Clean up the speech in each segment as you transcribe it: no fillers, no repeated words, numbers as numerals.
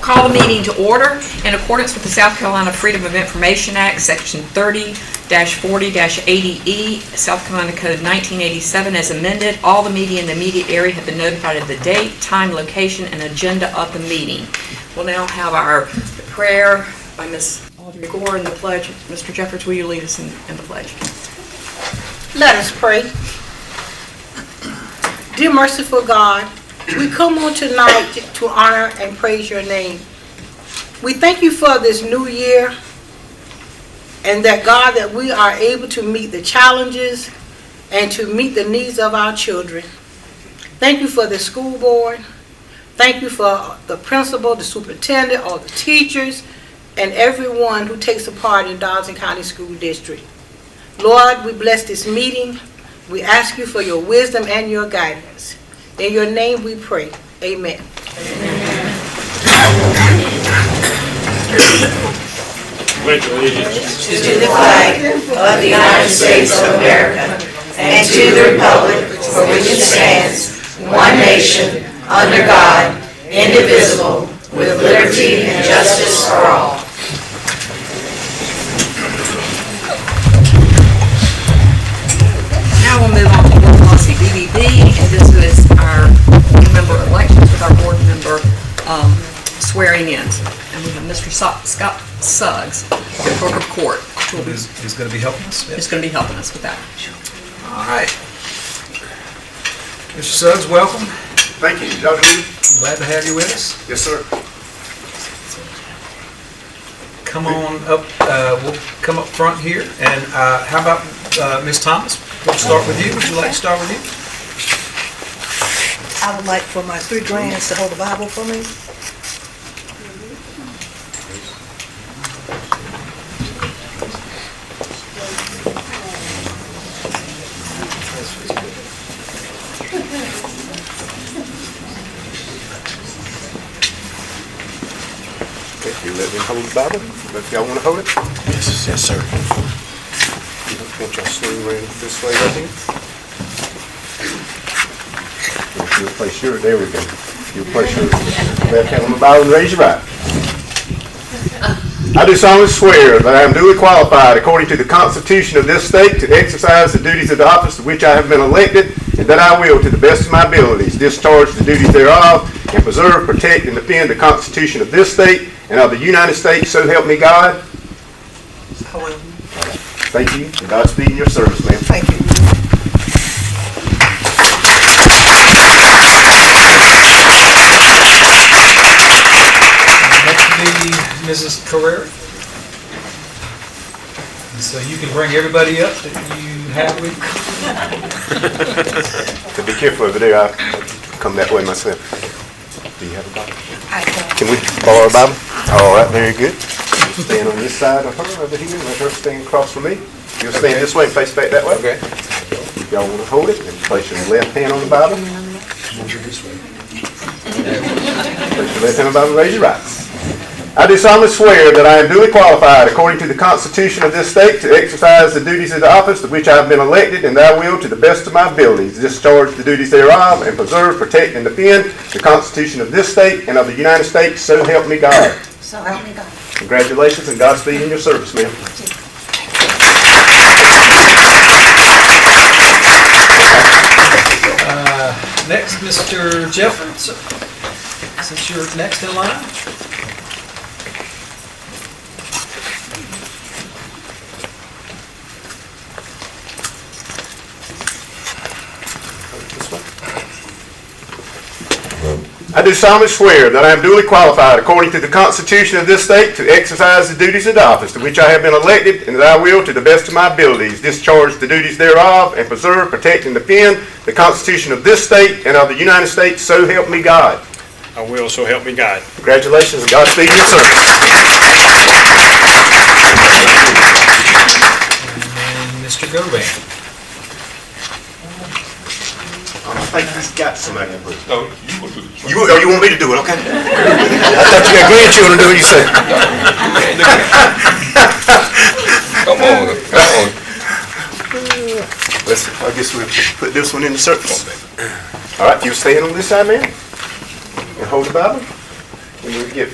Call the meeting to order. In accordance with the South Carolina Freedom of Information Act, Section 30-40-80E, South Carolina Code 1987 as amended, all the media in the immediate area have been notified of the date, time, location, and agenda of the meeting. We'll now have our prayer by Ms. Audrey Gore and the pledge. Mr. Jeffords, will you lead us in the pledge? Let us pray. Dear merciful God, we come on tonight to honor and praise your name. We thank you for this new year and that, God, that we are able to meet the challenges and to meet the needs of our children. Thank you for the school board. Thank you for the principal, the superintendent, all the teachers, and everyone who takes a part in Darlington County School District. Lord, we bless this meeting. We ask you for your wisdom and your guidance. In your name we pray. Amen. Pledge allegiance to the flag of the United States of America and to the republic for which it stands, one nation, under God, indivisible, with liberty and justice for all. Now we'll move on to board policy BBB, and this is our board member elections with our board member swearing in. And we have Mr. Scott Suggs, the clerk of court. He's going to be helping us. He's going to be helping us with that. All right. Mr. Suggs, welcome. Thank you, Dr. Lee. Glad to have you with us. Yes, sir. Come on up. We'll come up front here. And how about Ms. Thomas? We'll start with you. Would you like to start with you? I would like for my three grands to hold the Bible for me. You let me hold the Bible? If y'all want to hold it? Yes, yes, sir. Want y'all swing right this way right here? You'll place your, there we go. You'll place your left hand on the Bible and raise your right. I do solemnly swear that I am duly qualified according to the Constitution of this state to exercise the duties of the office to which I have been elected, and that I will, to the best of my abilities, discharge the duties thereof, and preserve, protect, and defend the Constitution of this state and of the United States, so help me God. I will. Thank you, and Godspeed in your service, ma'am. Thank you. Next will be Mrs. Carrera. And so you can bring everybody up that you have with you. To be careful over there, I come that way myself. Do you have a Bible? I don't. Can we borrow a Bible? All right, very good. You stand on this side of her over here, let her stand across from me. You'll stand this way and face back that way. Okay. If y'all want to hold it, then place your left hand on the Bible. Place your left hand on the Bible and raise your right. I do solemnly swear that I am duly qualified according to the Constitution of this state to exercise the duties of the office to which I have been elected, and that I will, to the best of my abilities, discharge the duties thereof, and preserve, protect, and defend the Constitution of this state and of the United States, so help me God. So help me God. Congratulations and Godspeed in your service, ma'am. Next, Mr. Jeffords, since you're next in line. I do solemnly swear that I am duly qualified according to the Constitution of this state to exercise the duties of the office to which I have been elected, and that I will, to the best of my abilities, discharge the duties thereof, and preserve, protect, and defend the Constitution of this state and of the United States, so help me God. I will, so help me God. Congratulations and Godspeed in your service. And Mr. Govan. I think he's got somebody to put it. No, you will do this. You want me to do it, okay? I thought you got grandchildren to do what you said. Come on, come on. I guess we'll put this one in the surface. All right, you stand on this side, man, and hold the Bible. And we'll get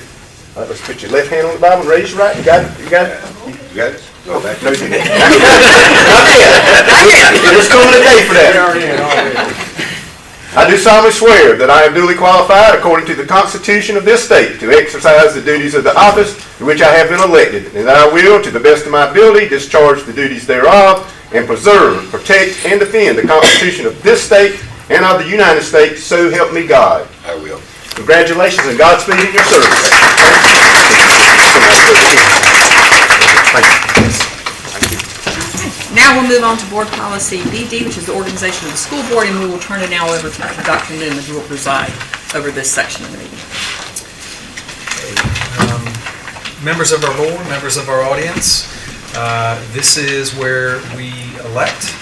All right, let's put your left hand on the Bible and raise your right. You got it? You got it? You got it? No, you didn't. Not yet. There's coming a day for that. I do solemnly swear that I am duly qualified, according to the Constitution of this state, to exercise the duties of the office to which I have been elected, and that I will, to the best of my ability, discharge the duties thereof, and preserve, protect, and defend the Constitution of this state and of the United States, so help me God. I will. Congratulations and Godspeed in your service. Now we'll move on to Board Policy BD, which is the organization of the school board, and we will turn it now over to Dr. Newman, who will preside over this section of the meeting. Members of our board, members of our audience, this is where we elect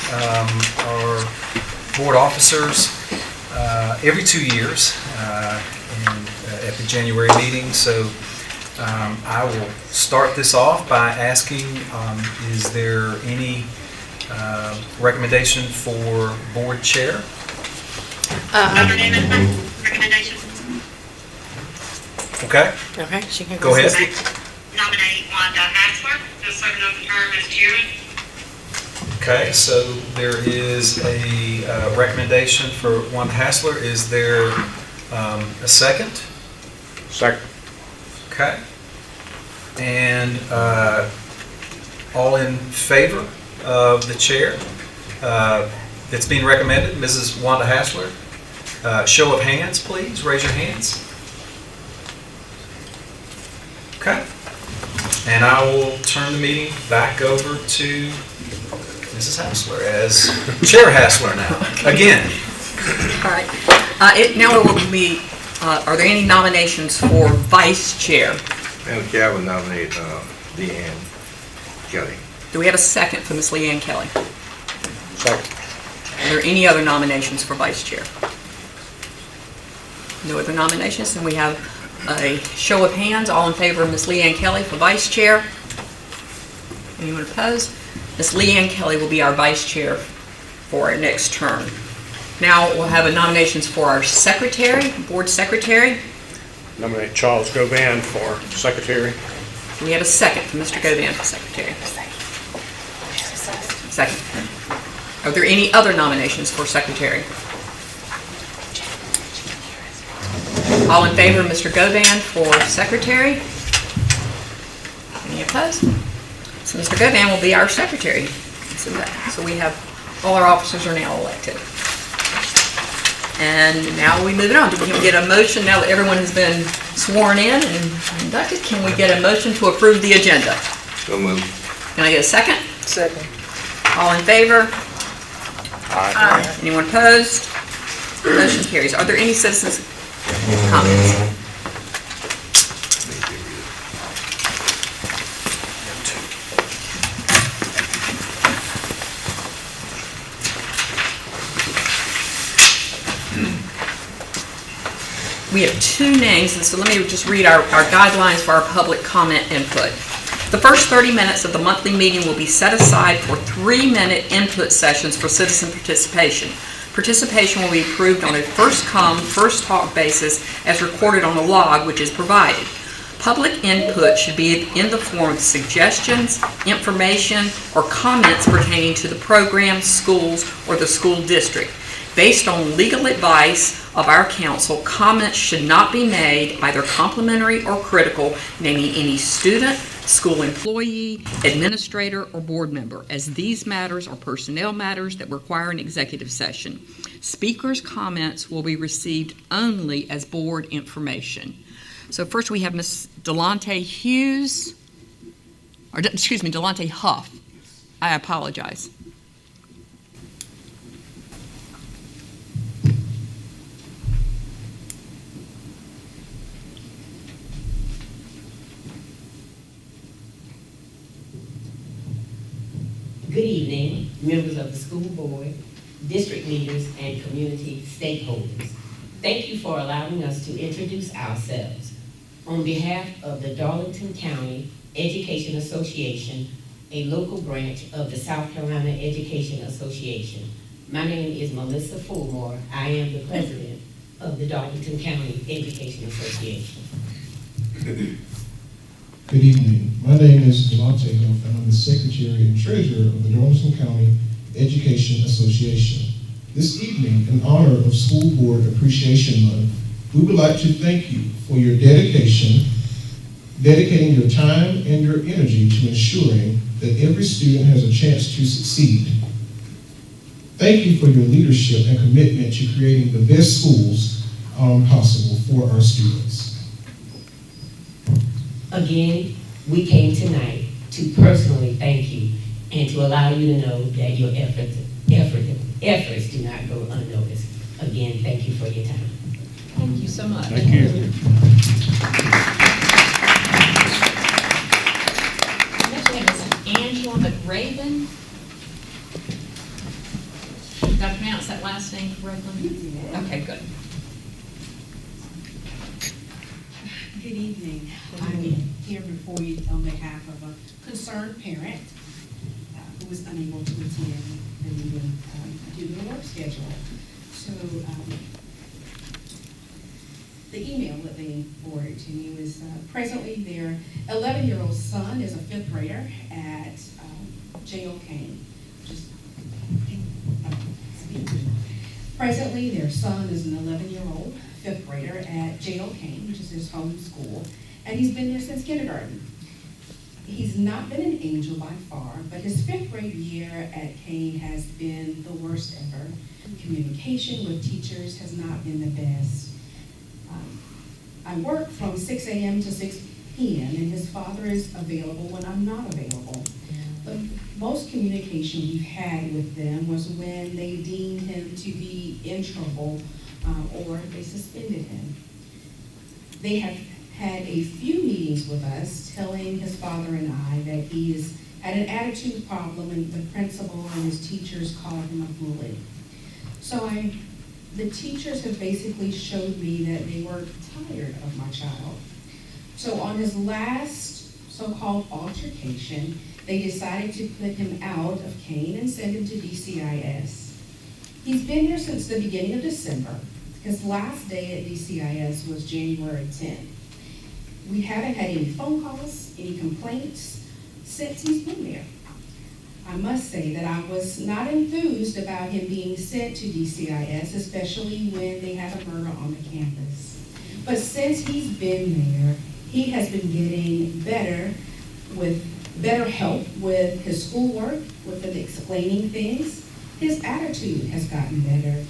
our board officers every 2 years at the January meeting. So I will start this off by asking, is there any recommendation for board chair? Dr. Newman, recommendation. Okay, Okay, she can go ahead. Nominate Wanda Hassler to serve another term as chairman. Okay, so there is a recommendation for Wanda Hassler. Is there a second? Second. Okay. And all in favor of the chair that's being recommended, Mrs. Wanda Hassler? Show of hands, please. Raise your hands. Okay. And I will turn the meeting back over to Mrs. Hassler as Chair Hassler now. Again. All right. Now it will be, are there any nominations for vice chair? Madam Chair, I would nominate Leanne Kelly. Do we have a second for Ms. Leanne Kelly? Second. Are there any other nominations for vice chair? No other nominations, and we have a show of hands. All in favor of Ms. Leanne Kelly for vice chair? Anyone opposed? Ms. Leanne Kelly will be our vice chair for our next term. Now we'll have a nominations for our secretary, board secretary. Nominate Charles Govan for secretary. Do we have a second for Mr. Govan for secretary? Second. Are there any other nominations for secretary? All in favor of Mr. Govan for secretary? Any opposed? So Mr. Govan will be our secretary. So we have, all our officers are now elected. And now we move it on. Do we get a motion now that everyone has been sworn in and inducted? Can we get a motion to approve the agenda? So moved. Can I get a second? Second. All in favor? Aye. Anyone opposed? Motion carries. Are there any citizens' comments? We have two names, and so let me just read our guidelines for our public comment input. The first 30 minutes of the monthly meeting will be set aside for 3-minute input sessions for citizen participation. Participation will be approved on a first-come, first-talk basis as recorded on the log which is provided. Public input should be in the form of suggestions, information, or comments pertaining to the program, schools, or the school district. Based on legal advice of our council, comments should not be made either complimentary or critical, naming any student, school employee, administrator, or board member, as these matters are personnel matters that require an executive session. Speakers' comments will be received only as board information. So first we have Ms. Delonte Hughes, or excuse me, Delonte Huff. I apologize. Good evening, members of the school board, district leaders, and community stakeholders. Thank you for allowing us to introduce ourselves. On behalf of the Darlington County Education Association, a local branch of the South Carolina Education Association, my name is Melissa Fulmore. I am the president of the Darlington County Education Association. Good evening. My name is Delonte Huff, and I'm the Secretary and Treasurer of the Darlington County Education Association. This evening, in honor of School Board Appreciation Month, we would like to thank you for your dedicating your time and your energy to ensuring that every student has a chance to succeed. Thank you for your leadership and commitment to creating the best schools possible for our students. Again, we came tonight to personally thank you and to allow you to know that your efforts do not go unnoticed. Again, thank you for your time. Thank you so much. Thank you. Next we have Ms. Angela McRaven. Did I pronounce that last name correctly? Okay, good. Good evening. I'm here before you on behalf of a concerned parent who was unable to attend the meeting due to a work schedule. So the email that they forwarded to me was presently their 11-year-old son is a 5th grader at J.O. Kane. Presently, their son is an 11-year-old 5th grader at J.O. Kane, which is his home school, and he's been there since kindergarten. He's not been an angel by far, but his 5th grade year at Kane has been the worst ever. Communication with teachers has not been the best. I work from 6 a.m. to 6 p.m., and his father is available when I'm not available. The most communication we've had with them was when they deemed him to be in trouble or they suspended him. They have had a few meetings with us telling his father and I that he is had an attitude problem and the principal and his teachers called him a bully. So the teachers have basically showed me that they were tired of my child. So on his last so-called altercation, they decided to put him out of Kane and send him to DCIS. He's been there since the beginning of December. His last day at DCIS was January 10th. We haven't had any phone calls, any complaints since he's been there. I must say that I was not enthused about him being sent to DCIS, especially when they have a murder on the campus. But since he's been there, he has been getting better with better help with his schoolwork, with him explaining things. His attitude has gotten better.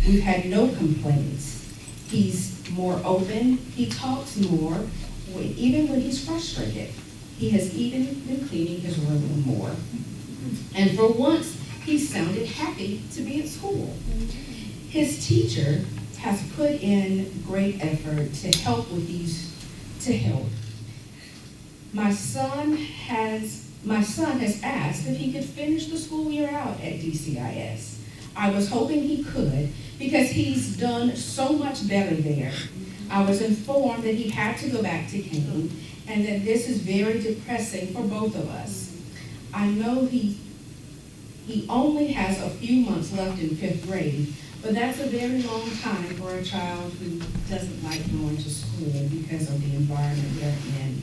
We've had no complaints. He's more open. He talks more, even when he's frustrated. He has even been cleaning his room more. And for once, he sounded happy to be at school. His teacher has put in great effort to help. My son has asked if he could finish the school year out at DCIS. I was hoping he could because he's done so much better there. I was informed that he had to go back to Kane and that this is very depressing for both of us. I know he only has a few months left in 5th grade, but that's a very long time for a child who doesn't like going to school because of the environment they're in.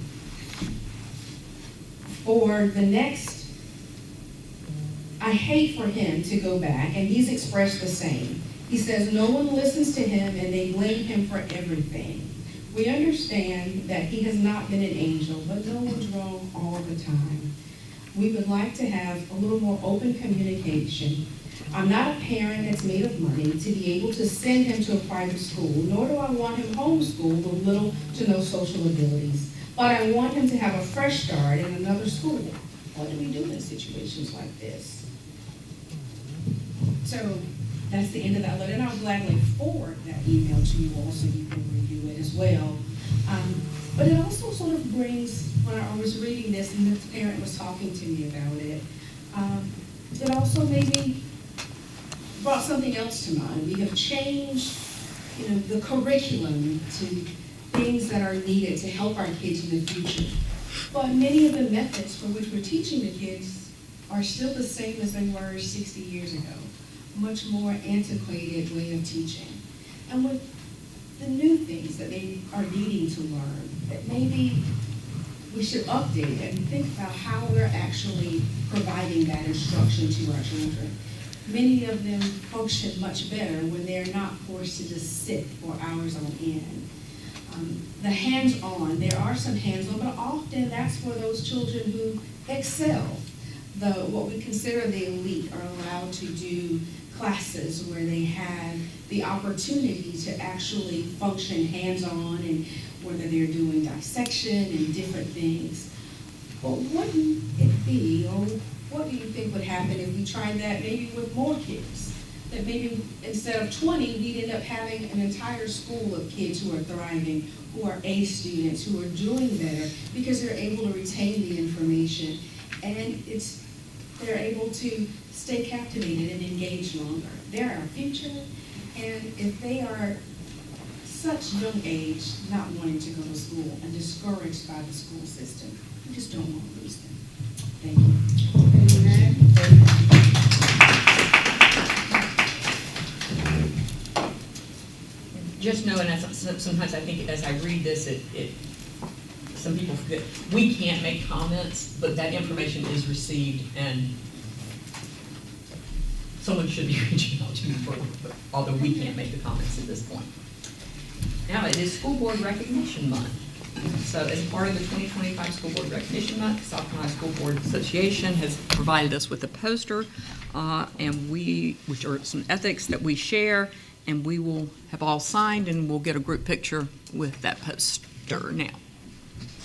I hate for him to go back, and he's expressed the same. He says no one listens to him and they blame him for everything. We understand that he has not been an angel, but no one's wrong all the time. We would like to have a little more open communication. I'm not a parent that's made of money to be able to send him to a private school, nor do I want him homeschooled with little to no social abilities. But I want him to have a fresh start in another school. What do we do in situations like this? So that's the end of that letter, and I'll gladly forward that email to you all so you can review it as well. But it also sort of brings, when I was reading this and the parent was talking to me about it, it also brought something else to mind. We have changed, the curriculum to things that are needed to help our kids in the future. But many of the methods for which we're teaching the kids are still the same as they were 60 years ago. Much more antiquated way of teaching. And with the new things that they are needing to learn, that maybe we should update it and think about how we're actually providing that instruction to our children. Many of them function much better when they're not forced to just sit for hours on end. The hands-on, there are some hands-on, but often that's for those children who excel. What we consider the elite are allowed to do classes where they have the opportunity to actually function hands-on, and whether they're doing dissection and different things. But wouldn't it be, or what do you think would happen if we tried that maybe with more kids? That maybe instead of 20, we'd end up having an entire school of kids who are thriving, who are A students, who are doing better because they're able to retain the information, and they're able to stay captivated and engage longer. They're our future, and if they are such young age not wanting to go to school and discouraged by the school system, we just don't want to lose them. Thank you. Amen. Just knowing that sometimes I think as I read this, some people forget, we can't make comments, but that information is received, and someone should be reaching out to me although we can't make the comments at this point. Now it is School Board Recognition Month. So as part of the 2025 School Board Recognition Month, South Carolina School Board Association has provided us with a poster, which are some ethics that we share, and we will have all signed, and we'll get a group picture with that poster now.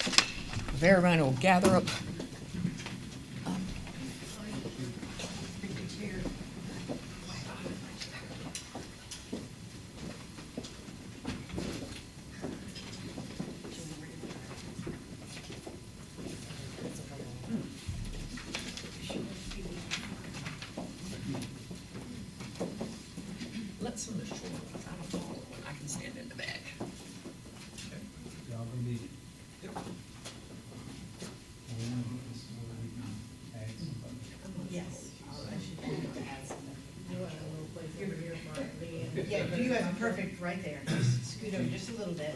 If everyone will gather up. Let some of the short ones, I don't know, I can stand in the back. Yes. Yeah, you guys are perfect right there. Just scoot over just a little bit.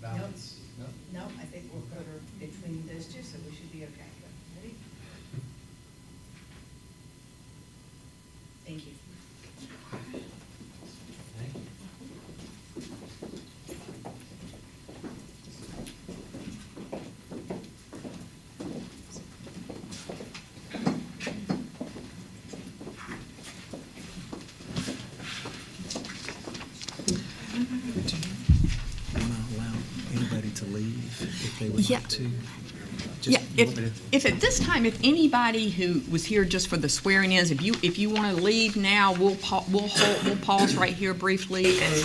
Nope. No, I think we'll put her between those two, so we should be okay. Ready? Thank you. Yeah. Yeah, if at this time, if anybody who was here just for the swearing in, if you want to leave now, we'll pause right here briefly and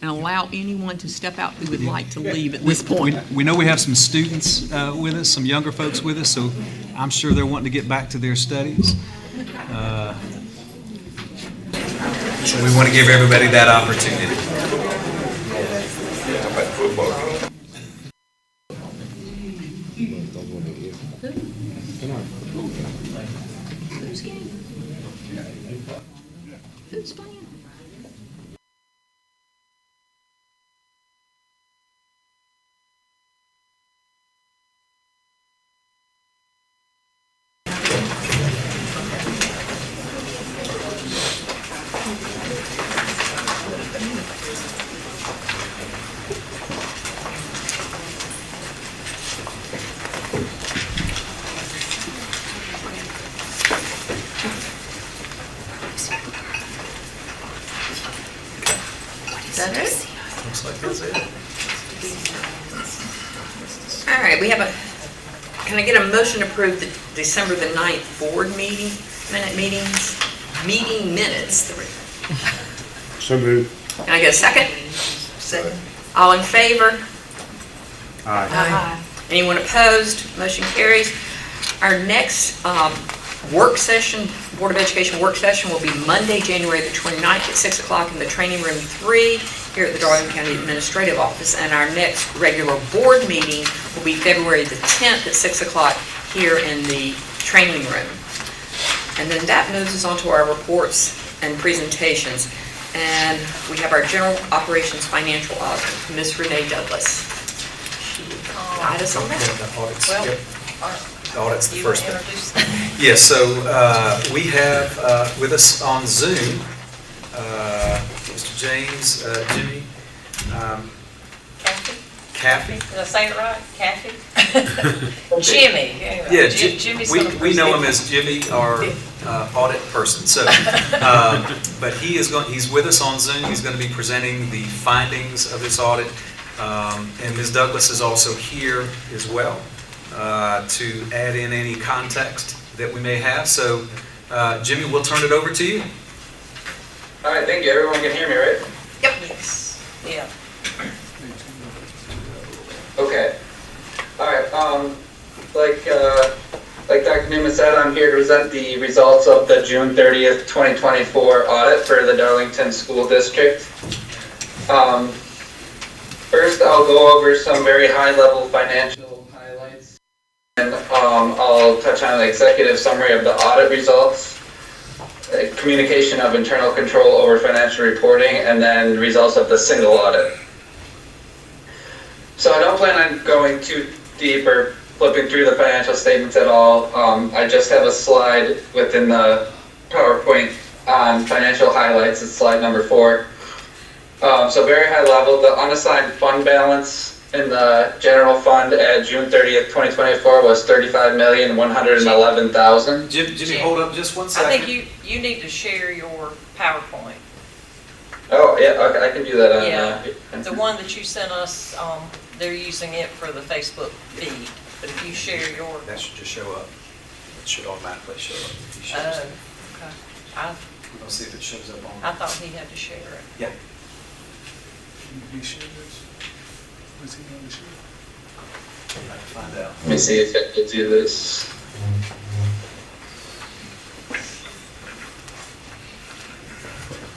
allow anyone to step out who would like to leave at this point. We know we have some students with us, some younger folks with us, so I'm sure they're wanting to get back to their studies. So we want to give everybody that opportunity. Who's game? Who's playing? Is that it? Looks like that's it. All right, can I get a motion to approve the December the 9th board meeting minutes? So moved. Can I get a second? Second. All in favor? Aye. Anyone opposed? Motion carries. Our next work session, Board of Education work session, will be Monday, January the 29th at 6 o'clock in the Training Room 3 here at the Darlington County Administrative Office. And our next regular board meeting will be February the 10th at 6 o'clock here in the Training Room. And then that moves us on to our reports and presentations. And we have our General Operations Financial Auditor, Ms. Renee Douglas. Guide us on that. The audits, Well, yep. The audit's the You first want to thing. introduce? Yes, so we have with us on Zoom, Mr. James, Jimmy, Kathy. Did I say it right? Kathy? Jimmy. Yeah, Jimmy's we gonna know him present. as Jimmy, our audit person. So, but he's with us on Zoom. He's going to be presenting the findings of this audit. And Ms. Douglas is also here as well to add in any context that we may have. So, Jimmy, we'll turn it over to you. All right, thank you. Everyone can hear me, right? Yep. Yes. Yeah. Okay. All right. Like Dr. Newman said, I'm here to present the results of the June 30th, 2024 audit for the Darlington School District. First, I'll go over some very high-level financial highlights, and I'll touch on the executive summary of the audit results, communication of internal control over financial reporting, and then results of the single audit. So I don't plan on going too deep or flipping through the financial statements at all. I just have a slide within the PowerPoint on financial highlights. It's slide number 4. So very high level, the unassigned fund balance in the general fund at June 30th, 2024 was $35,111,000. Jimmy, hold up just one I second. think you need to share your PowerPoint. Oh, yeah, okay, I can do that on, Yeah. The one that you sent us, they're using it for the Facebook feed, but if you share your, That should just show up. It should automatically show up if you share oh, it. okay. We'll see if it shows up on. I thought he had to share it. Yeah. Find out. let me see if I can do this.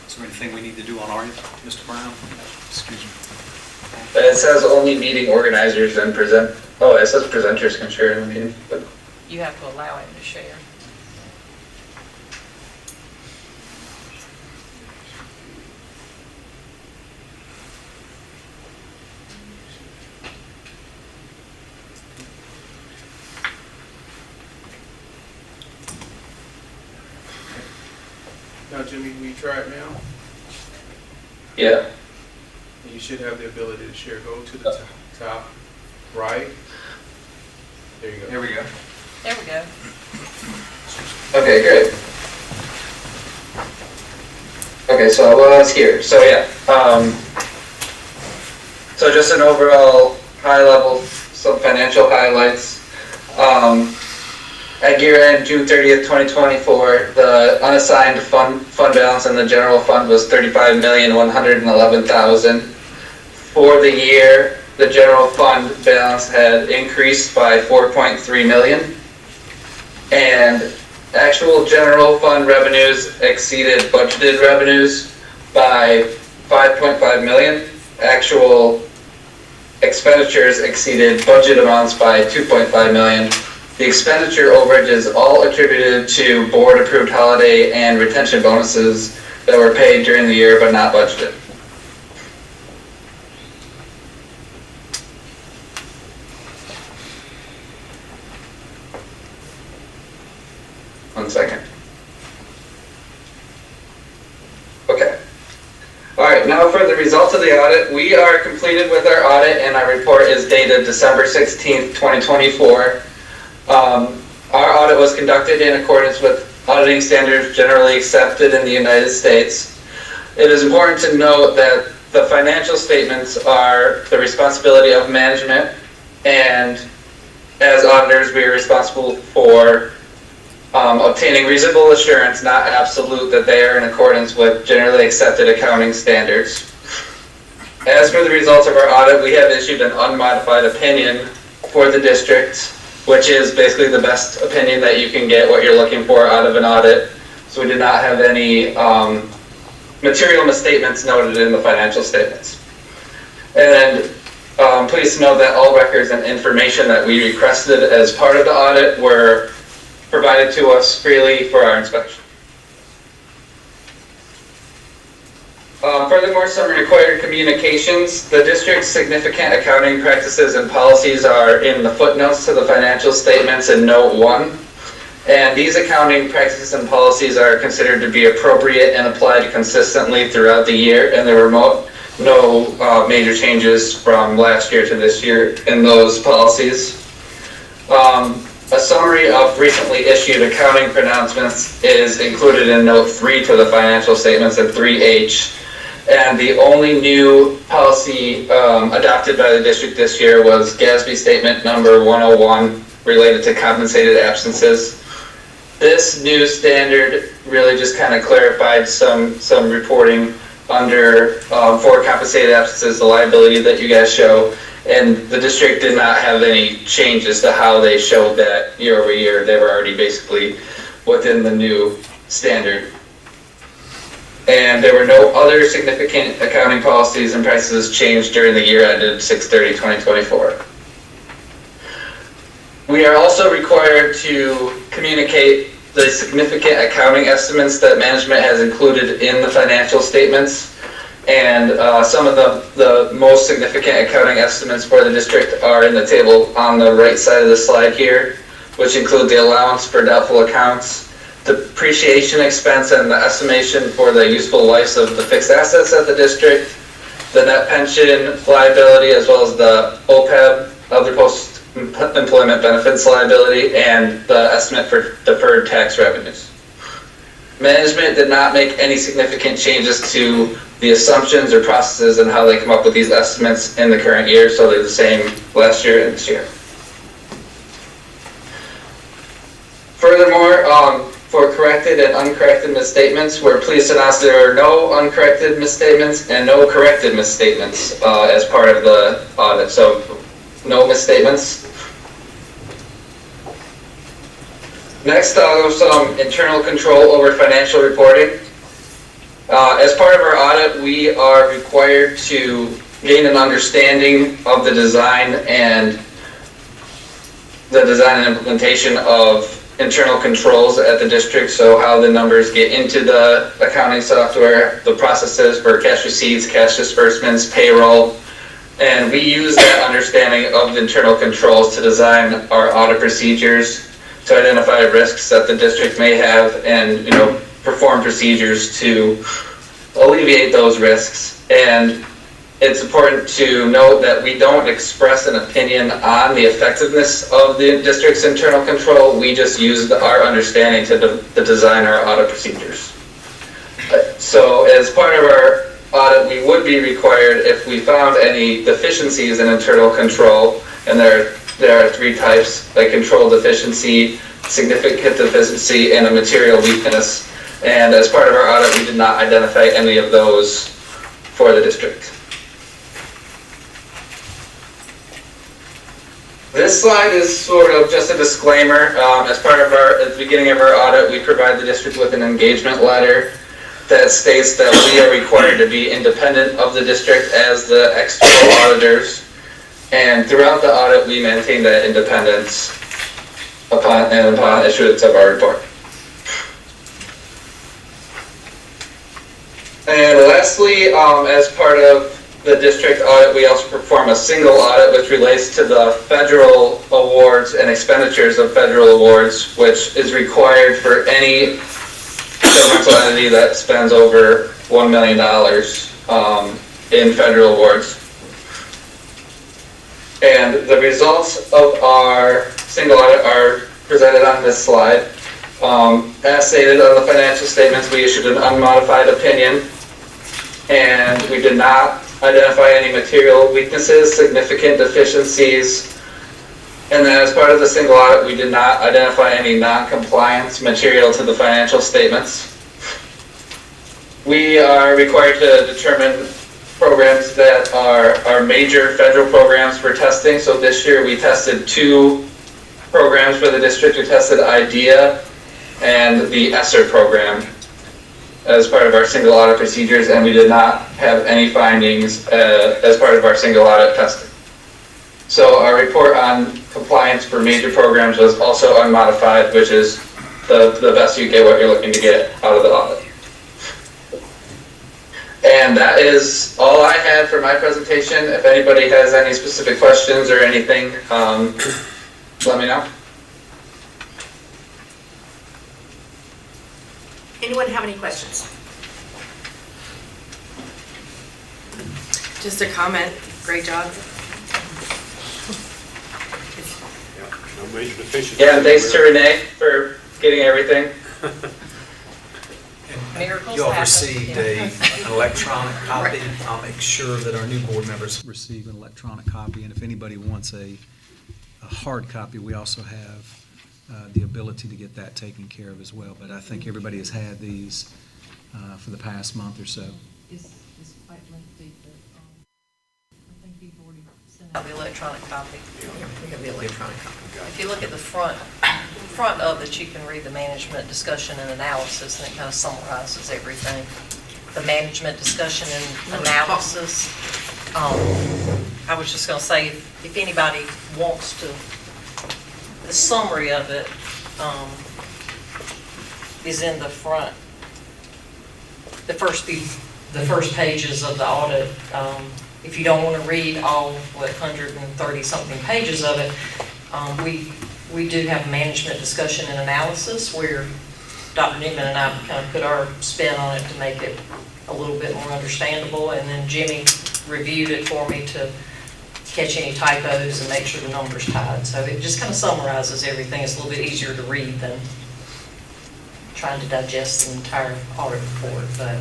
Is there anything we need to do on our end, Mr. Brown? Excuse me. It says only meeting organizers and it says presenters can share in the meeting, but You have to allow him to share. Now, Jimmy, will you try it now? yeah. And you should have the ability to share. Go to the top right. There you go. There we go. There we go. Okay, great. Okay, so I was here. So yeah, so just an overall high level, some financial highlights. At year end, June 30th, 2024, the unassigned fund balance in the general fund was $35,111,000. For the year, the general fund balance had increased by $4.3 million, and actual general fund revenues exceeded budgeted revenues by $5.5 million. Actual expenditures exceeded budget amounts by $2.5 million. The expenditure overage is all attributed to board-approved holiday and retention bonuses that were paid during the year but not budgeted. One second. Okay. All right, now for the results of the audit. We are completed with our audit, and our report is dated December 16th, 2024. Our audit was conducted in accordance with auditing standards generally accepted in the United States. It is important to note that the financial statements are the responsibility of management, and as auditors, we are responsible for obtaining reasonable assurance, not absolute, that they are in accordance with generally accepted accounting standards. As for the results of our audit, we have issued an unmodified opinion for the district, which is basically the best opinion that you can get what you're looking for out of an audit. So we did not have any material misstatements noted in the financial statements. And please note that all records and information that we requested as part of the audit were provided to us freely for our inspection. Furthermore, some required communications. The district's significant accounting practices and policies are in the footnotes to the financial statements in Note 1. And these accounting practices and policies are considered to be appropriate and applied consistently throughout the year, and there were no major changes from last year to this year in those policies. A summary of recently issued accounting pronouncements is included in Note 3 to the financial statements in 3H. And the only new policy adopted by the district this year was GASB Statement Number 101 related to compensated absences. This new standard really just kind of clarified some reporting under for compensated absences, the liability that you guys show, and the district did not have any changes to how they showed that year over year. They were already basically within the new standard. And there were no other significant accounting policies and practices changed during the year ended 6/30/2024. We are also required to communicate the significant accounting estimates that management has included in the financial statements. And some of the most significant accounting estimates for the district are in the table on the right side of the slide here, which include the allowance for doubtful accounts, depreciation expense and the estimation for the useful lives of the fixed assets at the district, the net pension liability, as well as the OPEB, other post-employment benefits liability, and the estimate for deferred tax revenues. Management did not make any significant changes to the assumptions or processes and how they come up with these estimates in the current year, so they're the same last year and this year. Furthermore, for corrected and uncorrected misstatements, we're pleased to announce there are no uncorrected misstatements and no corrected misstatements as part of the audit, so no misstatements. Next, I'll go some internal control over financial reporting. As part of our audit, we are required to gain an understanding of the design and implementation of internal controls at the district, so how the numbers get into the accounting software, the processes for cash receipts, cash disbursements, payroll, and we use that understanding of the internal controls to design our audit procedures, to identify risks that the district may have, and perform procedures to alleviate those risks. And it's important to note that we don't express an opinion on the effectiveness of the district's internal control. We just use our understanding to design our audit procedures. So as part of our audit, we would be required, if we found any deficiencies in internal control, and there are three types: a control deficiency, significant deficiency, and a material weakness. And as part of our audit, we did not identify any of those for the district. This slide is sort of just a disclaimer. As part of at the beginning of our audit, we provide the district with an engagement letter that states that we are required to be independent of the district as the external auditors. And throughout the audit, we maintain that independence upon issuance of our report. And lastly, as part of the district audit, we also perform a single audit which relates to the federal awards and expenditures of federal awards, which is required for any governmental entity that spends over $1 million in federal awards. And the results of our single audit are presented on this slide. As stated on the financial statements, we issued an unmodified opinion, and we did not identify any material weaknesses, significant deficiencies, and then as part of the single audit, we did not identify any non-compliance material to the financial statements. We are required to determine programs that are major federal programs for testing. So this year we tested 2 programs for the district. We tested IDEA and the ESSER program as part of our single audit procedures, and we did not have any findings as part of our single audit testing. So our report on compliance for major programs was also unmodified, which is the best you get what you're looking to get out of the audit. And that is all I had for my presentation. If anybody has any specific questions or anything, let me know. Anyone have any questions? Just a comment, great job. No major deficiencies. Yeah, and thanks to Renee for getting everything. You all received an electronic copy. I'll make sure that our new board members receive an electronic copy, and if anybody wants a hard copy, we also have the ability to get that taken care of as well. But I think everybody has had these for the past month or so. It's quite lengthy, but I think you've already sent The electronic copy. We have the electronic copy. If you look at the front of it, you can read the management discussion and analysis, and it kind of summarizes everything. The management discussion and analysis. I was just going to say, if anybody wants to, the summary of it is in the front. The first pages of the audit. If you don't want to read all, 130-something pages of it, we do have management discussion and analysis where Dr. Newman and I kind of put our spin on it to make it a little bit more understandable, and then Jimmy reviewed it for me to catch any typos and make sure the numbers tied. So it just kind of summarizes everything. It's a little bit easier to read than trying to digest the entire audit report. But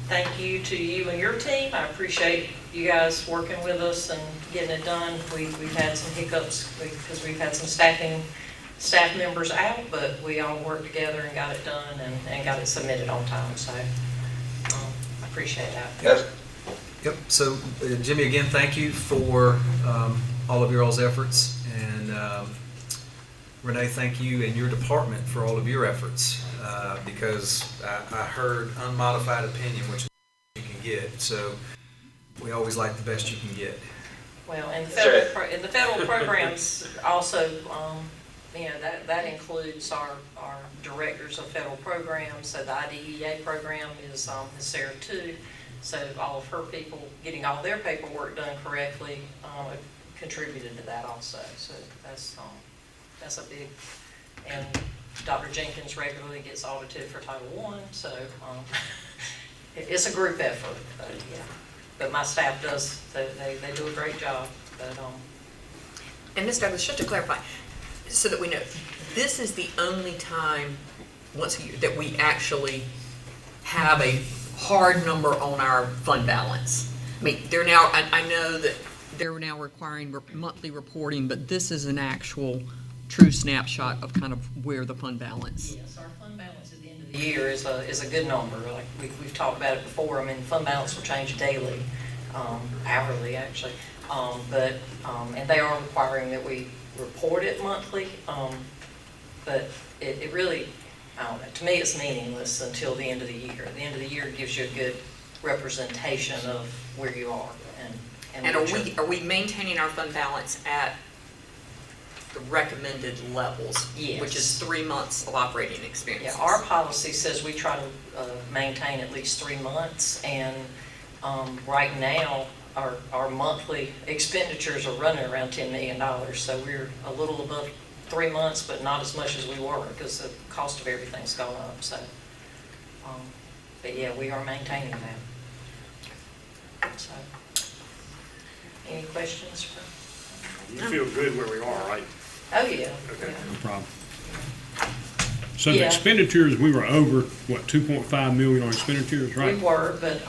thank you to you and your team. I appreciate you guys working with us and getting it done. We've had some hiccups because we've had some staff members out, but we all worked together and got it done and got it submitted on time. So I appreciate that. Yes. Yep, so Jimmy, again, thank you for all of your all's efforts, and Renee, thank you and your department for all of your efforts, because I heard unmodified opinion, which you can get, so we always like the best you can get. Well, and the federal programs also, that includes our directors of federal programs. So the IDEA program is Sarah too. So all of her people getting all their paperwork done correctly contributed to that also. So that's a big. And Dr. Jenkins regularly gets audited for Title I. So it's a group effort. But yeah. But my staff does. They do a great job. But And Ms. Douglas, just to clarify, so that we know, this is the only time once a year that we actually have a hard number on our fund balance. I mean, they're now, I know that they're now requiring monthly reporting, but this is an actual true snapshot of kind of where the fund balance. yes, our fund balance at the end of the year is a good number. Like we've talked about it before. I mean, fund balance will change daily, hourly actually, and they are requiring that we report it monthly, but it really, I don't know, to me it's meaningless until the end of the year. The end of the year gives you a good representation of where you are. And are we maintaining our fund balance at the recommended levels? Yes. Which is 3 months of operating expenses? Yeah, our policy says we try to maintain at least 3 months, and right now our monthly expenditures are running around $10 million, so we're a little above 3 months, but not as much as we were because the cost of everything's gone up. So, but yeah, we are maintaining that. So, any questions? You feel good where we are, right? Oh yeah. Okay. Yeah. No problem. So the Yeah. expenditures, we were over, what, 2.5 million on expenditures, right? We were, but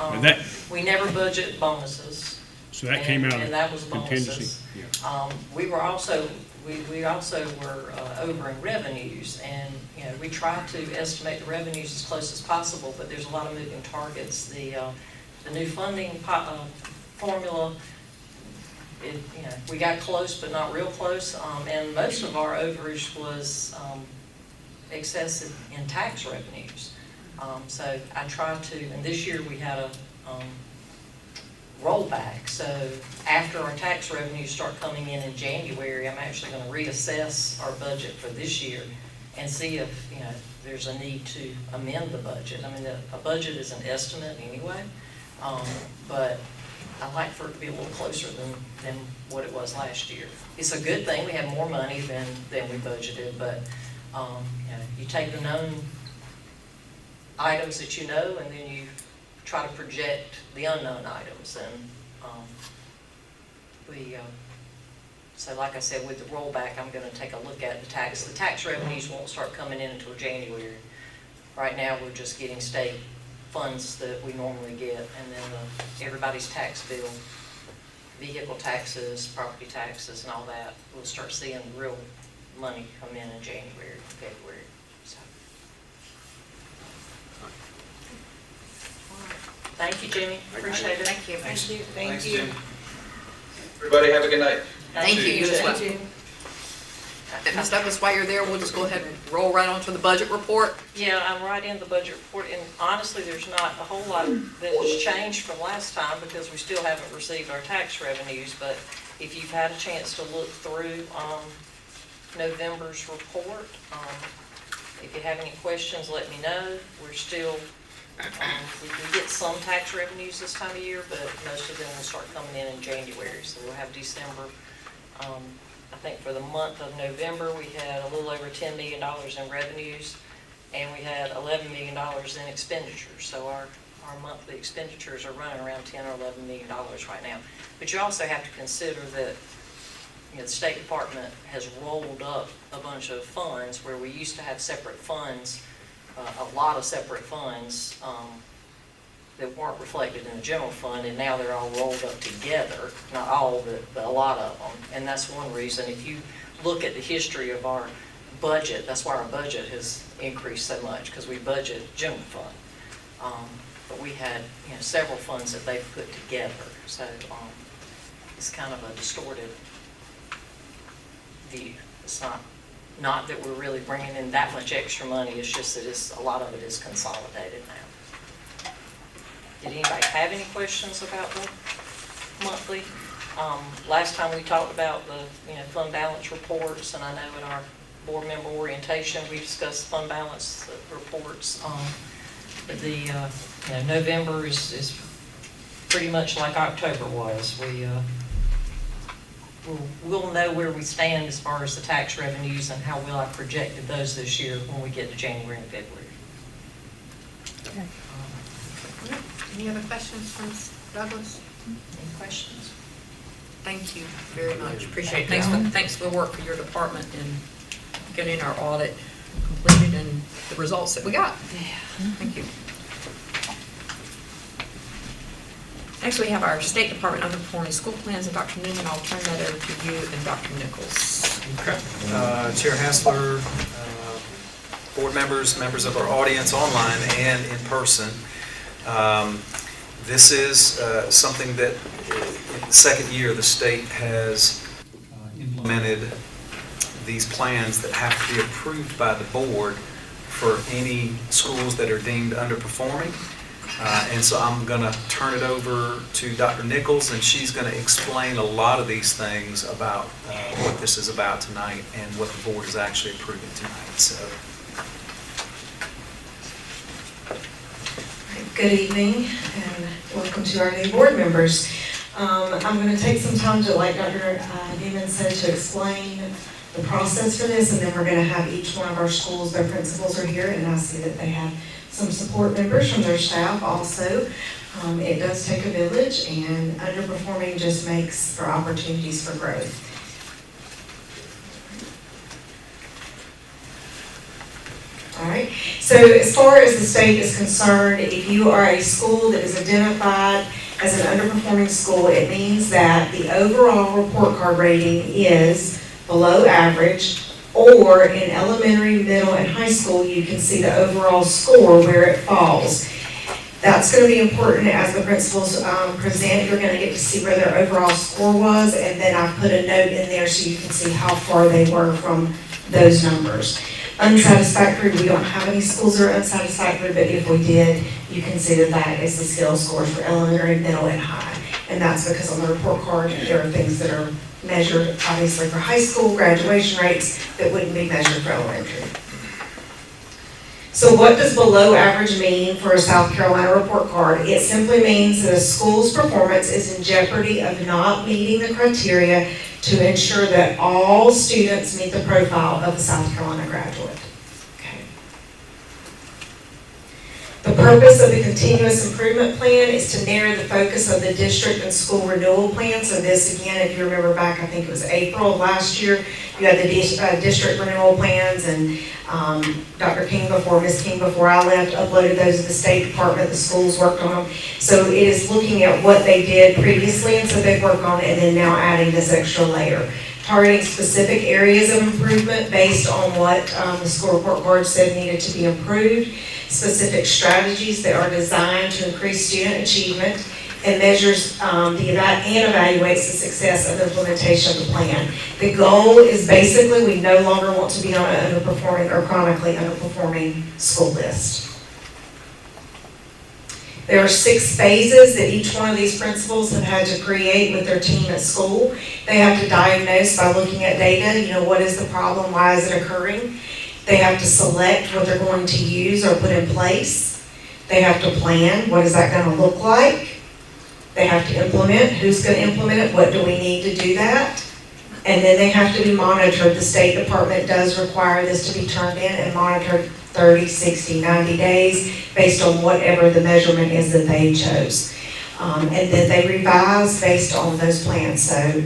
we never budget bonuses. So that came out and that was of bonuses. contingency? Yeah. We were also, we also were over in revenues, and we try to estimate the revenues as close as possible, but there's a lot of moving targets. The new funding formula, we got close but not real close, and most of our overage was excessive in tax revenues. So I tried to, and this year we had a rollback. So after our tax revenues start coming in January, I'm actually going to reassess our budget for this year and see if, there's a need to amend the budget. I mean, a budget is an estimate anyway, but I'd like for it to be a little closer than what it was last year. It's a good thing, we have more money than we budgeted, but, you take the known items that you know, and then you try to project the unknown items, and, so like I said, with the rollback, I'm gonna take a look at the tax. The tax revenues won't start coming in until January. Right now, we're just getting state funds that we normally get, and then everybody's tax bill, vehicle taxes, property taxes, and all that. We'll start seeing real money come in January, February. So. Thank you, Jimmy. Appreciate it. Thank you. Thank you. Thanks, Jim. Everybody have a good night. Thank you. You as well. Thank you. Ms. Douglas, while you're there, we'll just go ahead and roll right on to the budget report. Yeah, I'm right in the budget report, and honestly, there's not a whole lot that has changed from last time because we still haven't received our tax revenues, but if you've had a chance to look through November's report, if you have any questions, let me know. We're still, we get some tax revenues this time of year, but most of them will start coming in January, so we'll have December. I think for the month of November, we had a little over $10 million in revenues, and we had $11 million in expenditures. So our monthly expenditures are running around $10 or $11 million right now. But you also have to consider that the State Department has rolled up a bunch of funds where we used to have separate funds, a lot of separate funds that weren't reflected in the general fund, and now they're all rolled up together. Not all, but a lot of them. And that's one reason. If you look at the history of our budget, that's why our budget has increased so much, because we budget general fund. But we had several funds that they've put together. So it's kind of a distorted view. It's not that we're really bringing in that much extra money. It's just that a lot of it is consolidated now. Did anybody have any questions about the monthly? Last time we talked about the fund balance reports, and I know in our board member orientation we discussed fund balance reports. But the November is pretty much like October was. We'll know where we stand as far as the tax revenues and how well I projected those this year when we get to January and February. Okay. Any other questions from Ms. Douglas? Any questions? Thank you very much. Appreciate it. Thanks for the work for your department in getting our audit completed and the results that we got. Thank you. Next, we have our State Department underperforming school plans, and Dr. Newman, I'll turn that over to you and Dr. Nichols. Okay. Chair Hassler, board members, members of our audience online and in person. This is something that in the second year the state has implemented these plans that have to be approved by the board for any schools that are deemed underperforming. And so I'm going to turn it over to Dr. Nichols, and she's going to explain a lot of these things about what this is about tonight and what the board is actually approving tonight. So. Good evening and welcome to our new board members. I'm going to take some time to, like Dr. Newman said, to explain the process for this, and then we're going to have each one of our schools, their principals are here, and I see that they have some support members from their staff also. It does take a village, and underperforming just makes for opportunities for growth. All right, so as far as the state is concerned, if you are a school that is identified as an underperforming school, it means that the overall report card rating is below average, or in elementary, middle, and high school, you can see the overall score where it falls. That's going to be important as the principals present. You're going to get to see where their overall score was, and then I put a note in there so you can see how far they were from those numbers. Unsatisfactory, we don't have any schools that are unsatisfactory, but if we did, you can see that is the skill scores for elementary, middle, and high. And that's because on the report card, there are things that are measured, obviously, for high school graduation rates that wouldn't be measured for elementary. So what does below average mean for a South Carolina report card? It simply means that a school's performance is in jeopardy of not meeting the criteria to ensure that all students meet the profile of a South Carolina graduate. Okay. The purpose of the continuous improvement plan is to narrow the focus of the district and school renewal plan. So this, again, if you remember back, I think it was April of last year, you had the district renewal plans, and Dr. King Ms. King before I left uploaded those to the State Department. The schools worked on them. So it is looking at what they did previously, and so they've worked on it, and then now adding this extra layer, targeting specific areas of improvement based on what the school report card said needed to be improved, specific strategies that are designed to increase student achievement, and measures and evaluates the success of implementation of the plan. The goal is basically we no longer want to be on an underperforming or chronically underperforming school list. There are 6 phases that each one of these principals have had to create with their team at school. They have to diagnose by looking at data, what is the problem, why is it occurring? They have to select what they're going to use or put in place. They have to plan, what is that going to look like? They have to implement, who's going to implement it, what do we need to do that? And then they have to be monitored. The State Department does require this to be turned in and monitored 30, 60, 90 days based on whatever the measurement is that they chose. And then they revise based on those plans. So,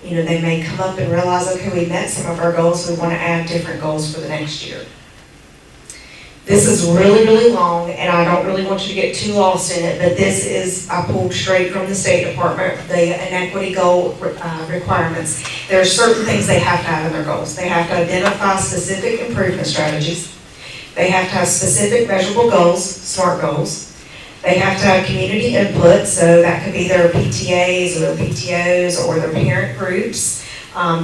they may come up and realize, okay, we met some of our goals, we want to add different goals for the next year. This is really, really long, and I don't really want you to get too lost in it, but this is, I pulled straight from the State Department, the inequity goal requirements. There are certain things they have to have in their goals. They have to identify specific improvement strategies. They have to have specific measurable goals, SMART goals. They have to have community input, so that could be their PTAs or their PTOs or their parent groups,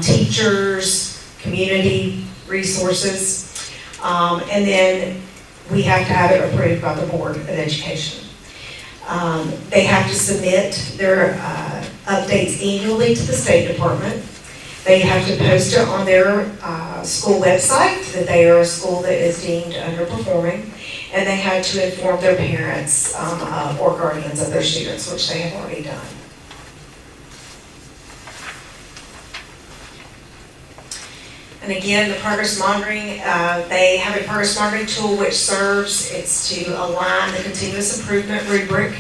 teachers, community resources, and then we have to have it approved by the Board of Education. They have to submit their updates annually to the State Department. They have to post it on their school website that they are a school that is deemed underperforming, and they had to inform their parents or guardians of their students, which they have already done. And again, the progress monitoring, they have a progress monitoring tool which it's to align the continuous improvement rubric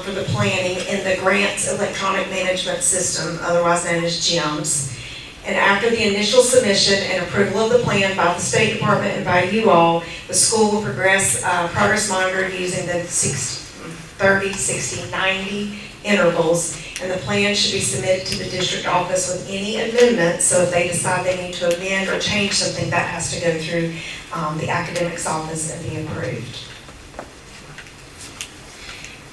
for the planning in the grants electronic management system, otherwise known as GEMS. And after the initial submission and approval of the plan by the State Department and by you all, the school will progress monitor using the 30, 60, 90 intervals, and the plan should be submitted to the district office with any amendments. So if they decide they need to amend or change something, that has to go through the academics office and be approved.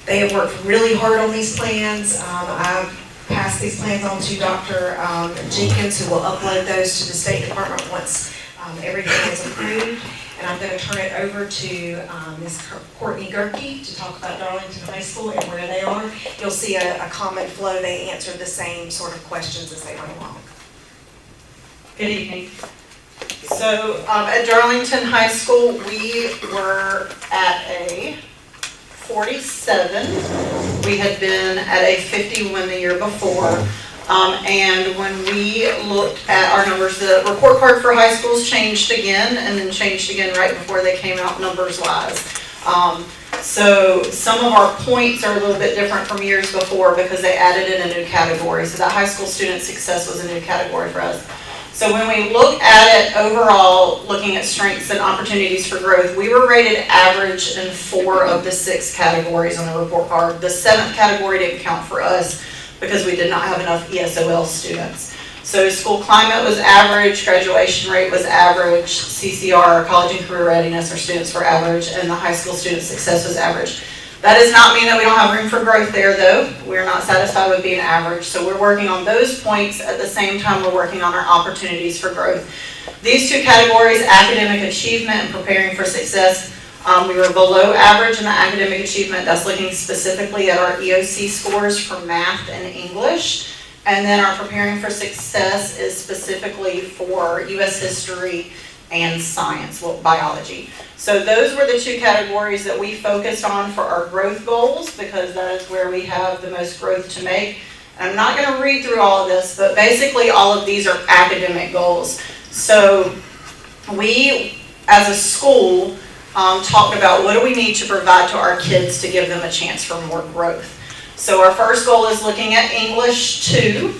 They have worked really hard on these plans. I've passed these plans on to Dr. Jenkins, who will upload those to the State Department once everything is approved. And I'm going to turn it over to Ms. Courtney Gerke to talk about Darlington High School and where they are. You'll see a common flow. They answered the same sort of questions as they went along. Good evening. So at Darlington High School, we were at a 47. We had been at a 51 the year before. And when we looked at our numbers, the report card for high schools changed again and then changed again right before they came out numbers-wise. So some of our points are a little bit different from years before because they added in a new category. So that high school student success was a new category for us. So when we look at it overall, looking at strengths and opportunities for growth, we were rated average in 4 of the 6 categories on the report card. The 7th category didn't count for us because we did not have enough ESOL students. So school climate was average, graduation rate was average, CCR, college and career readiness, our students were average, and the high school student success was average. That does not mean that we don't have room for growth there though. We're not satisfied with being average. So we're working on those points at the same time we're working on our opportunities for growth. These 2 categories, academic achievement and preparing for success, we were below average in the academic achievement. That's looking specifically at our EOC scores for math and English. And then our preparing for success is specifically for U.S. history, and science, well, biology. So those were the two categories that we focused on for our growth goals, because that is where we have the most growth to make. And I'm not going to read through all of this, but basically all of these are academic goals. So we, as a school, talked about what do we need to provide to our kids to give them a chance for more growth. So our first goal is looking at English 2,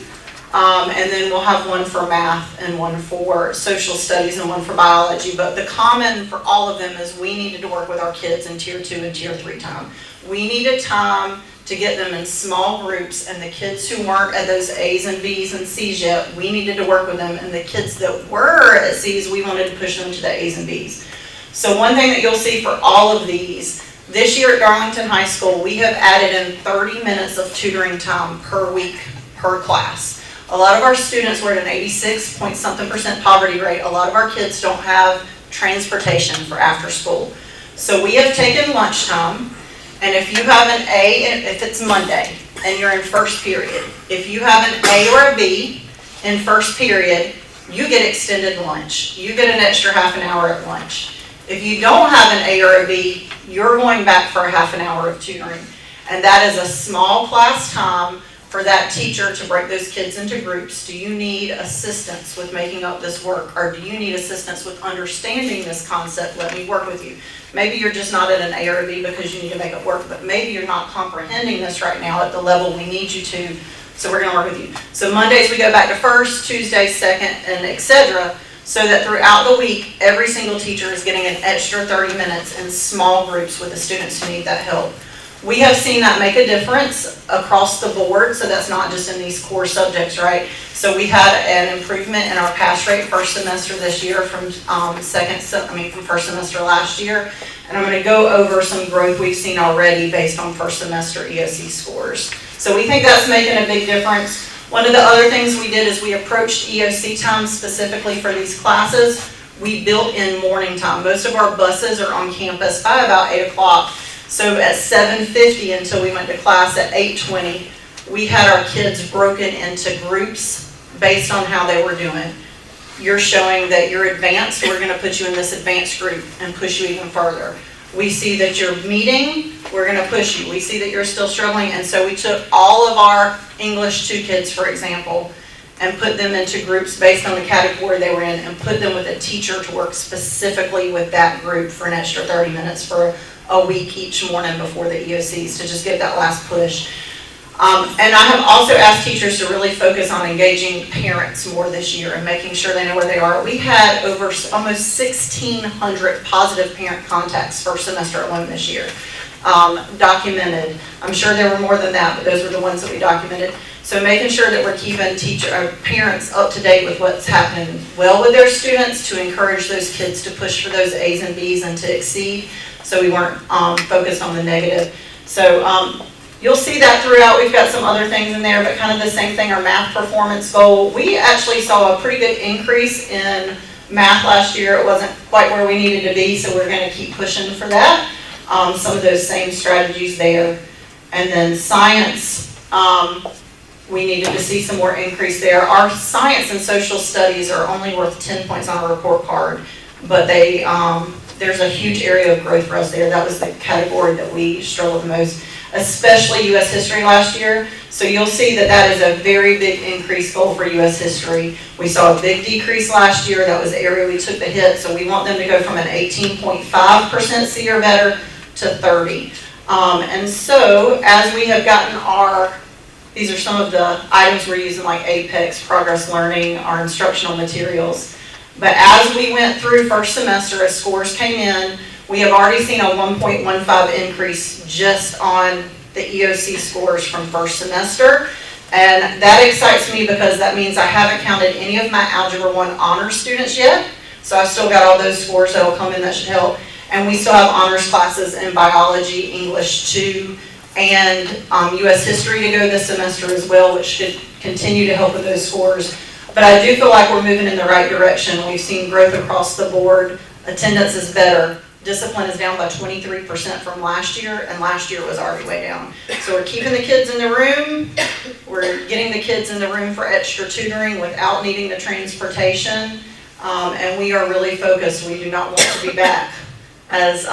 and then we'll have one for math and one for social studies and one for biology. But the common for all of them is we needed to work with our kids in tier 2 and tier 3 time. We needed time to get them in small groups, and the kids who weren't at those A's and B's and C's yet, we needed to work with them, and the kids that were at C's, we wanted to push them to the A's and B's. So one thing that you'll see for all of these, this year at Darlington High School, we have added in 30 minutes of tutoring time per week, per class. A lot of our students were at an 86-point-something% poverty rate. A lot of our kids don't have transportation for after school. So we have taken lunchtime, and if you have an A, if it's Monday, and you're in first period, if you have an A or a B in first period, you get extended lunch. You get an extra half an hour at lunch. If you don't have an A or a B, you're going back for a half an hour of tutoring. And that is a small class time for that teacher to break those kids into groups. Do you need assistance with making up this work? Or do you need assistance with understanding this concept? Let me work with you. Maybe you're just not at an A or a B because you need to make it work, but maybe you're not comprehending this right now at the level we need you to, so we're gonna work with you. So Mondays we go back to first, Tuesdays second, and etc. So that throughout the week, every single teacher is getting an extra 30 minutes in small groups with the students who need that help. We have seen that make a difference across the board, so that's not just in these core subjects, right? So we had an improvement in our pass rate first semester this year from first semester last year. And I'm going to go over some growth we've seen already based on first semester EOC scores. So we think that's making a big difference. One of the other things we did is we approached EOC time specifically for these classes. We built in morning time. Most of our buses are on campus by about 8 o'clock. So at 7:50 until we went to class at 8:20, we had our kids broken into groups based on how they were doing. You're showing that you're advanced, we're going to put you in this advanced group and push you even further. We see that you're meeting, we're going to push you. We see that you're still struggling, and so we took all of our English 2 kids, for example, and put them into groups based on the category they were in and put them with a teacher to work specifically with that group for an extra 30 minutes for a week each morning before the EOCs to just give that last push. And I have also asked teachers to really focus on engaging parents more this year and making sure they know where they are. We had over almost 1,600 positive parent contacts first semester alone this year, documented. I'm sure there were more than that, but those were the ones that we documented. So making sure that we're keeping parents up to date with what's happening well with their students to encourage those kids to push for those A's and B's and to exceed, so we weren't focused on the negative. So you'll see that throughout. We've got some other things in there, but kind of the same thing, our math performance goal. We actually saw a pretty good increase in math last year. It wasn't quite where we needed to be, so we're going to keep pushing for that. Some of those same strategies there. And then science, we needed to see some more increase there. Our science and social studies are only worth 10 points on a report card, but there's a huge area of growth for us there. That was the category that we struggled the most, especially U.S. history last year. So you'll see that that is a very big increase goal for U.S. history. We saw a big decrease last year. That was the area we took the hit. So we want them to go from an 18.5% C or better to 30. And so as we have gotten these are some of the items we're using, like Apex, Progress Learning, our instructional materials. But as we went through first semester, as scores came in, we have already seen a 1.15 increase just on the EOC scores from first semester. And that excites me because that means I haven't counted any of my Algebra 1 honors students yet. So I've still got all those scores that will come in that should help. And we still have honors classes in biology, English 2, and U.S. history to go this semester as well, which should continue to help with those scores. But I do feel like we're moving in the right direction. We've seen growth across the board. Attendance is better. Discipline is down by 23% from last year, and last year was already way down. So we're keeping the kids in the room. We're getting the kids in the room for extra tutoring without needing the transportation. And we are really focused. We do not want to be back as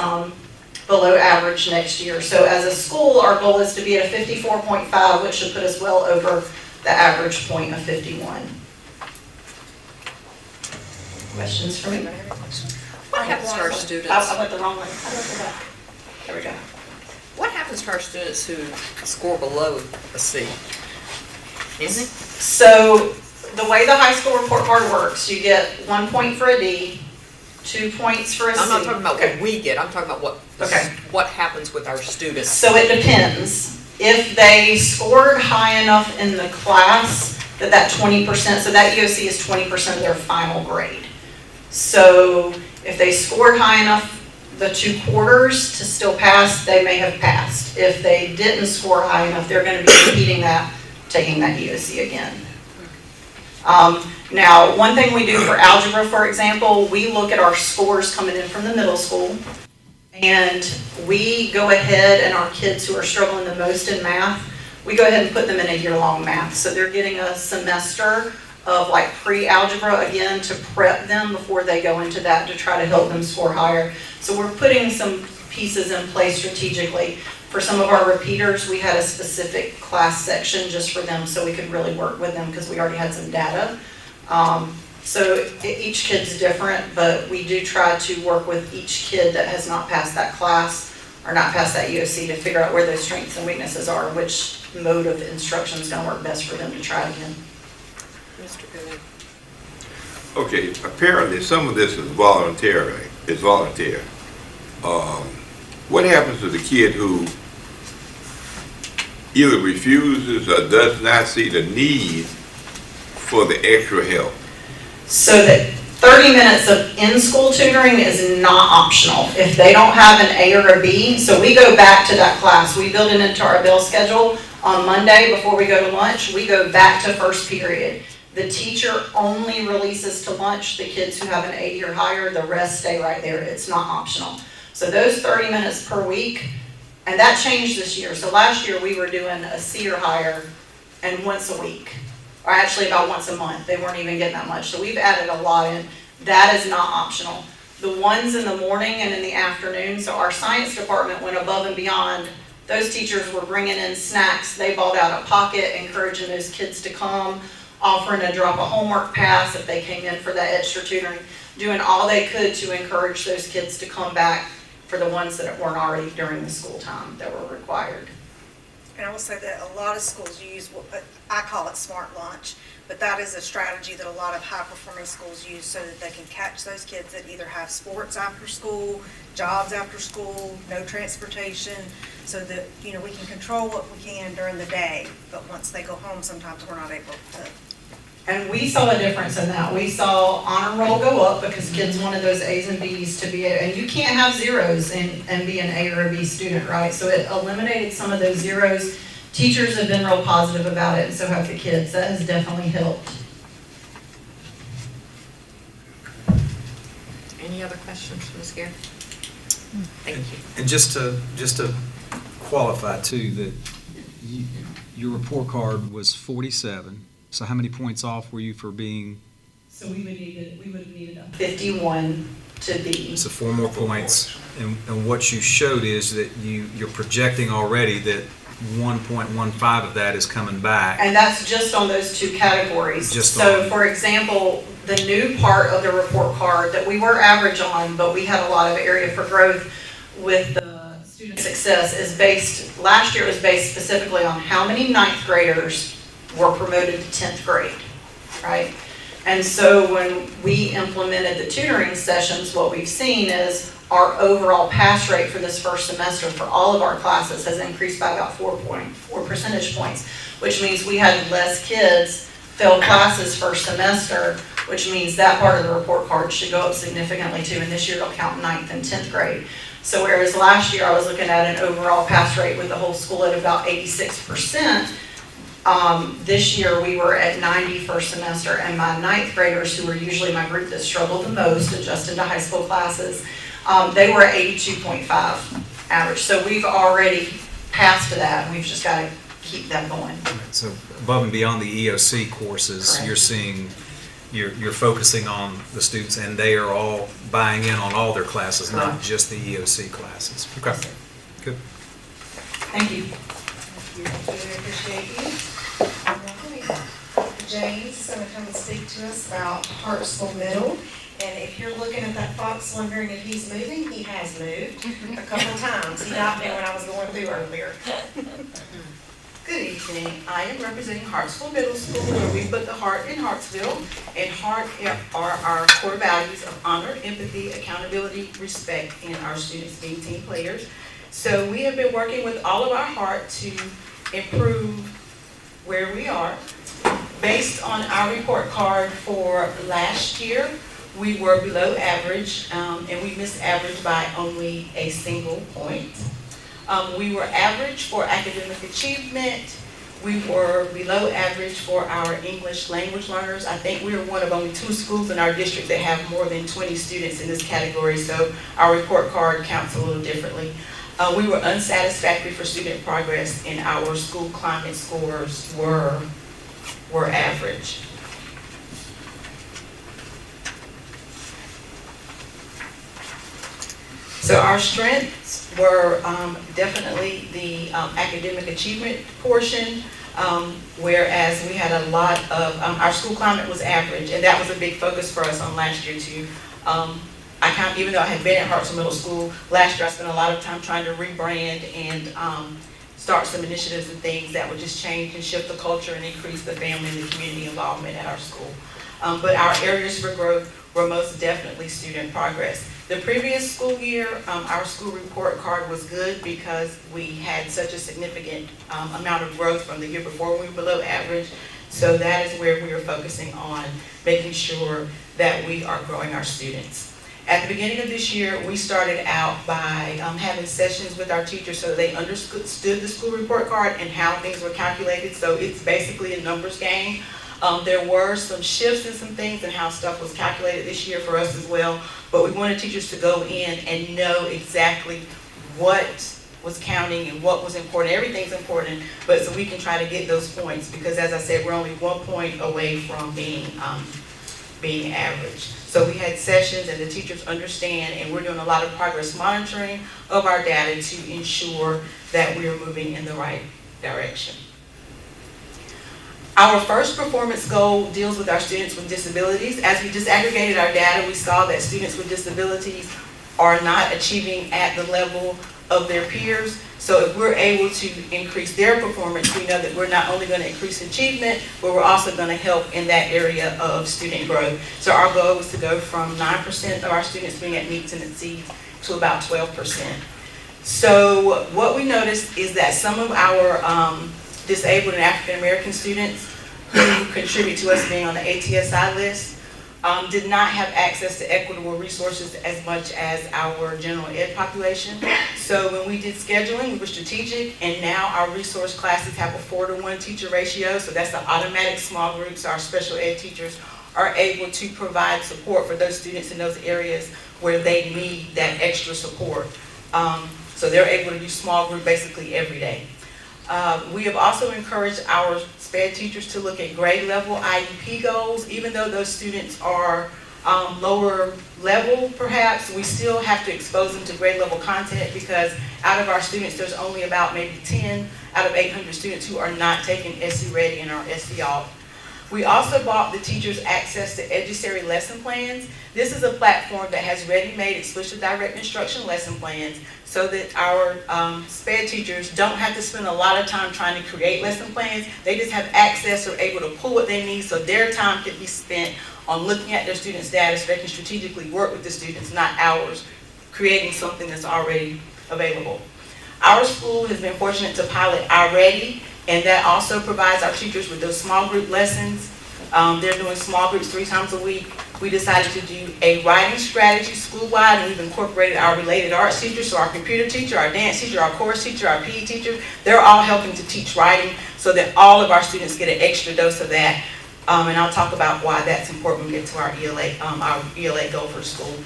below average next year. So as a school, our goal is to be at a 54.5, which should put us well over the average point of 51. Questions for me? What happens to our students? I went the wrong way. How do I go back? There we go. What happens to our students who score below a C? Anything? So the way the high school report card works, you get 1 point for a D, 2 points for a C. I'm not talking about what we get, I'm talking about Okay. what happens with our students. So it depends. If they scored high enough in the class that 20%, so that EOC is 20% of their final grade. So if they scored high enough the 2 quarters to still pass, they may have passed. If they didn't score high enough, they're going to be repeating that, taking that EOC again. Now, one thing we do for algebra, for example, we look at our scores coming in from the middle school, and we go ahead and our kids who are struggling the most in math, we go ahead and put them in a year-long math. So they're getting a semester of like pre-algebra again to prep them before they go into that to try to help them score higher. So we're putting some pieces in place strategically. For some of our repeaters, we had a specific class section just for them so we could really work with them because we already had some data. So each kid's different, but we do try to work with each kid that has not passed that class or not passed that EOC to figure out where those strengths and weaknesses are, which mode of instruction is going to work best for them to try again. Mr. Goodman. Okay, apparently some of this is voluntary. It's volunteer. What happens to the kid who either refuses or does not see the need for the extra help? So that 30 minutes of in-school tutoring is not optional. If they don't have an A or a B, so we go back to that class. We build it into our bill schedule on Monday before we go to lunch. We go back to first period. The teacher only releases to lunch the kids who have an 80 or higher. The rest stay right there. It's not optional. So those 30 minutes per week, and that changed this year. So last year we were doing a C or higher and once a week, or actually about once a month. They weren't even getting that much. So we've added a lot in. That is not optional. The ones in the morning and in the afternoon, so our science department went above and beyond. Those teachers were bringing in snacks. They bought out a pocket, encouraging those kids to come, offering to drop a homework pass if they came in for that extra tutoring, doing all they could to encourage those kids to come back for the ones that weren't already during the school time that were required. And I will say that a lot of schools use, I call it smart lunch, but that is a strategy that a lot of high-performing schools use so that they can catch those kids that either have sports after school, jobs after school, no transportation, so that, you know, we can control what we can during the day, but once they go home, sometimes we're not able to. And we saw a difference in that. We saw honor roll go up because kids wanted those A's and B's to be, and you can't have zeros and be an A or a B student, right? So it eliminated some of those zeros. Teachers have been real positive about it, and so have the kids. That has definitely helped. Any other questions for Ms. Garrett? Thank you. And just to qualify too, that your report card was 47. So how many points off were you for being? So we would have needed a 51 to be. So 4 more points. And what you showed is that you're projecting already that 1.15 of that is coming back. And that's just on those 2 categories. Just so on. for example, the new part of the report card that we were average on, but we had a lot of area for growth with the student success is based, last year it was based specifically on how many 9th graders were promoted to 10th grade, right? And so when we implemented the tutoring sessions, what we've seen is our overall pass rate for this first semester for all of our classes has increased by about 4 percentage points, which means we had less kids fail classes first semester, which means that part of the report card should go up significantly too, and this year it'll count 9th and 10th grade. So whereas last year I was looking at an overall pass rate with the whole school at about 86%, this year we were at 90 first semester, and my 9th graders, who were usually my group that struggled the most adjusting to high school classes, they were at 82.5 average. So we've already passed that, and we've just got to keep that going. So above and beyond the EOC courses, Correct. You're seeing you're focusing on the students, and they are all buying in on all their classes, not Right. just the EOC classes. Okay, good. Thank you. We appreciate you. James is going to come and speak to us about Hartsville Middle. And if you're looking at that box wondering if he's moving, he has moved a couple times. He got me when I was going through earlier. Good evening. I am representing Hartsville Middle School, where we put the heart in Hartsville. And heart are our core values of honor, empathy, accountability, respect, and our students being team players. So we have been working with all of our heart to improve where we are. Based on our report card for last year, we were below average, and we missed average by only a single point. We were average for academic achievement. We were below average for our English language learners. I think we are one of only 2 schools in our district that have more than 20 students in this category, so our report card counts a little differently. We were unsatisfactory for student progress, and our school climate scores were average. So our strengths were definitely the academic achievement portion, whereas we had a lot of, our school climate was average, and that was a big focus for us on last year too. Even though I had been at Hartsville Middle School, last year I spent a lot of time trying to rebrand and start some initiatives and things that would just change and shift the culture and increase the family and the community involvement at our school. But our areas for growth were most definitely student progress. The previous school year, our school report card was good because we had such a significant amount of growth from the year before we were below average. So that is where we are focusing on making sure that we are growing our students. At the beginning of this year, we started out by having sessions with our teachers so they understood the school report card and how things were calculated. So it's basically a numbers game. There were some shifts in some things and how stuff was calculated this year for us as well. But we wanted teachers to go in and know exactly what was counting and what was important. Everything's important, but so we can try to get those points because, as I said, we're only 1 point away from being average. So we had sessions and the teachers understand, and we're doing a lot of progress monitoring of our data to ensure that we are moving in the right direction. Our first performance goal deals with our students with disabilities. As we disaggregated our data, we saw that students with disabilities are not achieving at the level of their peers. So if we're able to increase their performance, we know that we're not only going to increase achievement, but we're also going to help in that area of student growth. So our goal was to go from 9% of our students being at meets and exceeds to about 12%. So what we noticed is that some of our disabled and African American students who contribute to us being on the ATSI list did not have access to equitable resources as much as our general ed population. So when we did scheduling, we were strategic, and now our resource classes have a 4-to-1 teacher ratio, so that's the automatic small groups. Our special ed teachers are able to provide support for those students in those areas where they need that extra support. So they're able to do small group basically every day. We have also encouraged our SPED teachers to look at grade level IEP goals. Even though those students are lower level perhaps, we still have to expose them to grade level content because out of our students there's only about maybe 10 out of 800 students who are not taking SC Ready and our SC Alt. We also bought the teachers access to EduSeri lesson plans. This is a platform that has ready-made explicit direct instruction lesson plans so that our SPED teachers don't have to spend a lot of time trying to create lesson plans. They just have access or able to pull what they need so their time can be spent on looking at their students' data so they can strategically work with the students, not hours, creating something that's already available. Our school has been fortunate to pilot iReady, and that also provides our teachers with those small group lessons. They're doing small groups 3 times a week. We decided to do a writing strategy school-wide, and we've incorporated our related arts teachers, so our computer teacher, our dance teacher, our chorus teacher, our PE teacher, they're all helping to teach writing so that all of our students get an extra dose of that. And I'll talk about why that's important when we get to our ELA goal for school.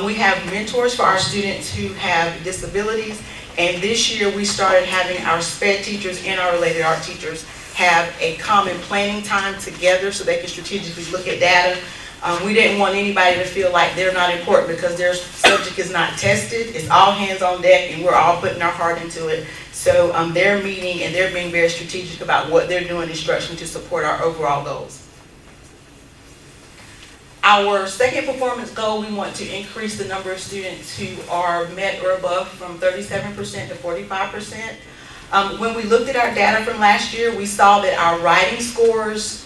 We have mentors for our students who have disabilities. And this year we started having our SPED teachers and our related art teachers have a common planning time together so they can strategically look at data. We didn't want anybody to feel like they're not important because their subject is not tested. It's all hands on deck and we're all putting our heart into it. So they're meeting and they're being very strategic about what they're doing in instruction to support our overall goals. Our second performance goal, we want to increase the number of students who are met or above from 37% to 45%. When we looked at our data from last year, we saw that our writing scores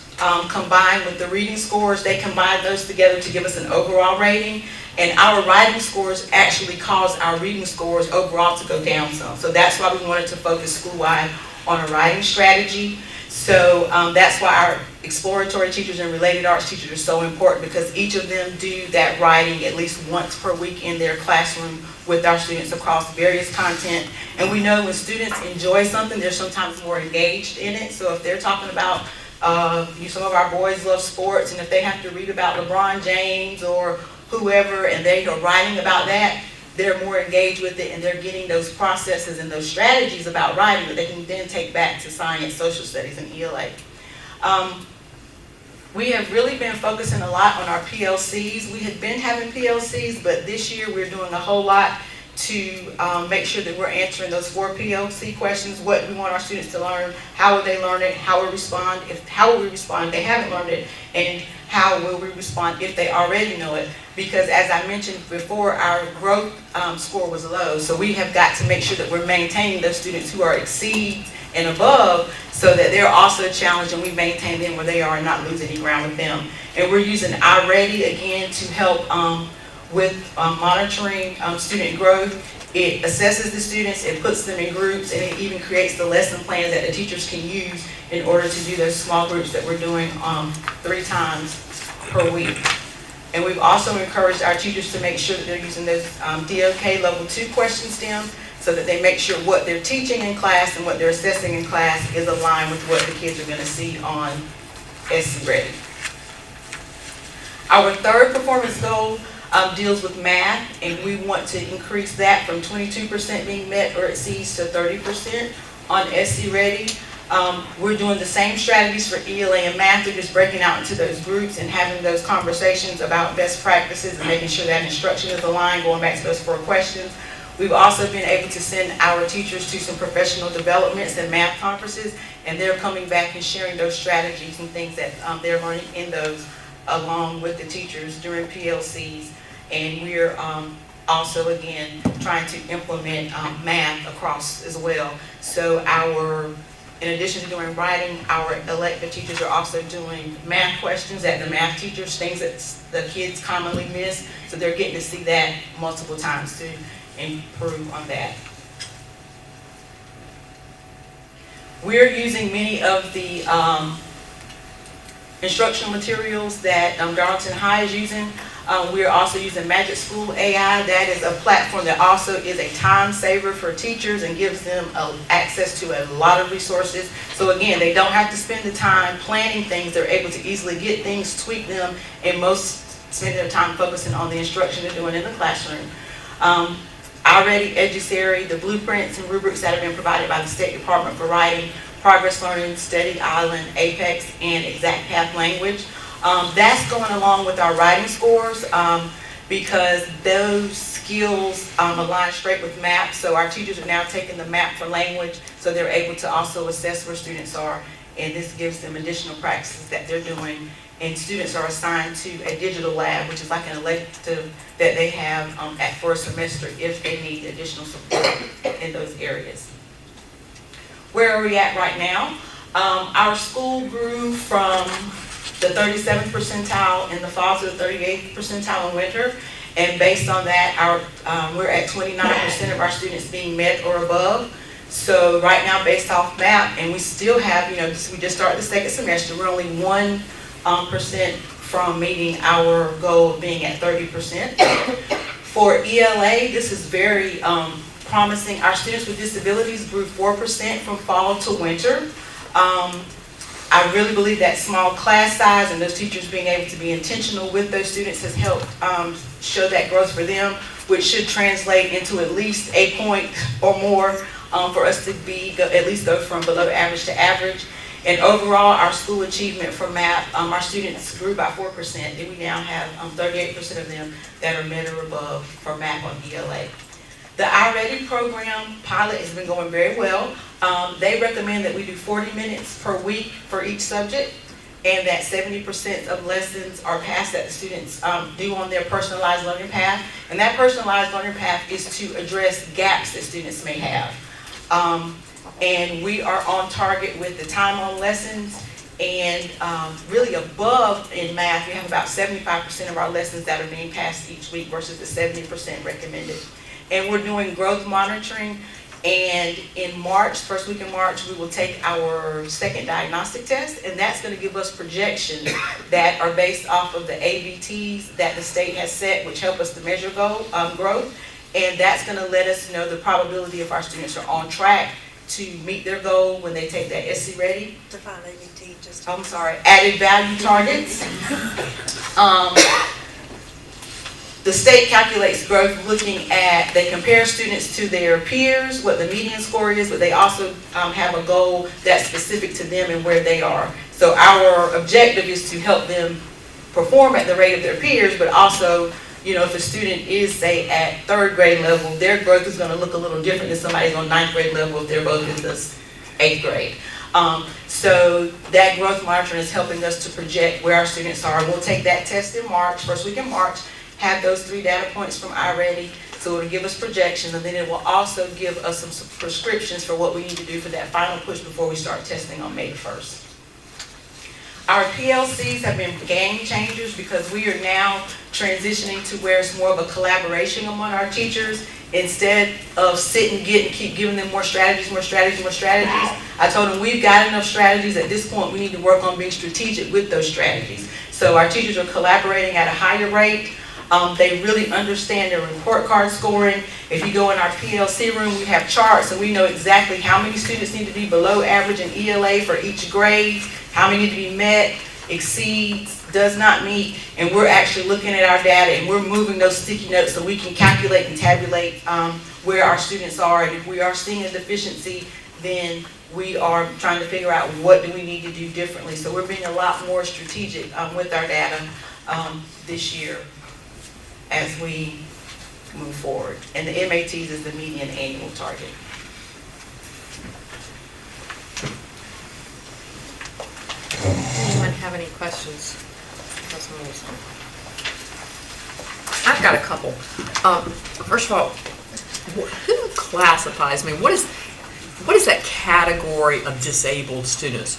combined with the reading scores, they combined those together to give us an overall rating. And our writing scores actually caused our reading scores overall to go down some. So that's why we wanted to focus school-wide on a writing strategy. So that's why our exploratory teachers and related arts teachers are so important, because each of them do that writing at least once per week in their classroom with our students across various content. And we know when students enjoy something, they're sometimes more engaged in it. So if they're talking about, some of our boys love sports, and if they have to read about LeBron James or whoever, and they are writing about that, they're more engaged with it, and they're getting those processes and those strategies about writing that they can then take back to science, social studies, and ELA. We have really been focusing a lot on our PLCs. We had been having PLCs, but this year we're doing a whole lot to make sure that we're answering those 4 PLC questions. What we want our students to learn, how will they learn it, how will we respond if they haven't learned it, and how will we respond if they already know it. Because as I mentioned before, our growth score was low, so we have got to make sure that we're maintaining those students who are exceed and above, so that they're also challenged and we maintain them where they are and not lose any ground with them. And we're using iReady again to help with monitoring student growth. It assesses the students, it puts them in groups, and it even creates the lesson plans that the teachers can use in order to do those small groups that we're doing 3 times per week. And we've also encouraged our teachers to make sure that they're using those DOK Level 2 question stems, so that they make sure what they're teaching in class and what they're assessing in class is aligned with what the kids are going to see on SC Ready. Our third performance goal deals with math, and we want to increase that from 22% being met or exceeds to 30% on SC Ready. We're doing the same strategies for ELA and math. They're just breaking out into those groups and having those conversations about best practices and making sure that instruction is aligned, going back to those 4 questions. We've also been able to send our teachers to some professional developments and math conferences, and they're coming back and sharing those strategies and things that they're learning in those along with the teachers during PLCs. And we're also, again, trying to implement math across as well. So in addition to doing writing, our elective teachers are also doing math questions that the math teachers, things that the kids commonly miss. So they're getting to see that multiple times to improve on that. We're using many of the instructional materials that Darlington High is using. We're also using Magic School AI. That is a platform that also is a time saver for teachers and gives them access to a lot of resources. So again, they don't have to spend the time planning things. They're able to easily get things, tweak them, and most spend their time focusing on the instruction they're doing in the classroom. iReady, Edusary, the blueprints and rubrics that have been provided by the State Department for writing, Progress Learning, Study Island, Apex, and Exact Path Language. That's going along with our writing scores because those skills align straight with MAP. So our teachers are now taking the MAP for language, so they're able to also assess where students are, and this gives them additional practices that they're doing. And students are assigned to a digital lab, which is like an elective that they have at first semester if they need additional support in those areas. Where are we at right now? Our school grew from the 37th percentile in the fall to the 38th percentile in winter. And based on that, we're at 29% of our students being met or above. So right now, based off MAP, and we still have, we just started the second semester, we're only 1% from meeting our goal of being at 30%. For ELA, this is very promising. Our students with disabilities grew 4% from fall to winter. I really believe that small class size and those teachers being able to be intentional with those students has helped show that growth for them, which should translate into at least a point or more for us to at least go from below average to average. And overall, our school achievement for math, our students grew by 4%, and we now have 38% of them that are met or above for math on ELA. The iReady program pilot has been going very well. They recommend that we do 40 minutes per week for each subject, and that 70% of lessons are passed that the students do on their personalized learning path. And that personalized learning path is to address gaps that students may have. And we are on target with the time on lessons, and really above in math, we have about 75% of our lessons that are being passed each week versus the 70% recommended. And we're doing growth monitoring, and in March, first week in March, we will take our second diagnostic test, and that's going to give us projections that are based off of the ABTs that the state has set, which help us to measure growth, and that's going to let us know the probability if our students are on track to meet their goal when they take that SC Ready. Define ABT, just. I'm sorry, added value targets. The state calculates growth looking at, they compare students to their peers, what the median score is, but they also have a goal that's specific to them and where they are. So our objective is to help them perform at the rate of their peers, but also, you know, if a student is, say, at 3rd grade level, their growth is going to look a little different than somebody's on 9th grade level if they're both in the 8th grade. So that growth monitoring is helping us to project where our students are. We'll take that test in March, first week in March, have those 3 data points from iReady, so it'll give us projections, and then it will also give us some prescriptions for what we need to do for that final push before we start testing on May 1st. Our PLCs have been game changers because we are now transitioning to where it's more of a collaboration among our teachers. Instead of keep giving them more strategies. I told them we've got enough strategies. At this point, we need to work on being strategic with those strategies. So our teachers are collaborating at a higher rate. They really understand their report card scoring. If you go in our PLC room, we have charts, and we know exactly how many students need to be below average in ELA for each grade, how many need to be met, exceeds, does not meet, and we're actually looking at our data, and we're moving those sticky notes so we can calculate and tabulate where our students are, and if we are seeing a deficiency, then we are trying to figure out what do we need to do differently. So we're being a lot more strategic with our data this year as we move forward. And the MATs is the median annual target. Anyone have any questions? I've got a couple. First of all, who classifies, what is that category of disabled students?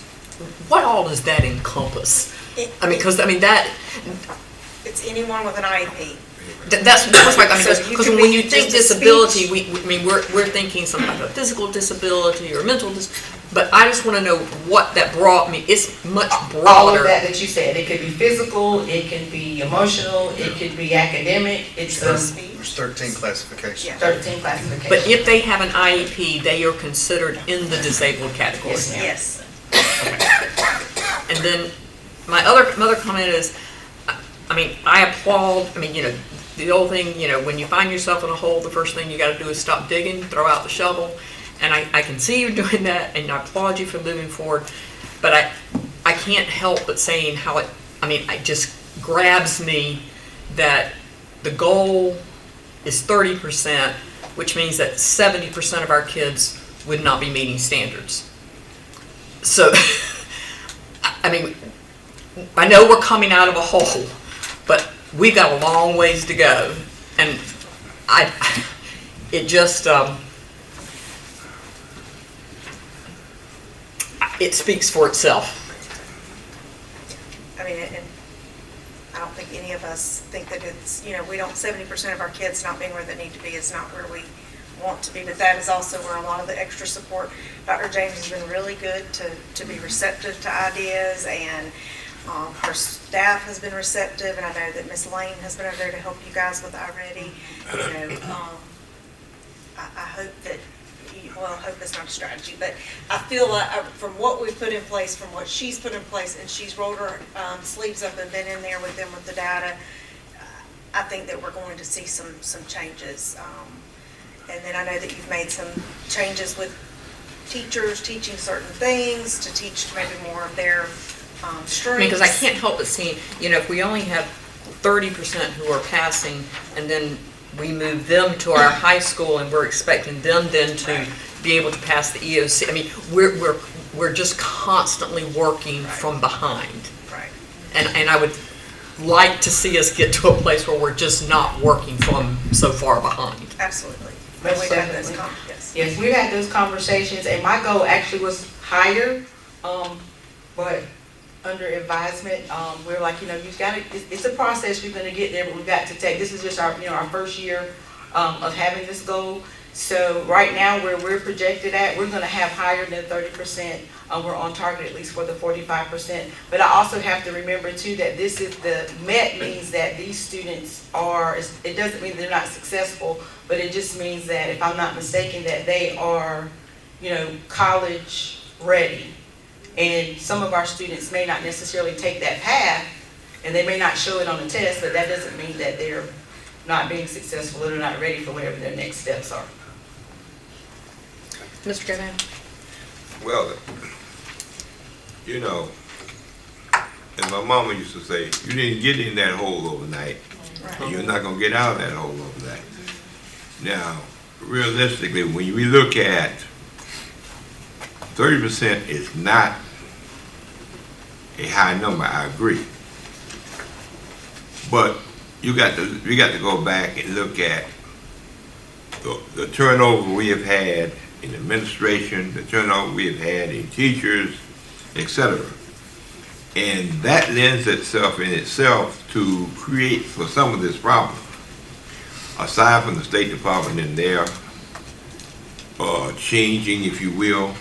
What all does that encompass? It's anyone with an IEP. That's my question, because when you think disability, we're thinking some type of physical disability or mental disability, but I just want to know what that brought me. It's much broader. All of that you said. It could be physical, it could be emotional, it could be academic. There's 13 classifications. Yeah. 13 classifications. But if they have an IEP, they are considered in the disabled category. Yes. Okay. And then my other comment is, I applaud, the old thing, when you find yourself in a hole, the first thing you got to do is stop digging, throw out the shovel. And I can see you doing that, and I applaud you for moving forward. But I can't help but saying how it just grabs me that the goal is 30%, which means that 70% of our kids would not be meeting standards. So, I know we're coming out of a hole, but we've got a long ways to go. And it speaks for itself. And I don't think any of us think that it's, we don't, 70% of our kids not being where they need to be is not where we want to be, but that is also where a lot of the extra support. Dr. James has been really good to be receptive to ideas, and her staff has been receptive, and I know that Miss Lane has been over there to help you guys with iReady. I hope that, I hope it's not a strategy, but I feel like from what we've put in place, from what she's put in place, and she's rolled her sleeves up and been in there with them with the data, I think that we're going to see some changes. And then I know that you've made some changes with teachers teaching certain things, to teach maybe more of their strengths. I mean, because I can't help but see, if we only have 30% who are passing, and then we move them to our high school, and we're expecting them then to be able to pass the EOC. I mean, we're just constantly working from behind. Right. And I would like to see us get to a place where we're just not working from so far behind. Absolutely. Most We've had those definitely. yes. Yes, we've had those conversations, and my goal actually was higher, but under advisement, we're like, you gotta, it's a process, you're gonna get there, but we've got to take, this is just our, our first year of having this goal. So right now, where we're projected at, we're gonna have higher than 30%. We're on target at least for the 45%. But I also have to remember too that this is the MET means that these students are, it doesn't mean they're not successful, but it just means that, if I'm not mistaken, that they are, college ready. And some of our students may not necessarily take that path, and they may not show it on the test, but that doesn't mean that they're not being successful or they're not ready for whatever their next steps are. Mr. Govan? Well, as my mama used to say, you didn't get in that hole overnight, and you're not going to get out of that hole overnight. Now, realistically, when we look at 30% is not a high number, I agree. But we got to go back and look at the turnover we have had in administration, the turnover we have had in teachers, etc. And that lends itself in itself to create for some of this problem. Aside from the State Department and their changing, if you will,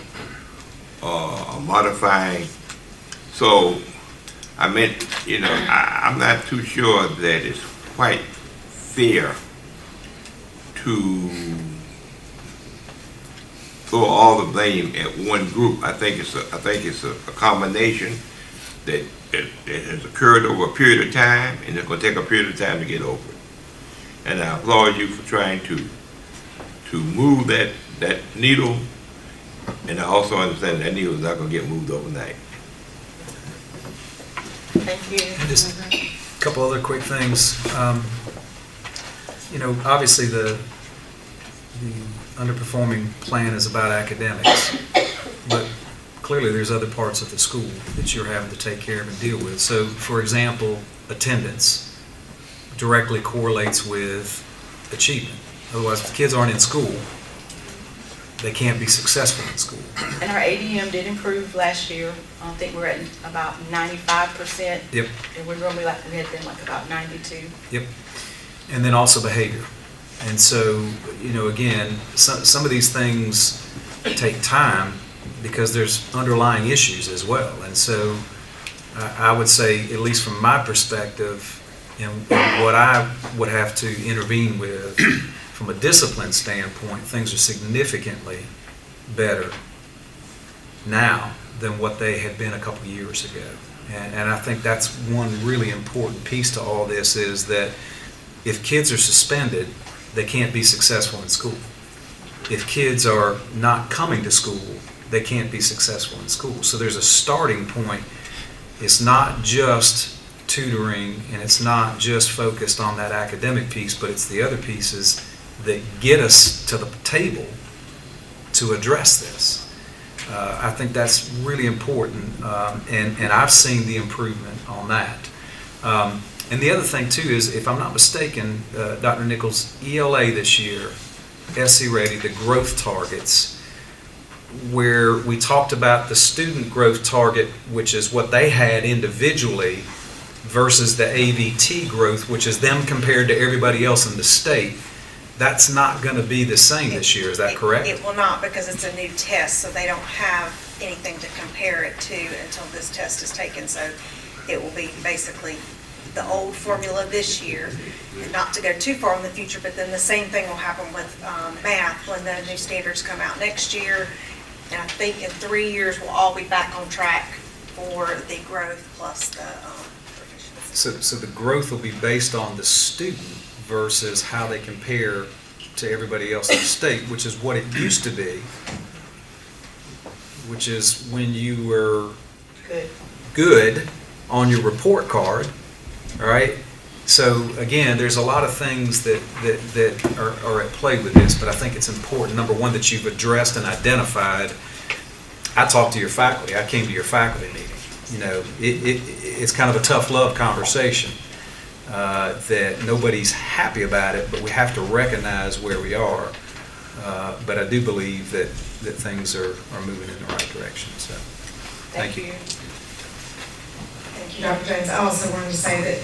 modifying. So, I meant, I'm not too sure that it's quite fair to throw all the blame at one group. I think it's a combination that has occurred over a period of time, and it's going to take a period of time to get over it. And I applaud you for trying to move that needle, and I also understand that needle is not going to get moved overnight. Thank you. And just a couple other quick things. Obviously the underperforming plan is about academics, but clearly there's other parts of the school that you're having to take care of and deal with. So, for example, attendance directly correlates with achievement. Otherwise, if the kids aren't in school, they can't be successful in school. And our ADM did improve last year. I think we're at about 95%. Yep. And we're normally we had been about 92. Yep. And then also behavior. And so, again, some of these things take time because there's underlying issues as well. And so I would say, at least from my perspective, what I would have to intervene with from a discipline standpoint, things are significantly better now than what they had been a couple years ago. And I think that's one really important piece to all this, is that if kids are suspended, they can't be successful in school. If kids are not coming to school, they can't be successful in school. So there's a starting point. It's not just tutoring, and it's not just focused on that academic piece, but it's the other pieces that get us to the table to address this. I think that's really important, and I've seen the improvement on that. And the other thing too is, if I'm not mistaken, Dr. Nichols, ELA this year, SC Ready, the growth targets, where we talked about the student growth target, which is what they had individually, versus the AVT growth, which is them compared to everybody else in the state. That's not going to be the same this year, is that correct? It will not, because it's a new test, so they don't have anything to compare it to until this test is taken. So it will be basically the old formula this year, and not to go too far in the future, but then the same thing will happen with math when the new standards come out next year. And I think in 3 years, we'll all be back on track for the growth plus the proficiency. So the growth will be based on the student versus how they compare to everybody else in the state, which is what it used to be which is when you were Good. good on your report card, all right? So again, there's a lot of things that are at play with this, but I think it's important, number one, that you've addressed and identified. I talked to your faculty. I came to your faculty meeting. You know, it's kind of a tough love conversation that nobody's happy about it, but we have to recognize where we are. But I do believe that things are moving in the right direction. So, thank you. Thank you, Dr. Jones. I also wanted to say that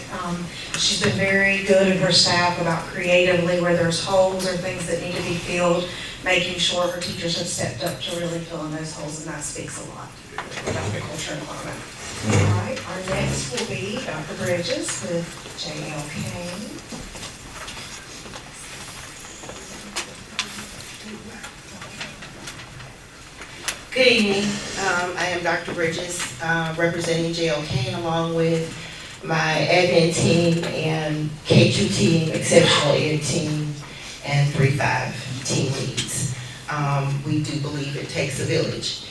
she's been very good in her staff about creatively where there's holes or things that need to be filled, making sure her teachers have stepped up to really fill in those holes, and that speaks a lot about the culture environment. All right, our next will be Dr. Bridges with J.L. Kane. Good evening. I am Dr. Bridges, representing J.L. Kane, along with my admin team and K2 team, exceptional ed team, and 3-5 team leads. We do believe it takes a village.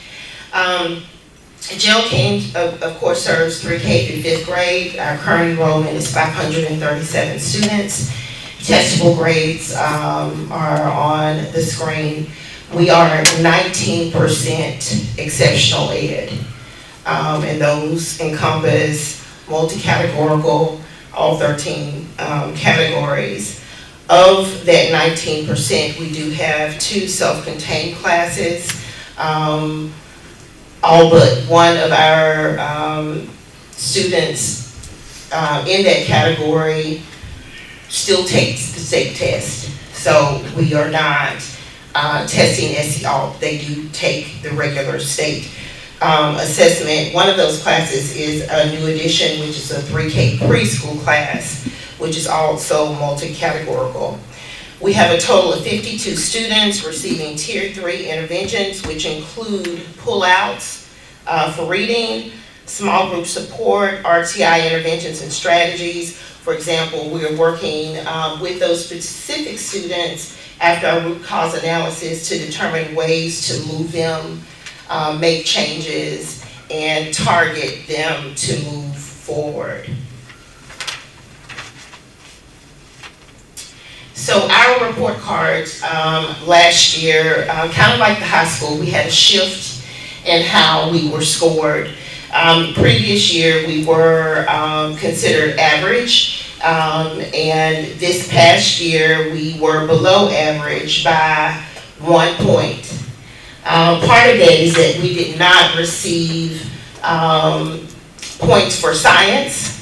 J.L. Kane, of course, serves 3K through 5th grade. Our current enrollment is 537 students. Testable grades are on the screen. We are 19% exceptional ed, and those encompass multi-categorical, all 13 categories. Of that 19%, we do have 2 self-contained classes. All but one of our students in that category still takes the state test. So we are not testing SEL. They do take the regular state assessment. One of those classes is a new addition, which is a 3K preschool class, which is also multi-categorical. We have a total of 52 students receiving Tier 3 interventions, which include pullouts for reading, small group support, RTI interventions and strategies. For example, we are working with those specific students after our root cause analysis to determine ways to move them, make changes, and target them to move forward. So our report cards last year, kind of like the high school, we had a shift in how we were scored. Previous year, we were considered average. And this past year, we were below average by 1 point. Part of that is that we did not receive points for science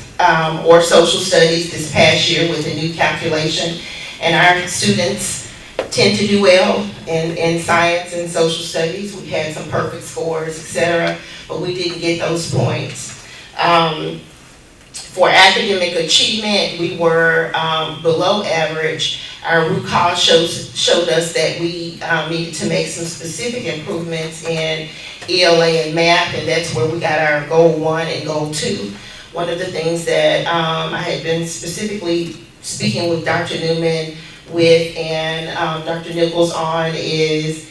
or social studies this past year with a new calculation. And our students tend to do well in science and social studies. We had some perfect scores, etc., but we didn't get those points. For academic achievement, we were below average. Our root cause showed us that we needed to make some specific improvements in ELA and math, and that's where we got our goal 1 and goal 2. One of the things that I had been specifically speaking with Dr. Newman and Dr. Nichols on is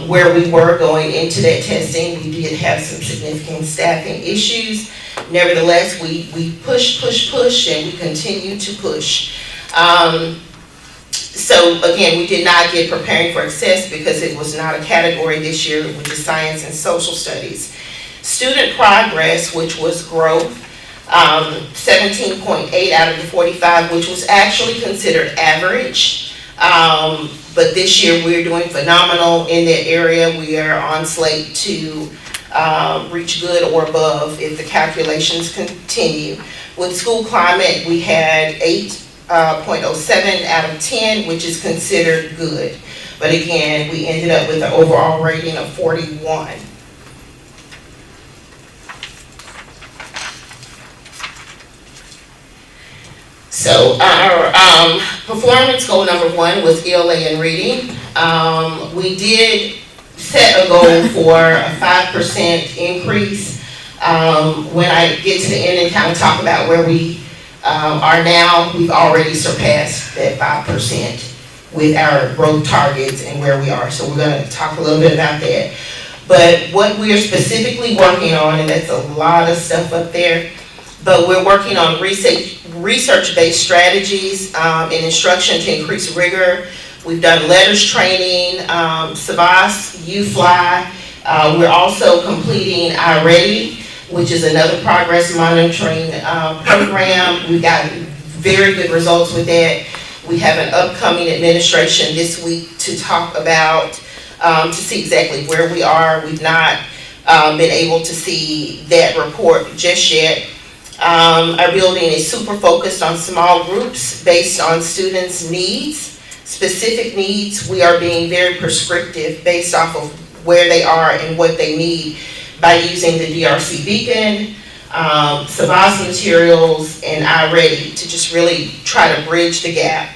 where we were going into that testing. We did have some significant staffing issues. Nevertheless, we pushed, and we continue to push. So again, we did not get preparing for access because it was not a category this year, which is science and social studies. Student progress, which was growth, 17.8 out of the 45, which was actually considered average. But this year we're doing phenomenal in that area. We are on slate to reach good or above if the calculations continue. With school climate, we had 8.07 out of 10, which is considered good. But again, we ended up with an overall rating of 41. So our performance goal number 1 was ELA and reading. We did set a goal for a 5% increase. When I get to the end and kind of talk about where we are now, we've already surpassed that 5% with our growth targets and where we are. So we're going to talk a little bit about that. But what we're specifically working on, and that's a lot of stuff up there, but we're working on research-based strategies and instruction to increase rigor. We've done letters training, Savas, UFly. We're also completing iReady, which is another progress monitoring program. We've gotten very good results with that. We have an upcoming administration this week to talk about, to see exactly where we are. We've not been able to see that report just yet. Our building is super focused on small groups based on students' needs, specific needs. We are being very prescriptive based off of where they are and what they need by using the DRC Beacon, Savas materials, and iReady to just really try to bridge the gap.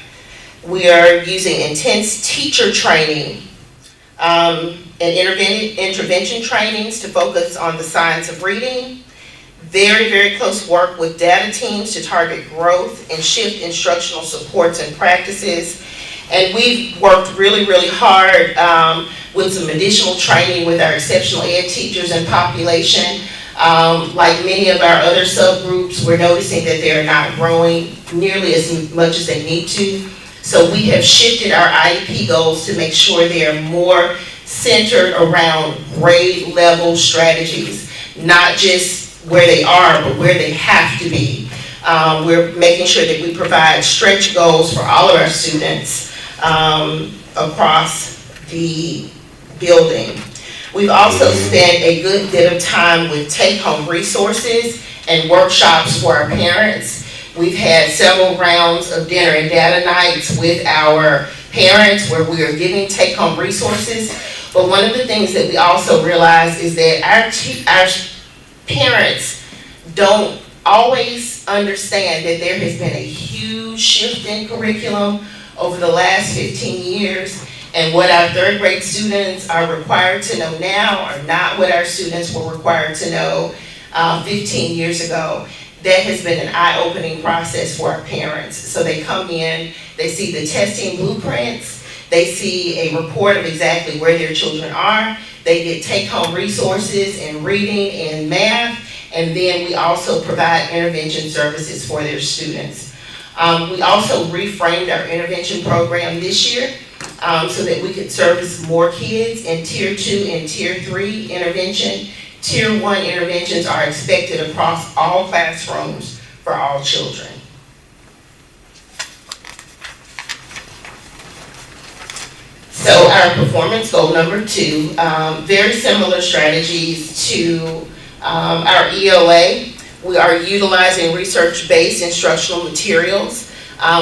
We are using intense teacher training and intervention trainings to focus on the science of reading. Very, very close work with data teams to target growth and shift instructional supports and practices. And we've worked really, really hard with some additional training with our exceptional ed teachers and population. Like many of our other subgroups, we're noticing that they're not growing nearly as much as they need to. So we have shifted our IEP goals to make sure they are more centered around grade level strategies, not just where they are, but where they have to be. We're making sure that we provide stretch goals for all of our students across the building. We've also spent a good bit of time with take-home resources and workshops for our parents. We've had several rounds of dinner and data nights with our parents where we are giving take-home resources. But one of the things that we also realize is that our parents don't always understand that there has been a huge shift in curriculum over the last 15 years. And what our third grade students are required to know now are not what our students were required to know 15 years ago. That has been an eye-opening process for our parents. So they come in, they see the testing blueprints, they see a report of exactly where their children are, they get take-home resources in reading and math, and then we also provide intervention services for their students. We also reframed our intervention program this year so that we could service more kids in Tier 2 and Tier 3 intervention. Tier 1 interventions are expected across all classrooms for all children. So our performance goal number 2, very similar strategies to our ELA. We are utilizing research-based instructional materials.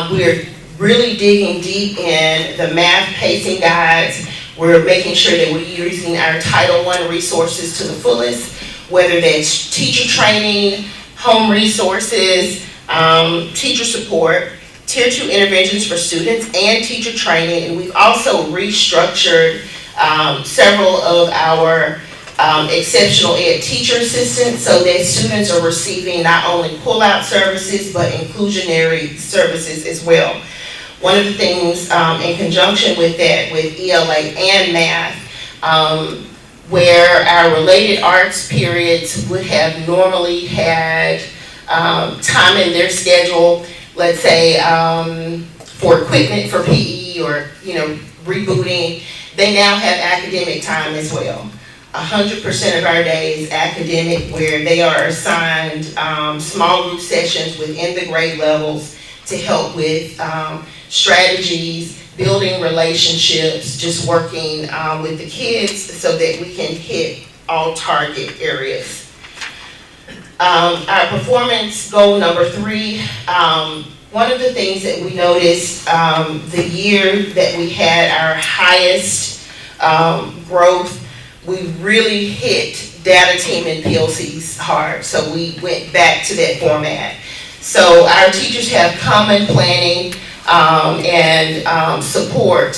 We're really digging deep in the math pacing guides. We're making sure that we're using our Title I resources to the fullest, whether that's teacher training, home resources, teacher support, Tier 2 interventions for students, and teacher training. And we've also restructured several of our exceptional ed teacher assistants so that students are receiving not only pull-out services, but inclusionary services as well. One of the things in conjunction with that, with ELA and math, where our related arts periods would have normally had time in their schedule, let's say for equipment for PE or rebooting, they now have academic time as well. 100% of our day is academic, where they are assigned small group sessions within the grade levels to help with strategies, building relationships, just working with the kids so that we can hit all target areas. Our performance goal number 3, one of the things that we noticed the year that we had our highest growth, we really hit data team and PLCs hard. So we went back to that format. So our teachers have common planning and support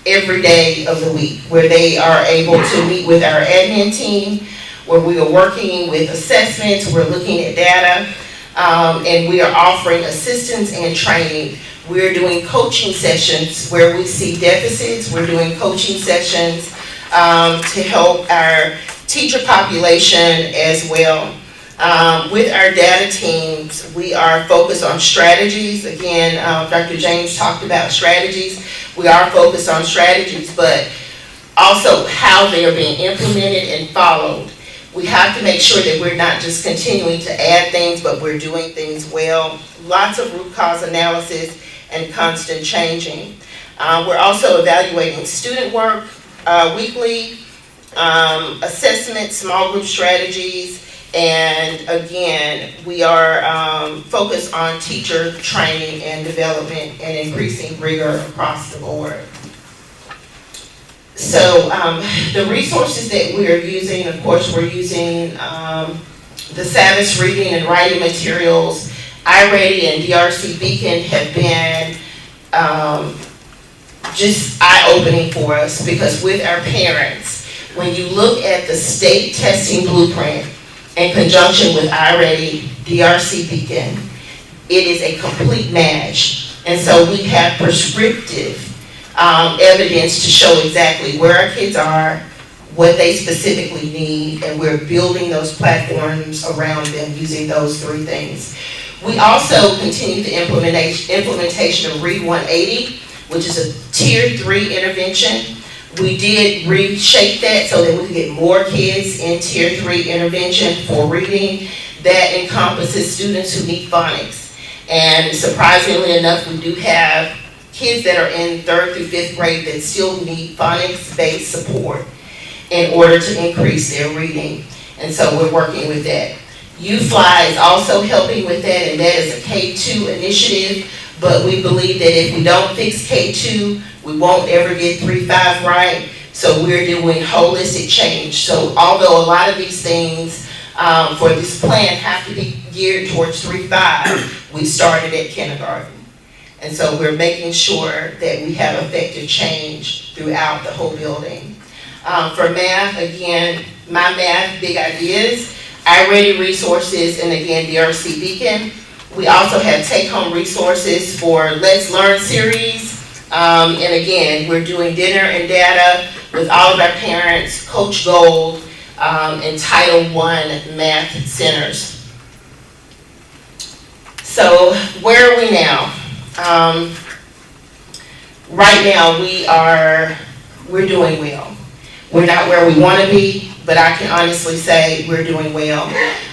every day of the week, where they are able to meet with our admin team, where we are working with assessments, we're looking at data, and we are offering assistance and training. We're doing coaching sessions where we see deficits. We're doing coaching sessions to help our teacher population as well. With our data teams, we are focused on strategies. Again, Dr. James talked about strategies. We are focused on strategies, but also how they are being implemented and followed. We have to make sure that we're not just continuing to add things, but we're doing things well. Lots of root cause analysis and constant changing. We're also evaluating student work weekly, assessment, small group strategies, and again, we are focused on teacher training and development and increasing rigor across the board. So the resources that we are using, of course, we're using the Savage reading and writing materials. iReady and DRC Beacon have been just eye-opening for us, because with our parents, when you look at the state testing blueprint in conjunction with iReady, DRC Beacon, it is a complete match. And so we have prescriptive evidence to show exactly where our kids are, what they specifically need, and we're building those platforms around them using those three things. We also continue the implementation of Read 180, which is a Tier 3 intervention. We did reshape that so that we could get more kids in Tier 3 intervention for reading. That encompasses students who need phonics. And surprisingly enough, we do have kids that are in 3rd through 5th grade that still need phonics-based support in order to increase their reading. And so we're working with that. UFly is also helping with that, and that is a K2 initiative, but we believe that if we don't fix K2, we won't ever get 3-5 right. So we're doing holistic change. So although a lot of these things for this plan have to be geared towards 3-5, we started at kindergarten. And so we're making sure that we have effective change throughout the whole building. For math, again, My Math, Big Ideas, iReady resources, and again, DRC Beacon. We also have take-home resources for Let's Learn series. And again, we're doing dinner and data with all of our parents, Coach Gold, and Title I math centers. So where are we now? Right now we're doing well. We're not where we want to be, but I can honestly say we're doing well.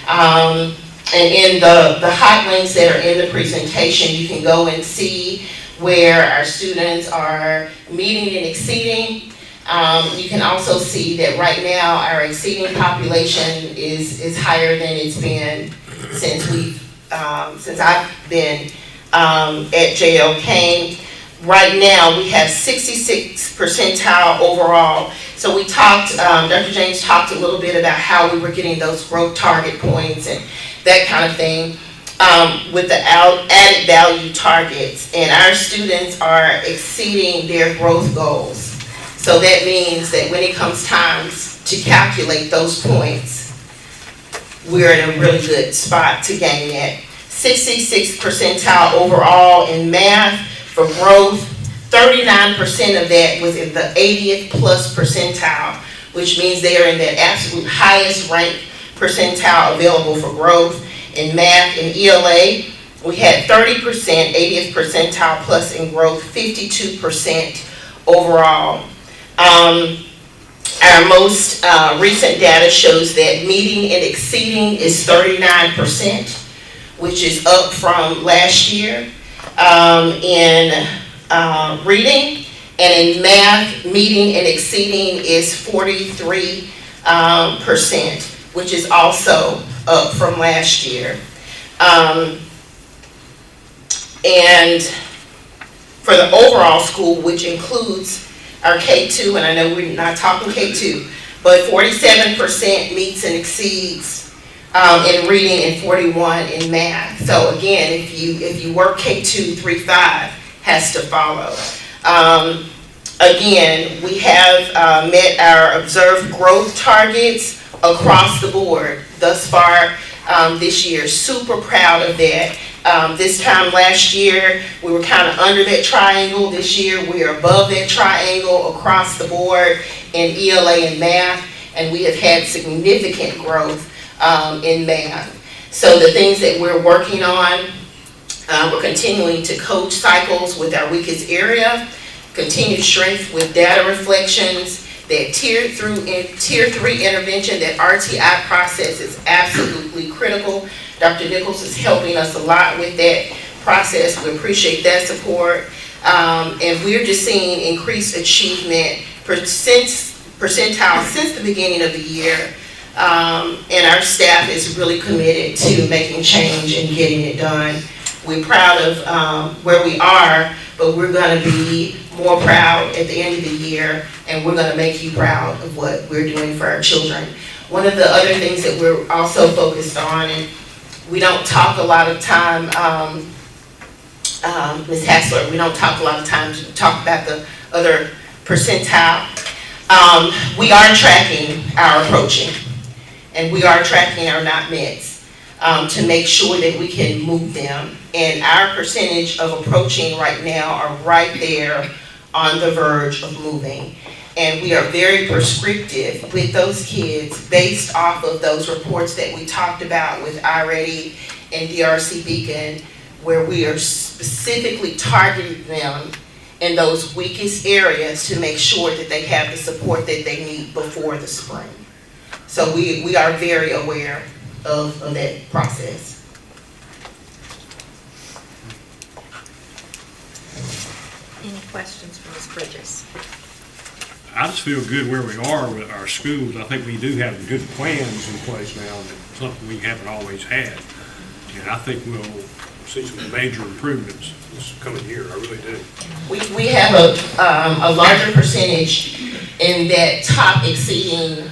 And in the hot links that are in the presentation, you can go and see where our students are meeting and exceeding. You can also see that right now our exceeding population is higher than it's been since I've been at JL Kane. Right now we have 66th percentile overall. So we talked, Dr. James talked a little bit about how we were getting those growth target points and that kind of thing with the added value targets. And our students are exceeding their growth goals. So that means that when it comes time to calculate those points, we're in a really good spot to gain that. 66th percentile overall in math for growth. 39% of that was in the 80th plus percentile, which means they are in that absolute highest ranked percentile available for growth. In math and ELA, we had 30%, 80th percentile plus in growth, 52% overall. Our most recent data shows that meeting and exceeding is 39%, which is up from last year. In reading, and in math, meeting and exceeding is 43%, which is also up from last year. And for the overall school, which includes our K2, and I know we're not talking K2, but 47% meets and exceeds in reading and 41 in math. So again, if you work K2, 3-5 has to follow. Again, we have met our observed growth targets across the board thus far this year. Super proud of that. This time last year, we were kind of under that triangle. This year, we are above that triangle across the board in ELA and math, and we have had significant growth in math. So the things that we're working on, we're continuing to coach cycles with our weakest area, continued strength with data reflections, that tier 3 intervention, that RTI process is absolutely critical. Dr. Nichols is helping us a lot with that process. We appreciate that support. And we're just seeing increased achievement percentile since the beginning of the year. And our staff is really committed to making change and getting it done. We're proud of where we are, but we're going to be more proud at the end of the year, and we're going to make you proud of what we're doing for our children. One of the other things that we're also focused on, and we don't talk a lot of time, Ms. Hassler, we don't talk a lot of times to talk about the other percentile. We are tracking our approaching, and we are tracking our not mets to make sure that we can move them. And our percentage of approaching right now are right there on the verge of moving. And we are very prescriptive with those kids based off of those reports that we talked about with iReady and DRC Beacon, where we are specifically targeting them in those weakest areas to make sure that they have the support that they need before the spring. So we are very aware of that process. Any questions for Ms. Bridges? I just feel good where we are with our schools. I think we do have good plans in place now, and something we haven't always had. And I think we'll see some major improvements this coming year. I really do. We have a larger percentage in that top exceeding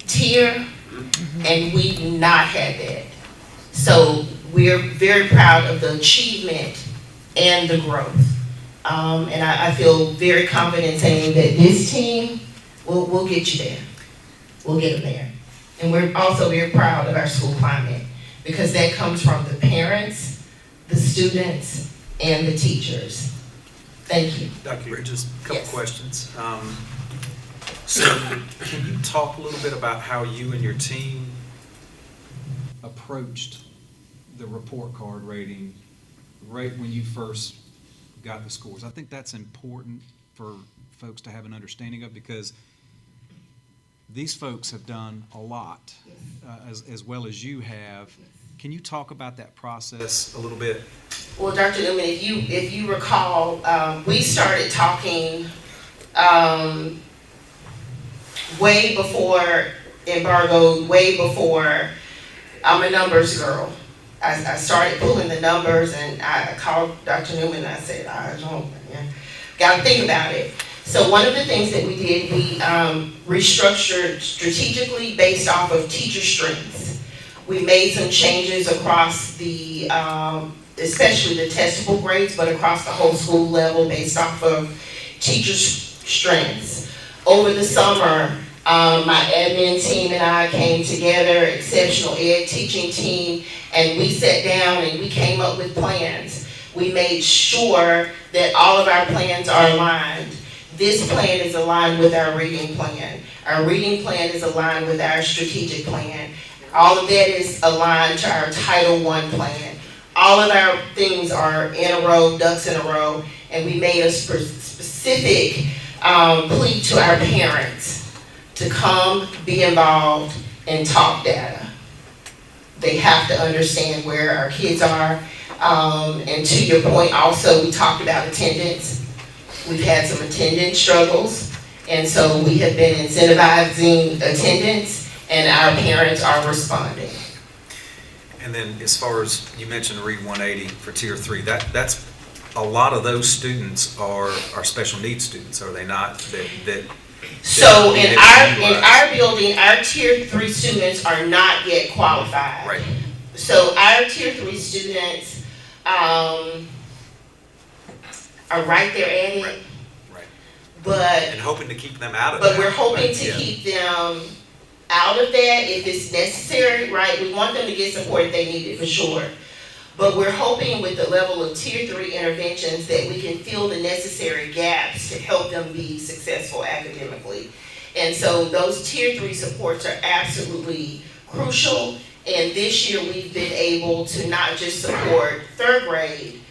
tier, and we do not have that. So we're very proud of the achievement and the growth. And I feel very confident saying that this team will get you there. We'll get them there. And we're also very proud of our school climate, because that comes from the parents, the students, and the teachers. Thank you. Dr. Bridges, a couple Yes. questions. So can you talk a little bit about how you and your team approached the report card rating right when you first got the scores? I think that's important for folks to have an understanding of, because these folks have done a lot, as well as you have. Can you talk about that process a little bit? Well, Dr. Newman, if you recall, we started talking way before embargo, way before. I'm a numbers girl. I started pulling the numbers, and I called Dr. Newman and I said, got to think about it. So one of the things that we did, we restructured strategically based off of teacher strengths. We made some changes across the, especially the testable grades, but across the whole school level based off of teacher strengths. Over the summer, my admin team and I came together, exceptional ed teaching team, and we sat down and we came up with plans. We made sure that all of our plans are aligned. This plan is aligned with our reading plan. Our reading plan is aligned with our strategic plan. All of that is aligned to our Title I plan. All of our things are in a row, ducks in a row, and we made a specific plea to our parents to come, be involved, and talk data. They have to understand where our kids are. And to your point also, we talked about attendance. We've had some attendance struggles, and so we have been incentivizing attendance, and our parents are responding. And then as far as you mentioned Read 180 for Tier 3, that's a lot of those students are special needs students, are they not? So in our building, our Tier 3 students are not yet qualified. Right. So our Tier 3 students are right there at it. Right. But and hoping to keep them out of but that. we're hoping Right. to Yeah. keep them out of that if it's necessary, right? We want them to get support if they need it for sure. But we're hoping with the level of Tier 3 interventions that we can fill the necessary gaps to help them be successful academically. And so those Tier 3 supports are absolutely crucial. And this year we've been able to not just support third grade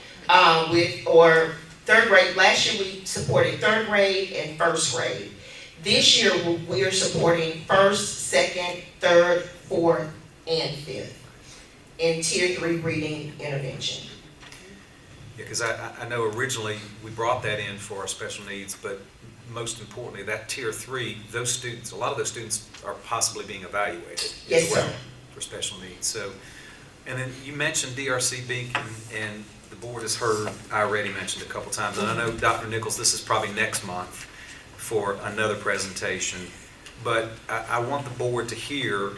last year we supported third grade and first grade. This year we are supporting first, second, third, fourth, and fifth in Tier 3 reading intervention. Yeah, because I know originally we brought that in for our special needs, but most importantly, that Tier 3, those students, a lot of those students are possibly being evaluated Yes, as well sir. for special needs. So, and then you mentioned DRC Beacon, and the board has heard, I already mentioned a couple times, and I know Dr. Nichols, this is probably next month for another presentation, but I want the board to hear,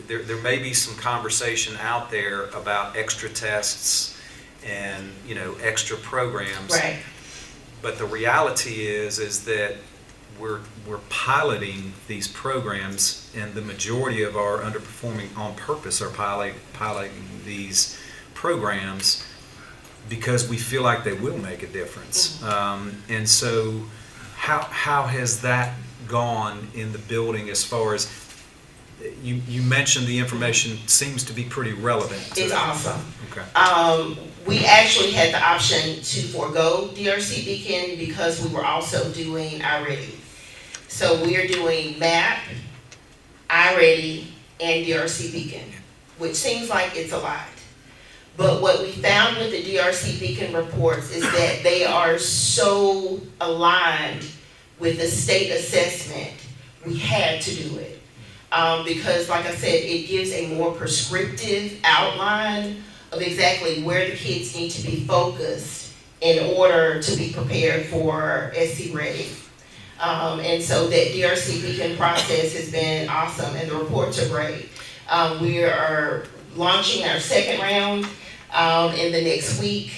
there may be some conversation out there about extra tests and, you know, extra programs. Right. But the reality is that we're piloting these programs, and the majority of our underperforming on purpose are piloting these programs because we feel like they will make a difference. And so how has that gone in the building as far as, you mentioned the information seems to be pretty relevant. It's awesome. Okay. We actually had the option to forego DRC Beacon because we were also doing iReady. So we are doing MAP, iReady, and DRC Beacon, which seems like it's a lot. But what we found with the DRC Beacon reports is that they are so aligned with the state assessment, we had to do it. Because like I said, it gives a more prescriptive outline of exactly where the kids need to be focused in order to be prepared for SC Ready. And so that DRC Beacon process has been awesome, and the reports are great. We are launching our second round in the next week.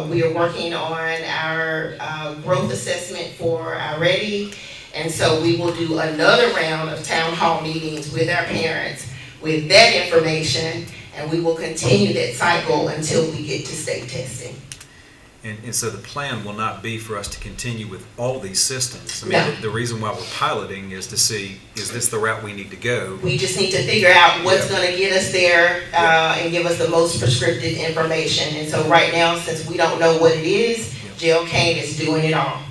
We are working on our growth assessment for our Ready, and so we will do another round of town hall meetings with our parents with that information, and we will continue that cycle until we get to state testing. And so the plan will not be for us to continue with all these systems. I mean, No. the reason why we're piloting is to see, is this the route we need to go? We just need to figure out what's gonna get us there, and give us the most prescriptive information. And so right now, since we don't know what it is, Jill Kane is doing it all.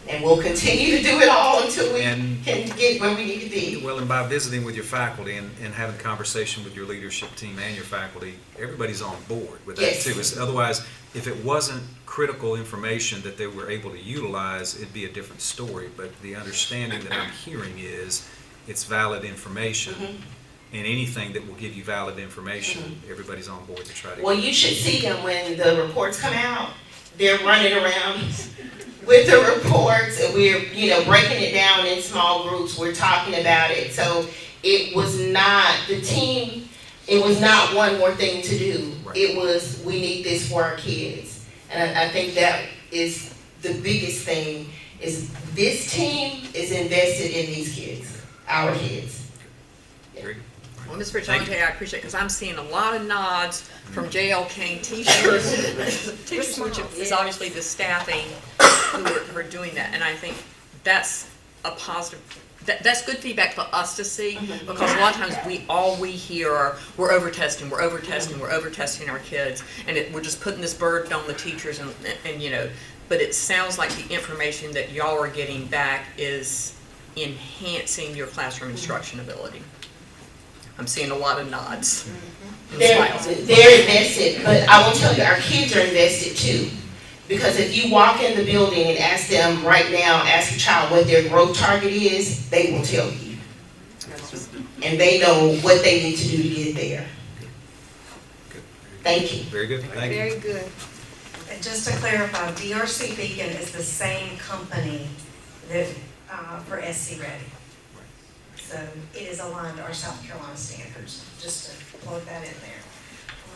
And we'll continue to do it all until we can get where we need to be. Well, and by visiting with your faculty and having a conversation with your leadership team and your faculty, everybody's on board with that Yes. too. Otherwise, if it wasn't critical information that they were able to utilize, it'd be a different story. But the understanding that I'm hearing is it's valid information, and anything that will give you valid information, everybody's on board to try to. Well, you should see them when the reports come out. They're running around with the reports, and we're, breaking it down in small groups. We're talking about it. So it was not, the team, it was not one more thing to do. Right. It was, we need this for our kids. And I think that is the biggest thing, is this team is invested in these kids, our kids. Very good. Well, Ms. Richante, I appreciate it, because I'm seeing a lot of nods from J.L. Kane teachers, which is obviously the staffing who are doing that. And I think that's a positive, that's good feedback for us to see, because a lot of times we hear are, we're over-testing our kids, and we're just putting this burden on the teachers, and but it sounds like the information that y'all are getting back is enhancing your classroom instruction ability. I'm seeing a lot of nods and smiles. They're invested, but I will tell you, our kids are invested too. Because if you walk in the building and ask them right now, ask a child what their growth target is, they will tell you. And they know what they need to do to get there. Thank you. Very good. Thank you. Very good. And just to clarify, DRC Beacon is the same company that, for SC Ready. So it is aligned to our South Carolina standards, just to plug that in there.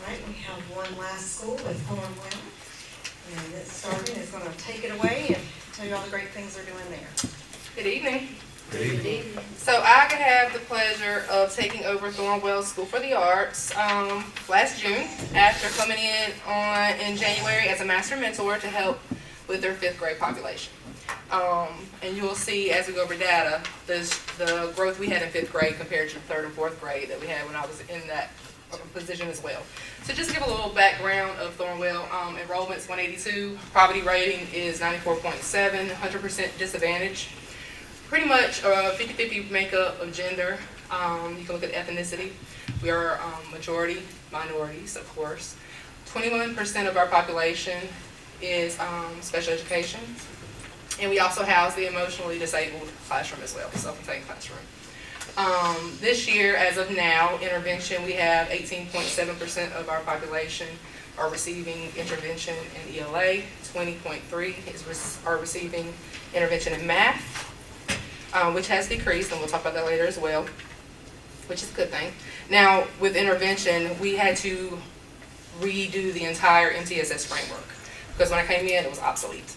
All right, we have one last school with Cornwell. And this Sergeant is going to take it away and tell you all the great things they're doing there. Good evening. Good evening. So I have the pleasure of taking over Thornwell School for the Arts last June after coming in January as a master mentor to help with their 5th grade population. And you will see as we go over data, the growth we had in 5th grade compared to the 3rd and 4th grade that we had when I was in that position as well. So just to give a little background of Thornwell, enrollment's 182, poverty rating is 94.7, 100% disadvantage. Pretty much 50-50 makeup of gender. You can look at ethnicity. We are majority minorities, of course. 21% of our population is special education. And we also house the emotionally disabled classroom as well, self-contained classroom. This year, as of now, intervention, we have 18.7% of our population are receiving intervention in ELA, 20.3% are receiving intervention in math, which has decreased, and we'll talk about that later as well, which is a good thing. Now, with intervention, we had to redo the entire MTSS framework, because when I came in, it was obsolete.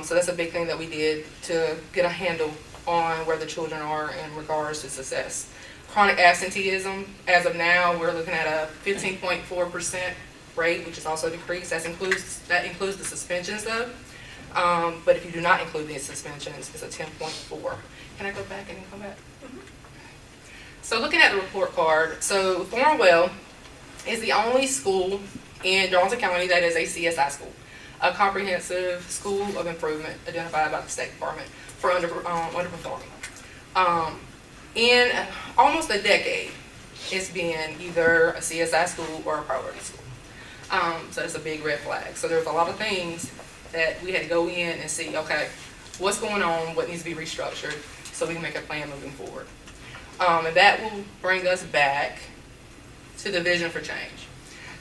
So that's a big thing that we did to get a handle on where the children are in regards to success. Chronic absenteeism, as of now, we're looking at a 15.4% rate, which is also decreased. That includes the suspensions though. But if you do not include the suspensions, it's a 10.4. Can I go back and come back? So looking at the report card, so Thornwell is the only school in Darlington County that is a CSI school, a comprehensive school of improvement identified by the State Department for underperforming. In almost a decade, it's been either a CSI school or a priority school. So that's a big red flag. So there's a lot of things that we had to go in and see, okay, what's going on, what needs to be restructured, so we can make a plan moving forward. And that will bring us back to the vision for change.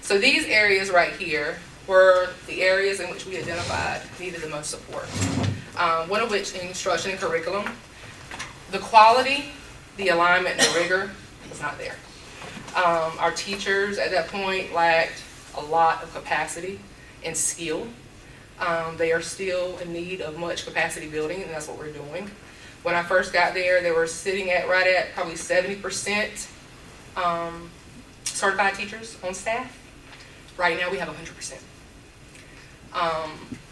So these areas right here were the areas in which we identified needed the most support. One of which instruction and curriculum. The quality, the alignment, and the rigor was not there. Our teachers at that point lacked a lot of capacity and skill. They are still in need of much capacity building, and that's what we're doing. When I first got there, they were sitting at right at probably 70% certified teachers on staff. Right now we have 100%.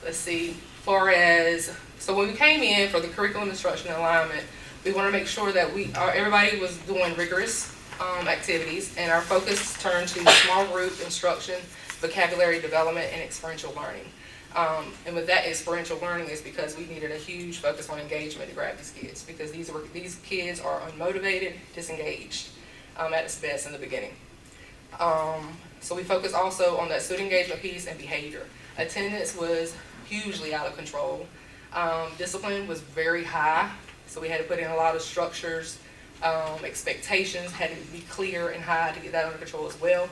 Let's see, so when we came in for the curriculum instruction and alignment, we want to make sure that everybody was doing rigorous activities, and our focus turned to small group instruction, vocabulary development, and experiential learning. And with that experiential learning is because we needed a huge focus on engagement to grab these kids, because these kids are unmotivated, disengaged at its best in the beginning. So we focused also on that student engagement piece and behavior. Attendance was hugely out of control. Discipline was very high, so we had to put in a lot of structures. Expectations had to be clear and high to get that under control as well.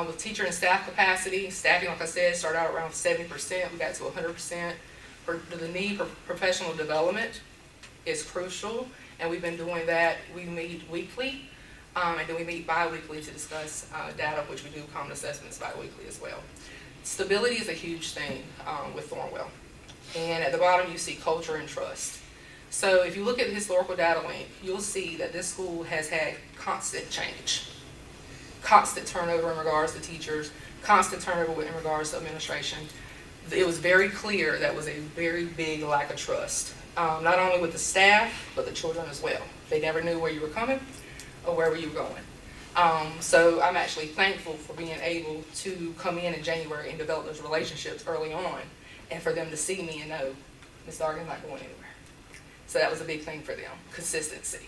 With teacher and staff capacity, staffing, like I said, started out around 70%. We got to 100%. The need for professional development is crucial, and we've been doing that. We meet weekly, and then we meet bi-weekly to discuss data, which we do common assessments bi-weekly as well. Stability is a huge thing with Thornwell. And at the bottom, you see culture and trust. So if you look at the historical data link, you'll see that this school has had constant change. Constant turnover in regards to teachers, constant turnover in regards to administration. It was very clear that was a very big lack of trust, not only with the staff, but the children as well. They never knew where you were coming or where you were going. So I'm actually thankful for being able to come in January and develop those relationships early on, and for them to see me and know Ms. Dargan's not going anywhere. So that was a big thing for them, consistency.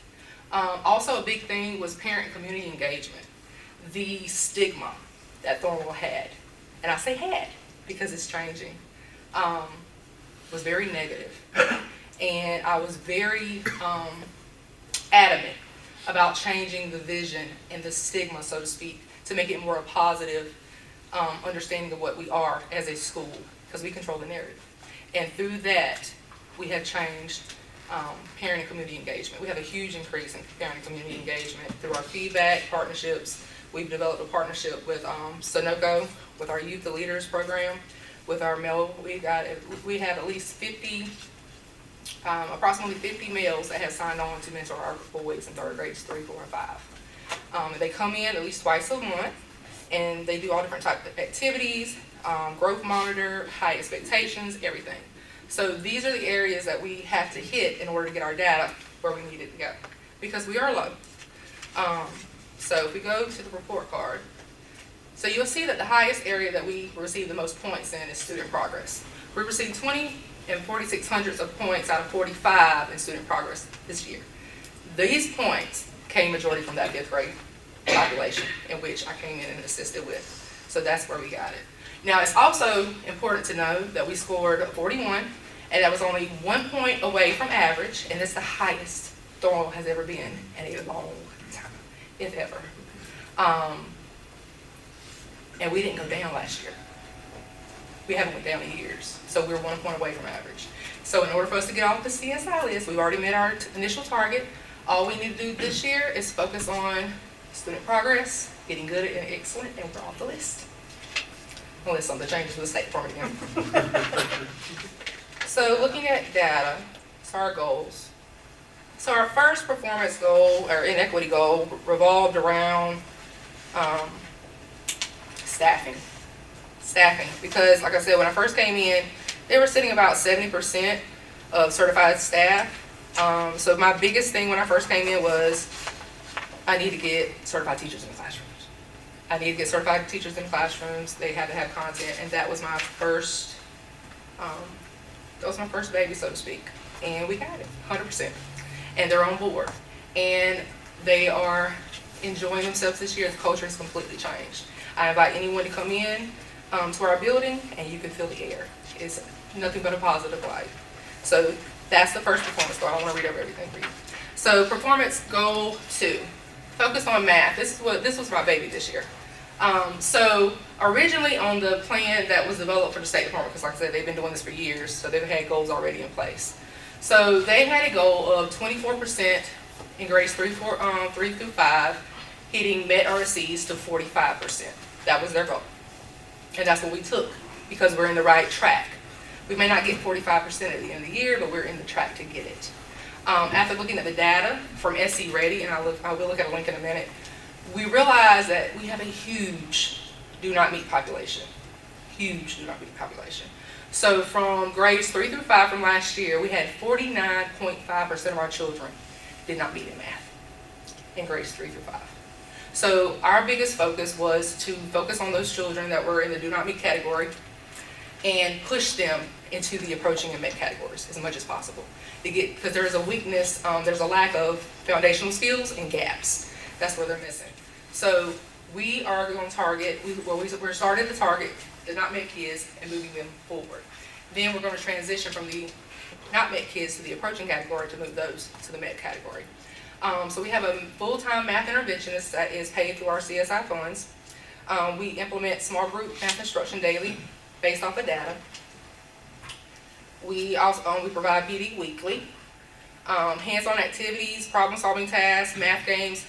Also a big thing was parent community engagement. The stigma that Thornwell had, and I say had because it's changing, was very negative. And I was very adamant about changing the vision and the stigma, so to speak, to make it more a positive understanding of what we are as a school, because we control the narrative. And through that, we have changed parent and community engagement. We have a huge increase in parent and community engagement through our feedback, partnerships. We've developed a partnership with Sunoco, with our Youth the Leaders program, with our we have at least 50 approximately 50 males that have signed on to mentor our boys in third grades 3, 4, and 5. They come in at least twice a month, and they do all different types of activities, growth monitor, high expectations, everything. So these are the areas that we have to hit in order to get our data where we need it to go, because we are low. So if we go to the report card, so you'll see that the highest area that we receive the most points in is student progress. We received 20 and 46 hundredths of points out of 45 in student progress this year. These points came majority from that 5th grade population, in which I came in and assisted with. So that's where we got it. Now, it's also important to know that we scored 41, and that was only 1 point away from average, and it's the highest Thornwell has ever been in a long time, if ever. And we didn't go down last year. We haven't went down in years, so we're 1 point away from average. So in order for us to get off the CSI list, we've already met our initial target. All we need to do this year is focus on student progress, getting good and excellent, and we're off the list. Unless something changes with the State Department again. So looking at data, so our goals. So our first performance goal, or inequity goal, revolved around staffing. Because like I said, when I first came in, they were sitting about 70% of certified staff. So my biggest thing when I first came in was I need to get certified teachers in the classrooms. I need to get certified teachers in the classrooms. They had to have content, and that was my first baby, so to speak. And we got it, 100%. And they're on board. And they are enjoying themselves this year. The culture has completely changed. I invite anyone to come in to our building, and you can feel the air. It's nothing but a positive light. So that's the first performance goal. I don't want to read over everything for you. So performance goal 2, focus on math. This was my baby this year. So originally on the plan that was developed for the State Department, because like I said, they've been doing this for years, so they've had goals already in place. So they had a goal of 24% in grades 3 through 5, hitting MET RSEs to 45%. That was their goal. And that's what we took, because we're in the right track. We may not get 45% at the end of the year, but we're in the track to get it. After looking at the data from SC Ready, and I will look at a link in a minute, we realized that we have a huge do not meet population. Huge do not meet population. So from grades 3 through 5 from last year, we had 49.5% of our children did not meet in math in grades 3 through 5. So our biggest focus was to focus on those children that were in the do not meet category and push them into the approaching and met categories as much as possible. Because there's a weakness, there's a lack of foundational skills and gaps. That's where they're missing. So we are going to target, we're starting to target the not met kids and moving them forward. Then we're going to transition from the not met kids to the approaching category to move those to the met category. So we have a full-time math interventionist that is paid through our CSI funds. We implement small group math instruction daily based off of data. We also we provide PD weekly, hands-on activities, problem-solving tasks, math games.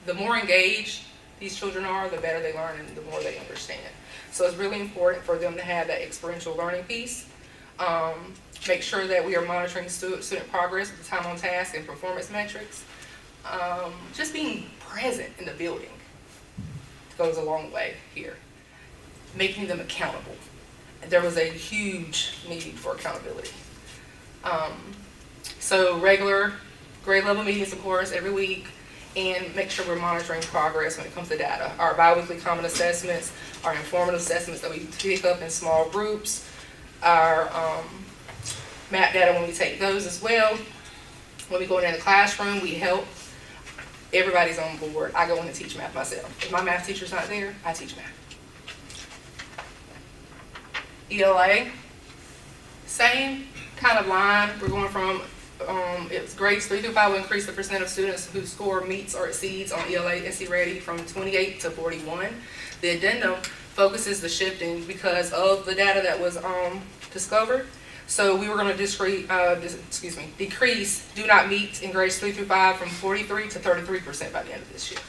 The more engaged these children are, the better they learn and the more they understand. So it's really important for them to have that experiential learning piece. Make sure that we are monitoring student progress with the time on task and performance metrics. Just being present in the building goes a long way here. Making them accountable. There was a huge need for accountability. So regular grade level meetings, of course, every week, and make sure we're monitoring progress when it comes to data. Our biweekly common assessments, our informative assessments that we pick up in small groups, our map data when we take those as well. When we go in the classroom, we help. Everybody's on board. I go in and teach math myself. If my math teacher's not there, I teach math. ELA, same kind of line. We're going from, it's grades 3 through 5 will increase the percent of students who score meets or exceeds on ELA SC Ready from 28 to 41. The addendum focuses the shifting because of the data that was discovered. So we were going to decrease do not meet in grades 3 through 5 from 43 to 33% by the end of this year.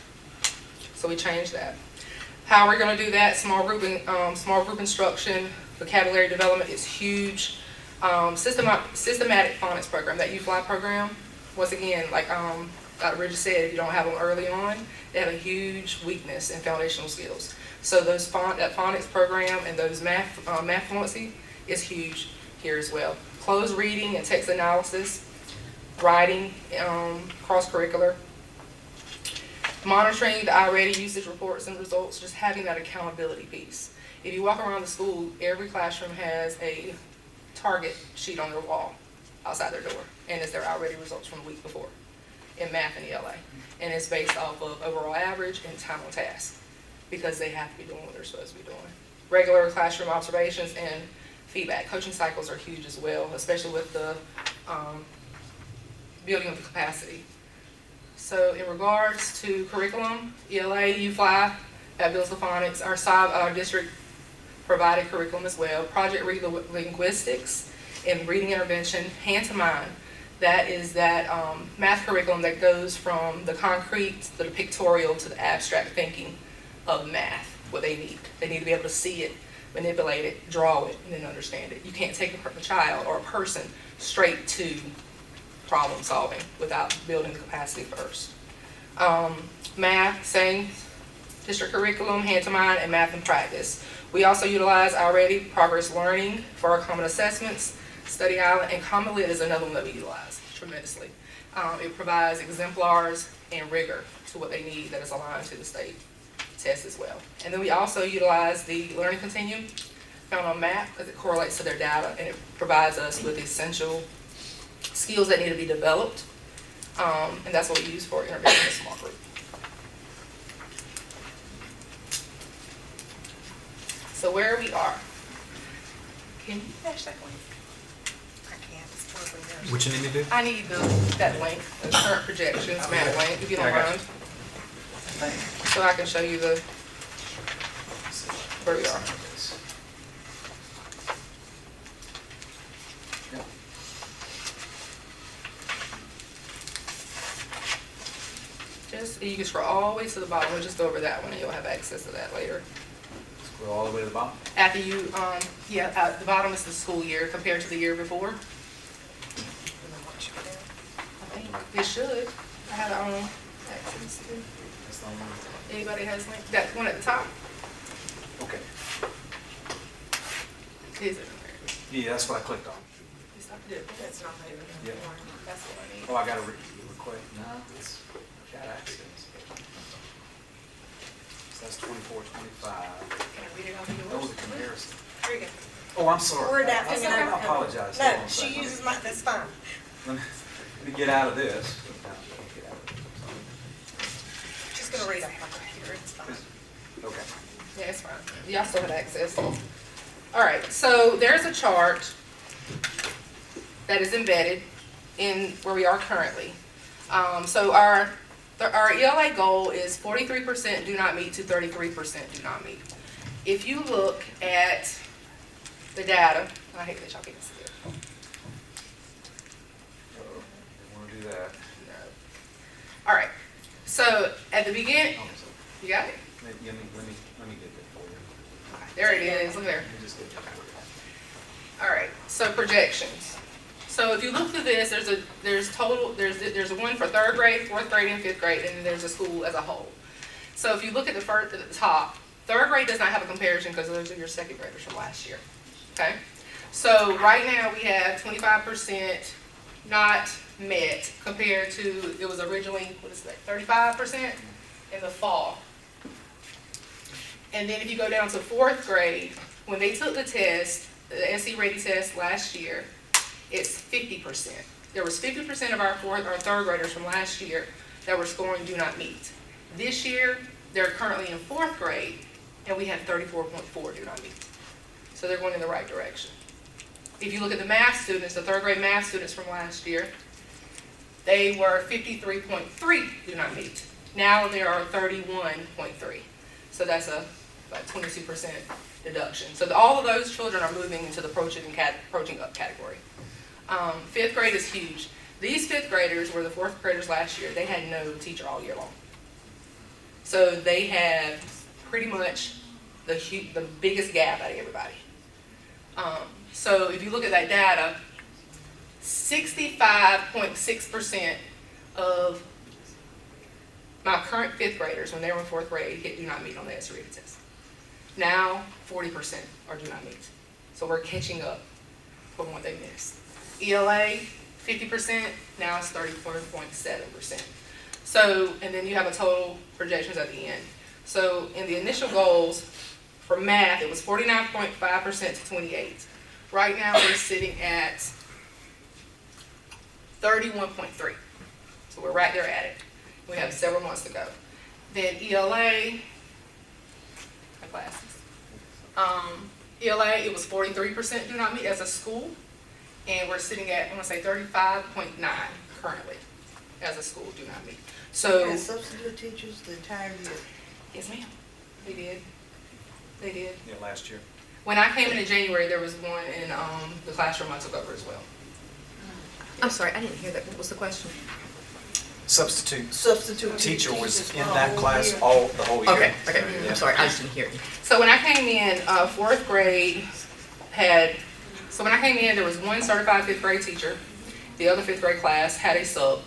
So we changed that. How we're going to do that? Small group instruction, vocabulary development is huge. Systematic phonics program, that U-Fly program, once again, like Dr. Bridges said, if you don't have them early on, they have a huge weakness in foundational skills. So that phonics program and those math fluency is huge here as well. Closed reading and text analysis, writing, cross-curricular, monitoring the iReady usage reports and results, just having that accountability piece. If you walk around the school, every classroom has a target sheet on their wall outside their door, and it's their iReady results from the week before in math and ELA. And it's based off of overall average and time on task, because they have to be doing what they're supposed to be doing. Regular classroom observations and feedback. Coaching cycles are huge as well, especially with the building of the capacity. So in regards to curriculum, ELA, U-Fly, that builds the phonics. Our district provided curriculum as well. Project Read Linguistics and Reading Intervention, Hand to Mind. That is that math curriculum that goes from the concrete, to the pictorial, to the abstract thinking of math, what they need. They need to be able to see it, manipulate it, draw it, and then understand it. You can't take a child or a person straight to problem solving without building the capacity first. Math, same district curriculum, Hand to Mind, and Math and Practice. We also utilize iReady, Progress Learning for our common assessments, Study Island, and Common Lit is another one that we utilize tremendously. It provides exemplars and rigor to what they need that is aligned to the state test as well. And then we also utilize the Learning Continuum found on MAP because it correlates to their data, and it provides us with essential skills that need to be developed. And that's what we use for intervention in a small group. So where we are. Can you flash that link? I can't, it's probably there. What you need me to do? I need that link, the current projections, map link, if you don't mind. So I can show you where we are. You can scroll all the way to the bottom. We'll just go over that one and you'll have access to that later. Scroll all the way to the bottom. After you, at the bottom is the school year compared to the year before. I think it should. I have it on access to. Anybody has link? That one at the top? Okay. Is it? Yeah, that's what I clicked on. That's not there. Yeah. That's what I need. Oh, I got a request. No, it's got access. So that's 24, 25. Can I read it off of yours? That was a comparison. Here you go. Oh, I'm sorry. We're adapting it. I apologize. No, Hold on a she second. uses my, that's fine. Let me get out of this. She's gonna read off my computer, it's fine. Okay. Yeah, it's fine. Y'all still have access. All right, so there's a chart that is embedded in where we are currently. So our ELA goal is 43% do not meet to 33% do not meet. If you look at the data, I hate that y'all can't see it. I want to do that. No. All right, so at the beginning, you got it? Let me get that for you. Okay, there it is, look there. Let me just get that for you. All right, so projections. So if you look through this, there's a one for third grade, fourth grade, and fifth grade, and then there's a school as a whole. So if you look at the first at the top, third grade does not have a comparison because those are your second graders from last year. Okay, so right now we have 25% not met compared to it was originally 35% in the fall. And then if you go down to fourth grade, when they took the test, the SE Ready test last year, it's 50%. There was 50% of our third graders from last year that were scoring do not meet. This year, they're currently in fourth grade, and we have 34.4 do not meet. So they're going in the right direction. If you look at the math students, the third grade math students from last year, they were 53.3 do not meet. Now there are 31.3. So that's a 22% deduction. So all of those children are moving into the approaching up category. Fifth grade is huge. These fifth graders were the fourth graders last year. They had no teacher all year long. So they have pretty much the biggest gap out of everybody. So if you look at that data, 65.6% of my current fifth graders, when they were in fourth grade, hit do not meet on the SRE test. Now, 40% are do not meet. So we're catching up from what they missed. ELA, 50%, now it's 34.7%. So, and then you have a total projections at the end. So in the initial goals for math, it was 49.5% to 28. Right now, we're sitting at 31.3. So we're right there at it. We have several months to go. Then ELA, my glasses. ELA, it was 43% do not meet as a school, and we're sitting at, I want to say 35.9 currently as a school do not meet. So. And substitute teachers the entire year? Yes, ma'am. They did. They did. Yeah, last year. When I came in January, there was one in the classroom I took over as well. I'm sorry, I didn't hear that. What was the question? Substitute teacher was teachers in for that the class whole the whole year. Okay. Yeah. I'm sorry, I just didn't hear you. So when I came in, fourth grade when I came in, there was one certified fifth grade teacher. The other fifth grade class had a sub.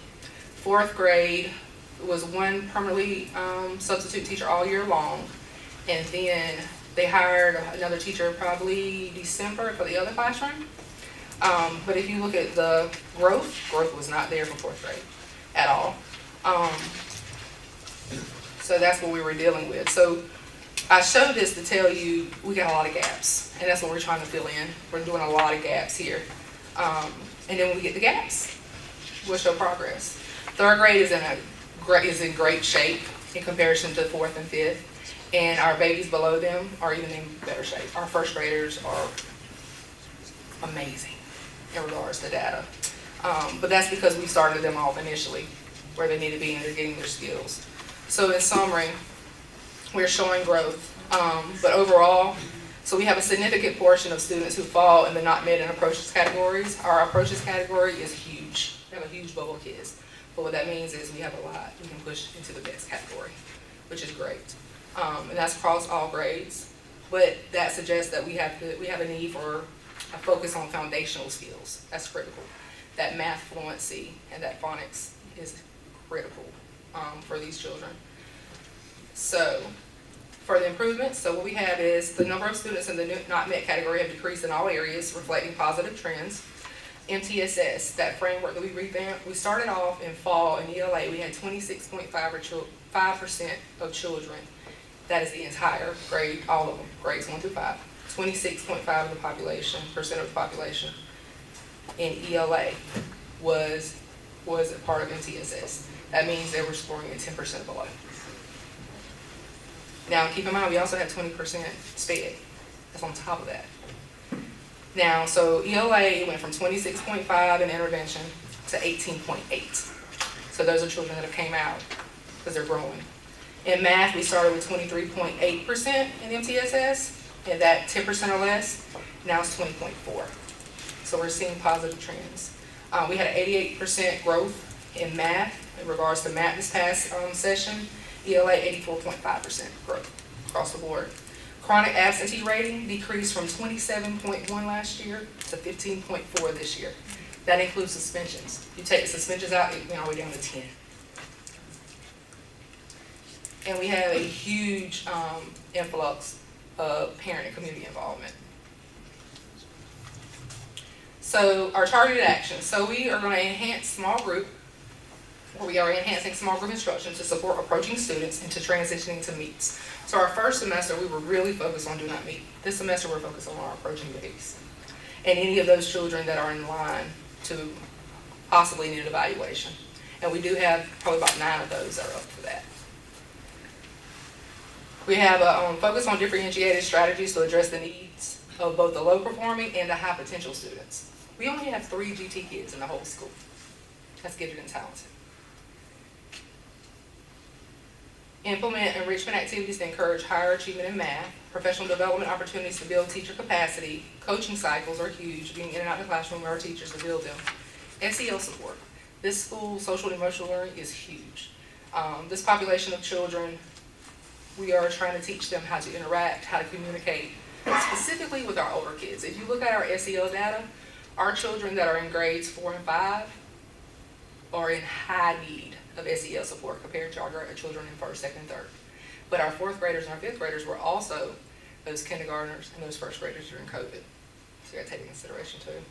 Fourth grade was one permanently substitute teacher all year long. And then they hired another teacher probably December for the other classroom. But if you look at the growth was not there for fourth grade at all. So that's what we were dealing with. So I showed this to tell you we got a lot of gaps, and that's what we're trying to fill in. We're doing a lot of gaps here. And then when we get the gaps, we'll show progress. Third grade is in great shape in comparison to fourth and fifth, and our babies below them are even in better shape. Our first graders are amazing in regards to data. But that's because we started them off initially where they need to be and they're getting their skills. So in summary, we're showing growth. But overall, so we have a significant portion of students who fall in the not met and approaches categories. Our approaches category is huge. We have a huge bubble of kids. But what that means is we have a lot we can push into the best category, which is great. And that's across all grades. But that suggests that we have a need for a focus on foundational skills. That's critical. That math fluency and that phonics is critical for these children. So for the improvements, so what we have is the number of students in the not met category have decreased in all areas, reflecting positive trends. MTSS, that framework that we revamped, we started off in fall in ELA, we had 26.5% of children. That is the entire grade, all of them, grades 1 through 5. 26.5% of the population in ELA was a part of MTSS. That means they were scoring at 10% below. Now, keep in mind, we also had 20% SPED. That's on top of that. Now, so ELA went from 26.5 in intervention to 18.8. So those are children that have came out because they're growing. In math, we started with 23.8% in MTSS, and that 10% or less, now it's 20.4. So we're seeing positive trends. We had an 88% growth in math in regards to math this past session. ELA, 84.5% growth across the board. Chronic absentee rating decreased from 27.1 last year to 15.4 this year. That includes suspensions. You take the suspensions out, it went all the way down to 10. And we have a huge influx of parent and community involvement. So our targeted actions. So we are going to enhance small group, or we are enhancing small group instruction to support approaching students into transitioning to meets. So our first semester, we were really focused on do not meet. This semester, we're focused on our approaching babies and any of those children that are in line to possibly need an evaluation. And we do have probably about 9 of those that are up for that. We have a focus on differentiated strategies to address the needs of both the low performing and the high potential students. We only have 3 GT kids in the whole school. That's gifted and talented. Implement enrichment activities to encourage higher achievement in math, professional development opportunities to build teacher capacity, coaching cycles are huge, being in and out of the classroom with our teachers to build them. SEL support. This school, social and emotional learning, is huge. This population of children, we are trying to teach them how to interact, how to communicate, specifically with our older kids. If you look at our SEL data, our children that are in grades 4 and 5 are in high need of SEL support compared to our children in 1st, 2nd, and 3rd. But our 4th graders and our 5th graders were also those kindergartners and those 1st graders during COVID. So you gotta take into consideration too.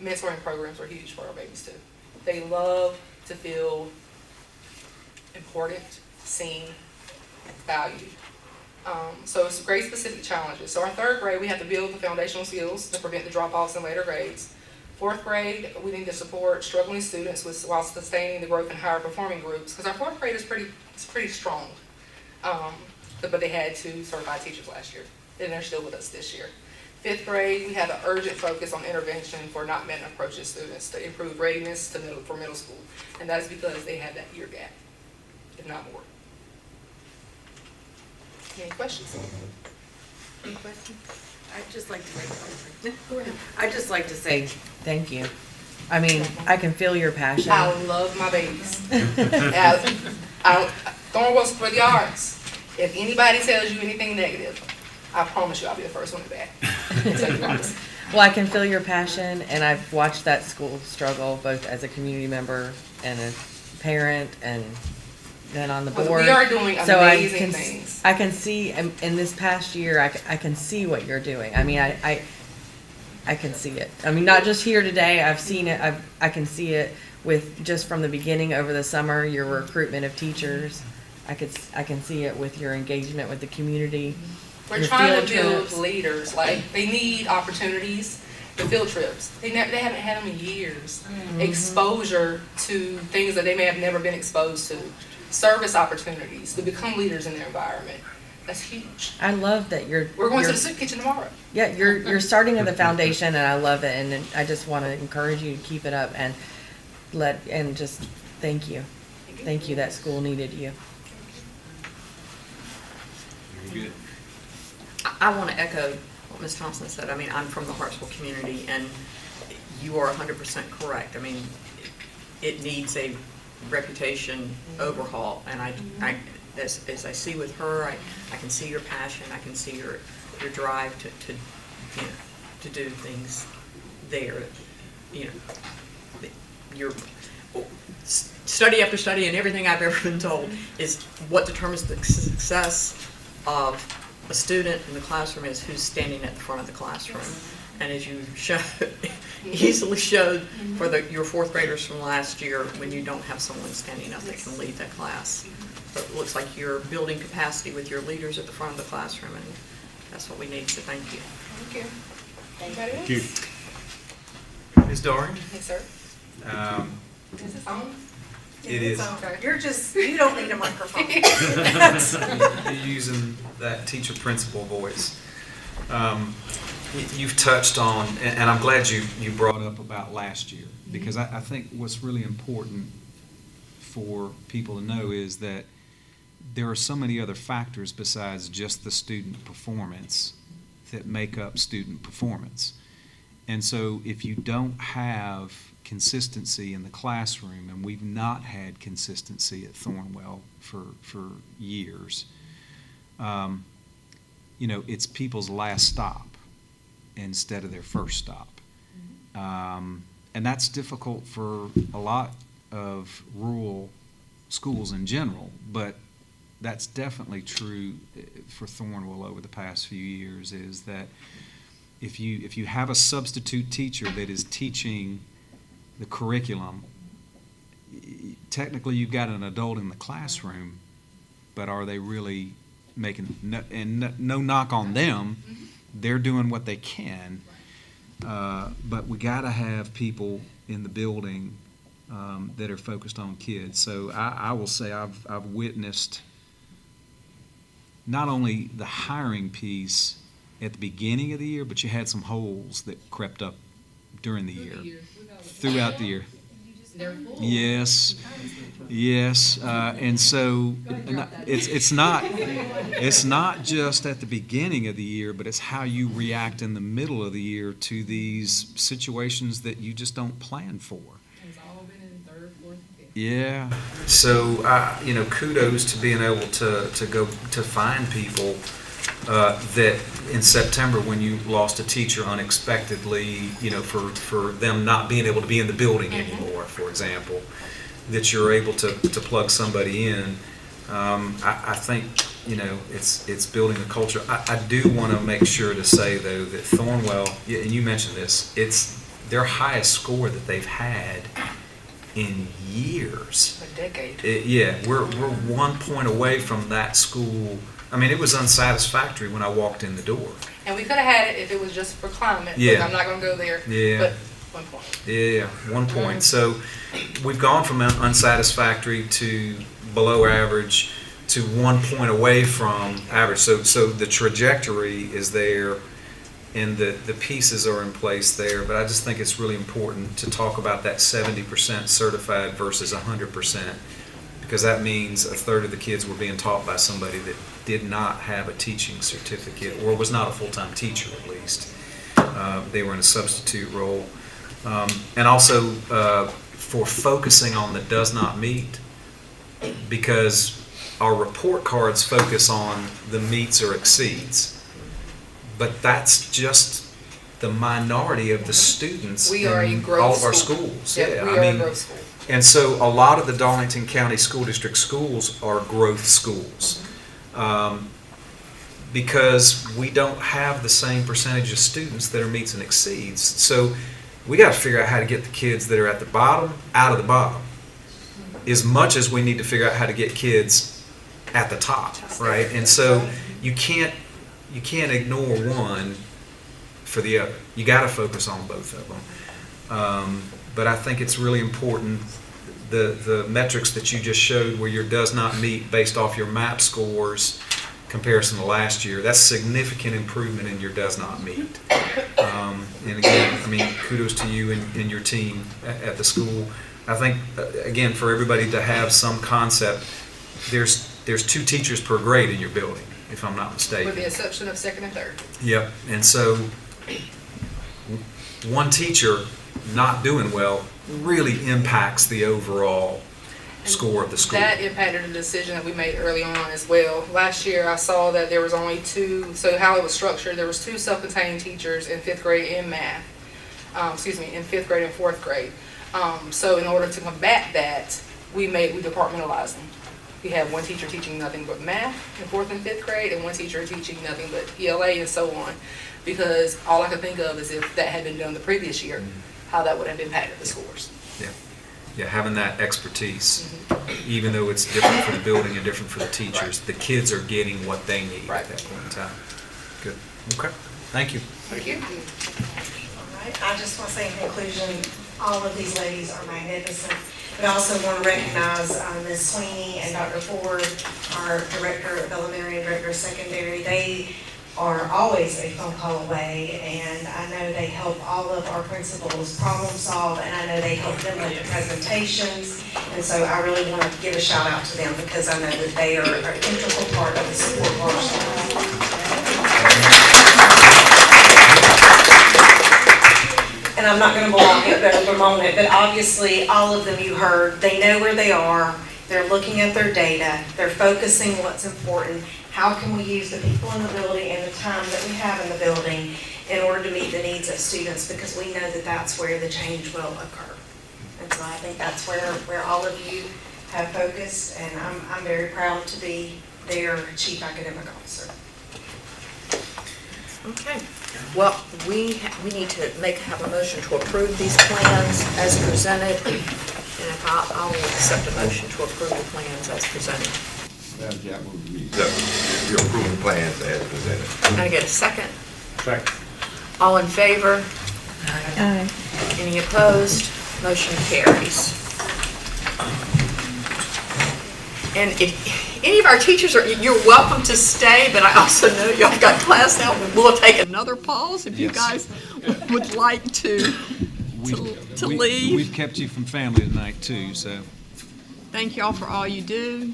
Mentoring programs are huge for our babies too. They love to feel important, seen, valued. So it's grade specific challenges. So our 3rd grade, we have to build the foundational skills to prevent the drop-offs in later grades. 4th grade, we need to support struggling students while sustaining the growth in higher performing groups, because our 4th grade is pretty strong. But they had 2 certified teachers last year, and they're still with us this year. 5th grade, we have an urgent focus on intervention for not met approaches students to improve readiness for middle school. And that's because they have that year gap, if not more. Any questions? Any questions? I'd just like to say thank you. I mean, I can feel your passion. I love my babies. Thornwell's for the arts. If anybody tells you anything negative, I promise you I'll be the first one to back. Well, I can feel your passion, and I've watched that school struggle both as a community member and a parent, and then on the board. We are doing amazing things. I can see in this past year, I can see what you're doing. I mean, I can see it. I mean, not just here today. I've seen it. I can see it with just from the beginning over the summer, your recruitment of teachers. I can see it with your engagement with the community. We're trying to build leaders. Like, they need opportunities. The field trips, they haven't had them in years. Mm-hmm. Exposure to things that they may have never been exposed to. Service opportunities to become leaders in their environment. That's huge. I love that we're going to the soup kitchen tomorrow. Yeah, you're starting at the foundation, and I love it, and I just want to encourage you to keep it up and just thank you. Thank you. That school needed you. Very good. I want to echo what Ms. Thompson said. I mean, I'm from the Hartsville community, and you are 100% correct. I mean, it needs a reputation overhaul, and as I see with her, I can see your passion. I can see your drive to do things there. You know, your study after study, and everything I've ever been told is what determines the success of a student in the classroom is who's standing at the front of the classroom. And as you easily showed for your 4th graders from last year, when you don't have someone standing up that can lead that class. So it looks like you're building capacity with your leaders at the front of the classroom, and that's what we need, so thank you. Thank you. Thank you. Ms. Doring? Yes, sir. Is this on? It is. You don't need a microphone. You're using that teacher principal voice. You've touched on, and I'm glad you brought up about last year, because I think what's really important for people to know is that there are so many other factors besides just the student performance that make up student performance. And so if you don't have consistency in the classroom, and we've not had consistency at Thornwell for years, it's people's last stop instead of their first stop. And that's difficult for a lot of rural schools in general, but that's definitely true for Thornwell over the past few years, is that if you have a substitute teacher that is teaching the curriculum, technically you've got an adult in the classroom, but are they really making, no knock on them, they're doing what they can, but we got to have people in the building that are focused on kids. So I will say I've witnessed not only the hiring piece at the beginning of the year, but you had some holes that crept up during the year, throughout the year. Yes, and so it's not just at the beginning of the year, but it's how you react in the middle of the year to these situations that you just don't plan for. It's all been in 3rd, 4th, 5th. Yeah. So kudos to being able to go to find people that in September, when you lost a teacher unexpectedly, for them not being able to be in the building anymore, for example, that you're able to plug somebody in. I think, it's building a culture. I do want to make sure to say, though, that Thornwell, and you mentioned this, it's their highest score that they've had in years. A decade. We're 1 point away from that school. I mean, it was unsatisfactory when I walked in the door. And we could have had it if it was just for climate. Yeah. But I'm not going to go there. Yeah. But 1 point. Yeah, 1 point. So we've gone from unsatisfactory to below average to 1 point away from average. So the trajectory is there, and the pieces are in place there. But I just think it's really important to talk about that 70% certified versus 100%, because that means a third of the kids were being taught by somebody that did not have a teaching certificate, or was not a full-time teacher at least. They were in a substitute role. And also for focusing on the does not meet, because our report cards focus on the meets or exceeds. But that's just the minority of the students We are a in growth all of our school. schools. Yeah, we are a growth school. And so a lot of the Darlington County School District schools are growth schools. Because we don't have the same percentage of students that are meets and exceeds. So we got to figure out how to get the kids that are at the bottom out of the bottom, as much as we need to figure out how to get kids at the top, right? And so you can't ignore one for the other. You got to focus on both of them. But I think it's really important, the metrics that you just showed, where your does not meet based off your MAP scores comparison to last year, that's significant improvement in your does not meet. And again, I mean, kudos to you and your team at the school. I think, again, for everybody to have some concept, there's 2 teachers per grade in your building, if I'm not mistaken. With the exception of second and third. Yep, and so one teacher not doing well really impacts the overall score of the school. That impacted the decision that we made early on as well. Last year, I saw that there was only 2, so how it was structured, there was 2 self-contained teachers in 5th grade in math, in 5th grade and 4th grade. So in order to combat that, we departmentalized them. We had 1 teacher teaching nothing but math in 4th and 5th grade, and 1 teacher teaching nothing but ELA and so on. Because all I could think of is if that had been done the previous year, how that would have impacted the scores. Yeah, having that expertise, even though it's different for the building and different for the teachers, the kids are getting what they need at that point in time. Good. Okay. Thank you. Thank you. All right, I just want to say in conclusion, all of these ladies are magnificent. But I also want to recognize Ms. Sweeney and Dr. Ford, our Director of Elementary and Director of Secondary. They are always a phone call away, and I know they help all of our principals problem solve, and I know they help them with the presentations. And so I really want to give a shout out to them, because I know that they are an integral part of the support of our schools. And I'm not going to belong it, but bemoan it, but obviously all of them you heard, they know where they are, they're looking at their data, they're focusing what's important. How can we use the people in the building and the time that we have in the building in order to meet the needs of students, because we know that that's where the change will occur. And so I think that's where all of you have focused, and I'm very proud to be their Chief Academic Officer. Okay. Well, we need to have a motion to approve these plans as presented. And if I'll accept a motion to approve the plans as presented. Madam Chair, I move we accept your approving plans as presented. Can I get a second? Second. All in favor? Aye. Any opposed? Motion carries. And if any of our teachers you're welcome to stay, but I also know y'all got class now. We'll take another pause if you guys would like to leave. We've kept you from family tonight too, so. Thank y'all for all you do.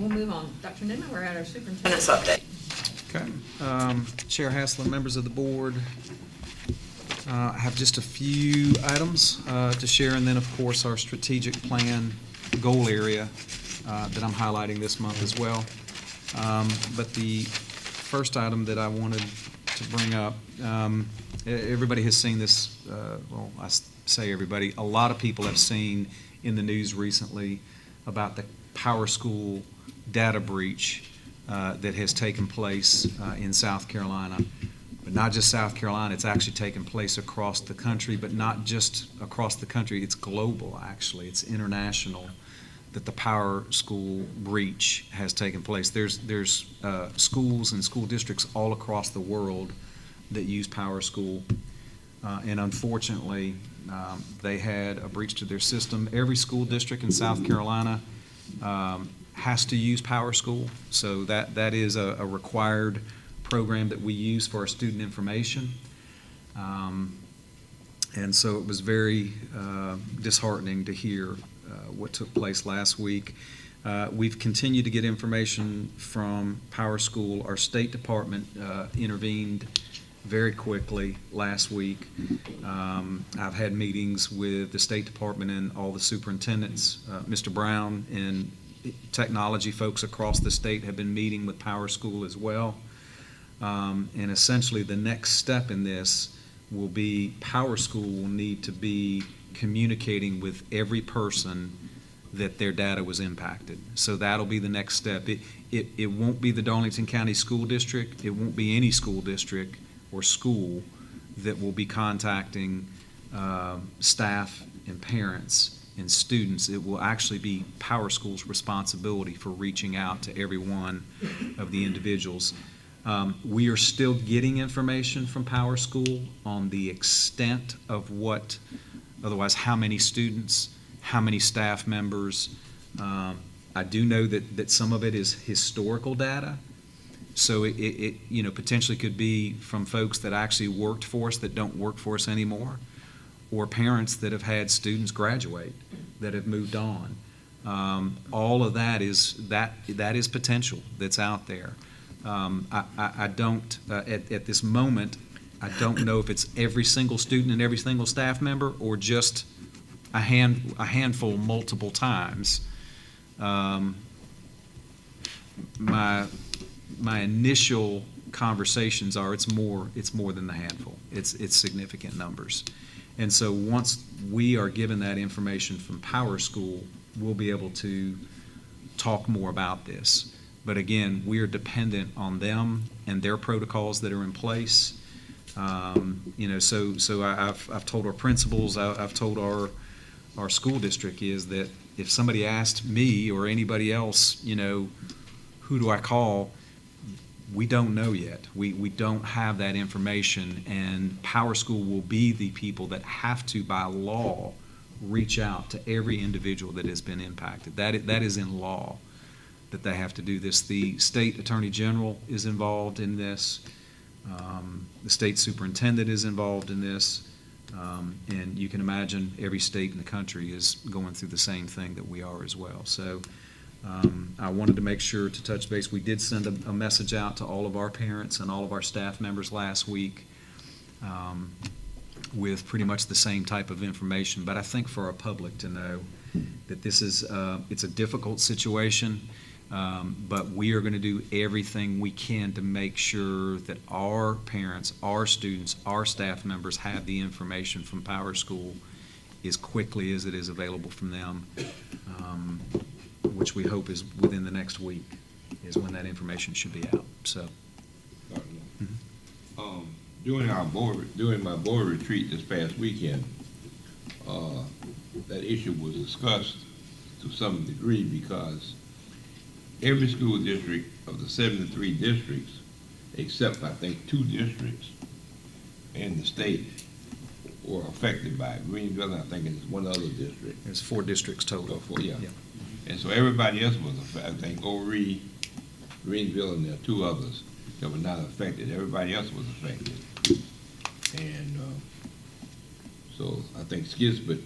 we'll move on. Dr. Newman, we're at our superintendent's update. Okay. Chair Haslund, members of the board, I have just a few items to share, and then, of course, our strategic plan goal area that I'm highlighting this month as well. But the first item that I wanted to bring up, everybody has seen this, well, I say everybody, a lot of people have seen in the news recently about the Power School data breach that has taken place in South Carolina. But not just South Carolina, it's actually taken place across the country, but not just across the country, it's global actually, it's international, that the Power School breach has taken place. There's schools and school districts all across the world that use Power School, and unfortunately, they had a breach to their system. Every school district in South Carolina has to use Power School, so that is a required program that we use for our student information. And so it was very disheartening to hear what took place last week. We've continued to get information from Power School. Our State Department intervened very quickly last week. I've had meetings with the State Department and all the superintendents. Mr. Brown and technology folks across the state have been meeting with Power School as well. And essentially the next step in this will be Power School will need to be communicating with every person that their data was impacted. So that'll be the next step. It won't be the Darlington County School District. It won't be any school district or school that will be contacting staff and parents and students. It will actually be Power School's responsibility for reaching out to every one of the individuals. We are still getting information from Power School on the extent of what, otherwise how many students, how many staff members. I do know that some of it is historical data, so it you know, potentially could be from folks that actually worked for us that don't work for us anymore, or parents that have had students graduate that have moved on. All of that is potential that's out there. I don't at this moment, I don't know if it's every single student and every single staff member or just a handful multiple times. My initial conversations are it's more than the handful. It's significant numbers. And so once we are given that information from Power School, we'll be able to talk more about this. But again, we are dependent on them and their protocols that are in place. You know, so I've told our principals, I've told our school district is that if somebody asked me or anybody else, you know, who do I call? We don't know yet. We don't have that information, and Power School will be the people that have to, by law, reach out to every individual that has been impacted. That is in law, that they have to do this. The state attorney general is involved in this. The state superintendent is involved in this. And you can imagine every state in the country is going through the same thing that we are as well. So I wanted to make sure to touch base. We did send a message out to all of our parents and all of our staff members last week with pretty much the same type of information. But I think for our public to know that this is it's a difficult situation, but we are going to do everything we can to make sure that our parents, our students, our staff members have the information from Power School as quickly as it is available from them, which we hope is within the next week is when that information should be out. So, during my board retreat this past weekend, that issue was discussed to some degree because every school district of the 73 districts, except I think 2 districts in the state, were affected by it. Greenville, and I think it's one other district. There's 4 districts total. 4, yeah. And so everybody else was affected. I think Oree, Greenville, and there are 2 others that were not affected. Everybody else was affected. And so I think Skisbit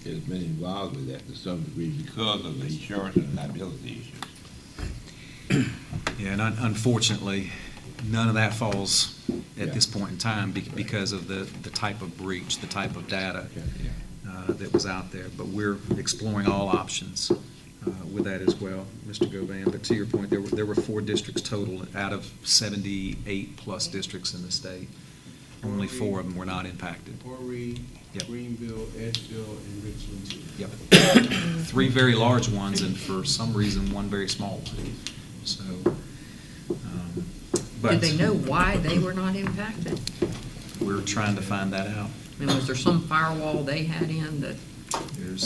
has been involved with that to some degree because of the insurance and liability issues. Yeah, and unfortunately, none of that falls at this point in time because of the type of breach, the type of data that was out there. But we're exploring all options with that as well, Mr. Govan. But to your point, there were 4 districts total out of 78 plus districts in the state. Only 4 of them were not impacted. Horry, Yep. Greenville, Edgeville, and Richland too. Yep. 3 very large ones, and for some reason, 1 very small one. So, but Did they know why they were not impacted? we're trying to find that out. I mean, was there some firewall they had in that?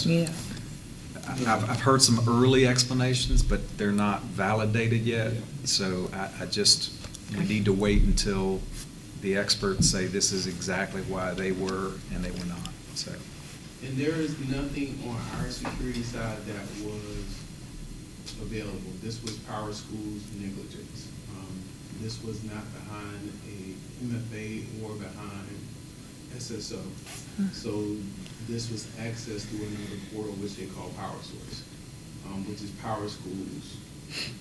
Yeah. I've heard some early explanations, but they're not validated yet. So we need to wait until the experts say this is exactly why they were and they were not. So. And there is nothing on our security side that was available. This was Power School's negligence. This was not behind a MFA or behind SSO. So this was accessed through another portal which they call Power Source, which is Power School's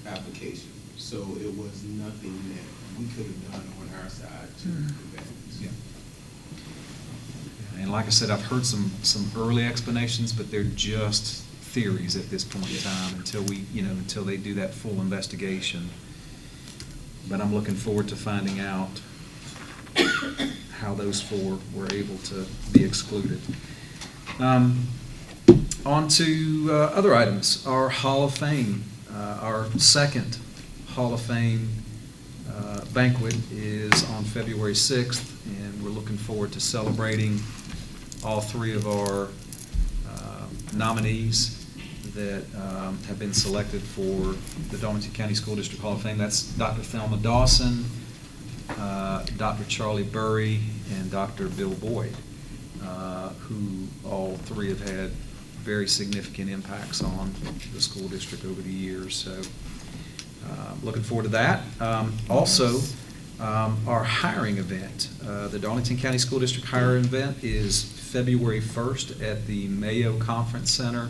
application. So it was nothing that we could have done on our side to prevent this. Yeah. And like I said, I've heard some early explanations, but they're just theories at this point in time until they do that full investigation. But I'm looking forward to finding out how those 4 were able to be excluded. On to other items. Our Hall of Fame, our second Hall of Fame banquet is on February 6th, and we're looking forward to celebrating all 3 of our nominees that have been selected for the Darlington County School District Hall of Fame. That's Dr. Thelma Dawson, Dr. Charlie Burry, and Dr. Bill Boyd, who all 3 have had very significant impacts on the school district over the years. So looking forward to that. Also, our hiring event, the Darlington County School District hiring event is February 1st at the Mayo Conference Center.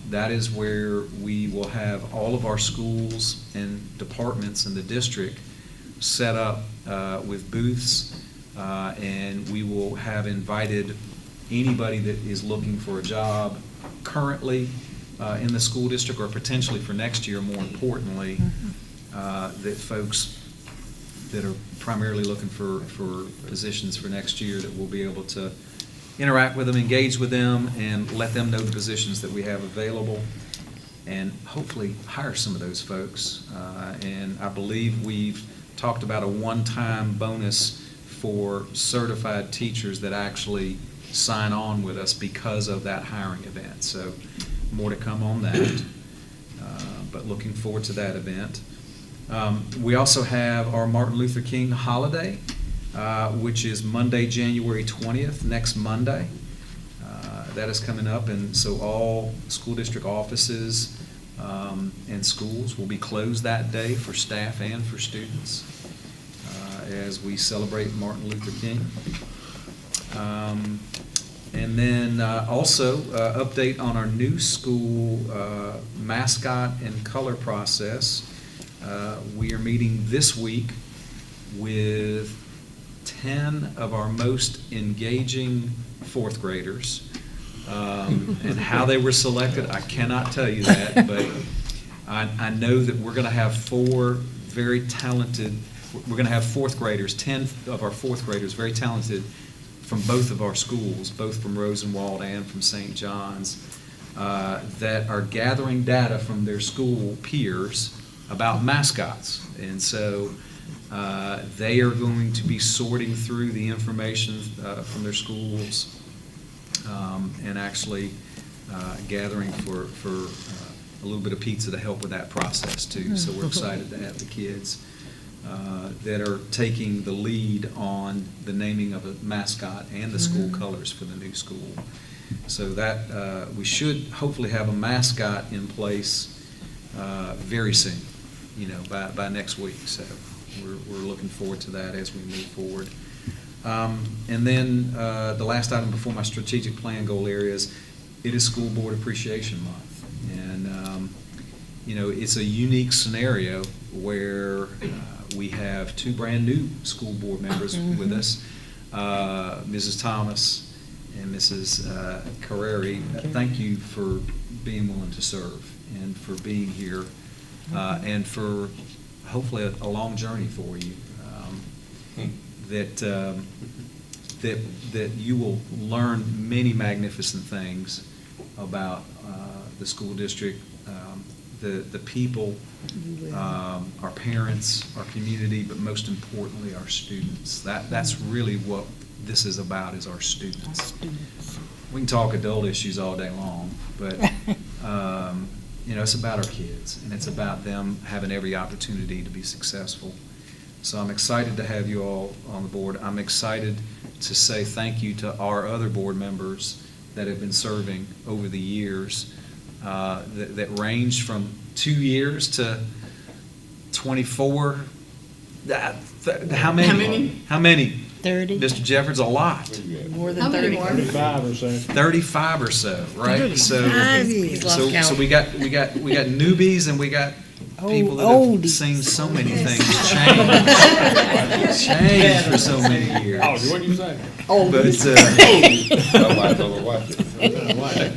That is where we will have all of our schools and departments in the district set up with booths, and we will have invited anybody that is looking for a job currently in the school district or potentially for next year, more importantly, that folks that are primarily looking for positions for next year, that we'll be able to interact with them, engage with them, and let them know the positions that we have available, and hopefully hire some of those folks. And I believe we've talked about a one-time bonus for certified teachers that actually sign on with us because of that hiring event. So more to come on that, but looking forward to that event. We also have our Martin Luther King holiday, which is Monday, January 20th, next Monday. That is coming up, and so all school district offices and schools will be closed that day for staff and for students as we celebrate Martin Luther King. And then also update on our new school mascot and color process. We are meeting this week with 10 of our most engaging 4th graders. And how they were selected, I cannot tell you that, but I know that we're going to have 4 very talented, we're going to have 4th graders, 10 of our 4th graders, very talented from both of our schools, both from Rosenwald and from St. John's, that are gathering data from their school peers about mascots. And so they are going to be sorting through the information from their schools and actually gathering for a little bit of pizza to help with that process too. So we're excited to have the kids that are taking the lead on the naming of a mascot and the school colors for the new school. So that we should hopefully have a mascot in place very soon, by next week. So we're looking forward to that as we move forward. And then the last item before my strategic plan goal areas, it is School Board Appreciation Month. And it's a unique scenario where we have two brand-new school board members with us, Mrs. Thomas and Mrs. Carreri. Thank you for being willing to serve and for being here, and for hopefully a long journey for you. That you will learn many magnificent things about the school district, the people, our parents, our community, but most importantly, our students. That's really what this is about, is our students. We can talk adult issues all day long, but it's about our kids, and it's about them having every opportunity to be successful. So I'm excited to have you all on the board. I'm excited to say thank you to our other board members that have been serving over the years, that range from 2 years to 24. How many? How many? 30. Mr. Jeffords, a lot. More than 30. 35 or so. 35 or so, right? 35 So we got newbies, and we got people that have seen so many things change for so many years. Oh, what do you say?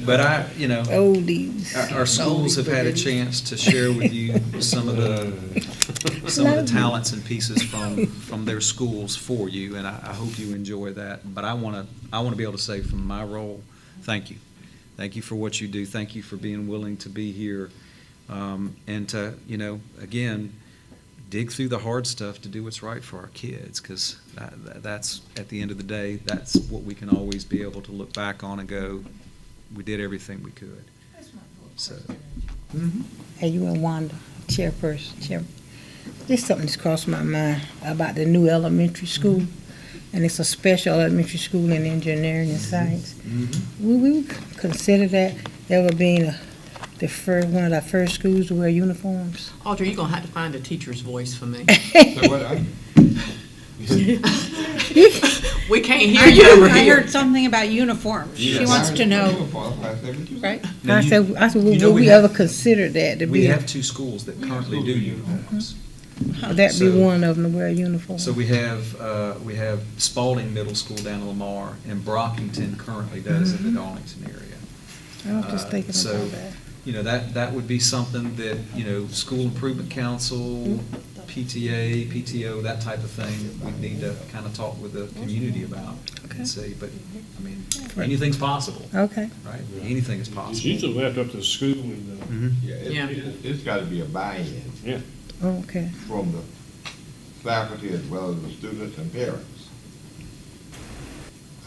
But oldies. Our schools have had a chance to share with you some of the talents and pieces from their schools for you, and I hope you enjoy that. But I want to be able to say, from my role, thank you. Thank you for what you do. Thank you for being willing to be here, and to, again, dig through the hard stuff to do what's right for our kids, because that's, at the end of the day, that's what we can always be able to look back on and go, we did everything we could. So. Hey, you and Wanda, chairperson. There's something that's crossed my mind about the new elementary school, and it's a special elementary school in engineering and science. Will we consider that ever being one of the first schools to wear uniforms? Audrey, you're gonna have to find a teacher's voice for me. We can't hear you over I here. heard something about uniforms. She wants to know. Right? Now, I said, will we ever consider that to be? We have two schools that currently do uniforms. Would that be one of them to wear a uniform? So we have Spalding Middle School down in Lamar, and Brockington currently does in the Darlington area. I was just thinking about that. That would be something that, School Improvement Council, PTA, PTO, that type of thing, we need to kind of talk with the community about and see. But, anything's possible. Okay. Right? Anything is possible. It's usually left up to the school and It's got to be a buy-in. Yeah. Okay. From the faculty as well as the students and parents.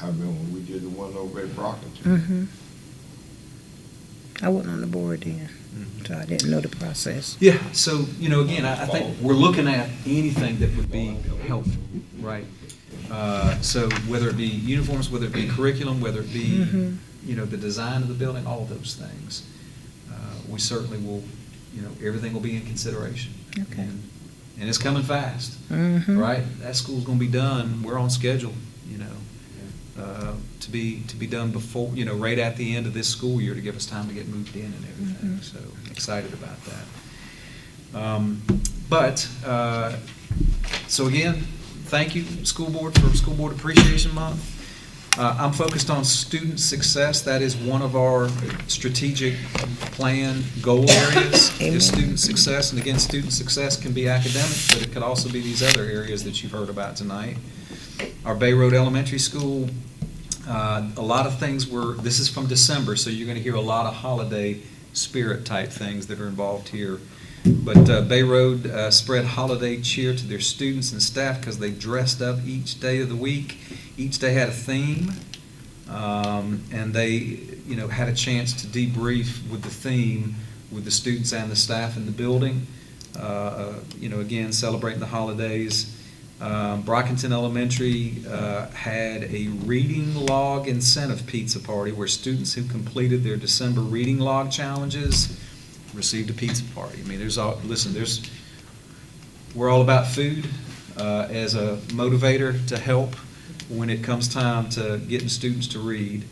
I remember when we did the one over at Brockington. I wasn't on the board then, so I didn't know the process. Yeah, so, again, I think we're looking at anything that would be helpful, right? So whether it be uniforms, whether it be curriculum, whether it be, the design of the building, all of those things, we certainly will, everything will be in consideration. Okay. And it's coming fast, right? That school's gonna be done, we're on schedule, to be done before, right at the end of this school year, to give us time to get moved in and everything. So excited about that. So again, thank you, school board, for School Board Appreciation Month. I'm focused on student success. That is one of our strategic plan goal areas, is student success. And again, student success can be academic, but it could also be these other areas that you've heard about tonight. Our Bay Road Elementary School, a lot of things this is from December, so you're going to hear a lot of holiday spirit type things that are involved here. But Bay Road spread holiday cheer to their students and staff because they dressed up each day of the week. Each day had a theme, and they, had a chance to debrief with the theme with the students and the staff in the building. Again, celebrating the holidays. Brockington Elementary had a reading log incentive pizza party where students who completed their December reading log challenges received a pizza party. We're all about food as a motivator to help when it comes time to getting students to read.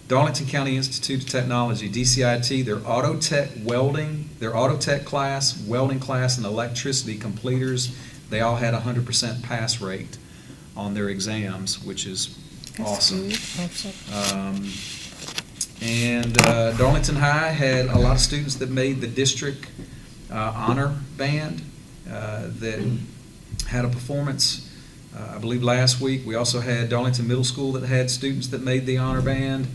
Darlington County Institute of Technology, DCIT, their auto tech welding, their auto tech class, welding class, and electricity completers, they all had 100% pass rate on their exams, which is awesome. And Darlington High had a lot of students that made the district honor band that had a performance, I believe last week. We also had Darlington Middle School that had students that made the honor band.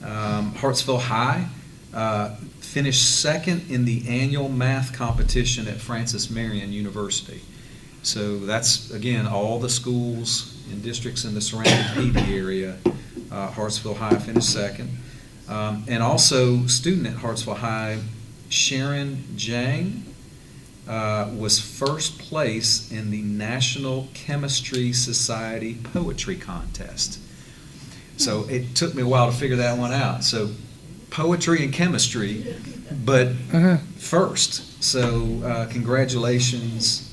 Hartsville High finished second in the annual math competition at Francis Marion University. So that's, again, all the schools and districts in the surrounding PD area. Hartsville High finished second. And also, student at Hartsville High, Sharon Jang, was first place in the National Chemistry Society Poetry Contest. So it took me a while to figure that one out. So poetry and chemistry, but first. So congratulations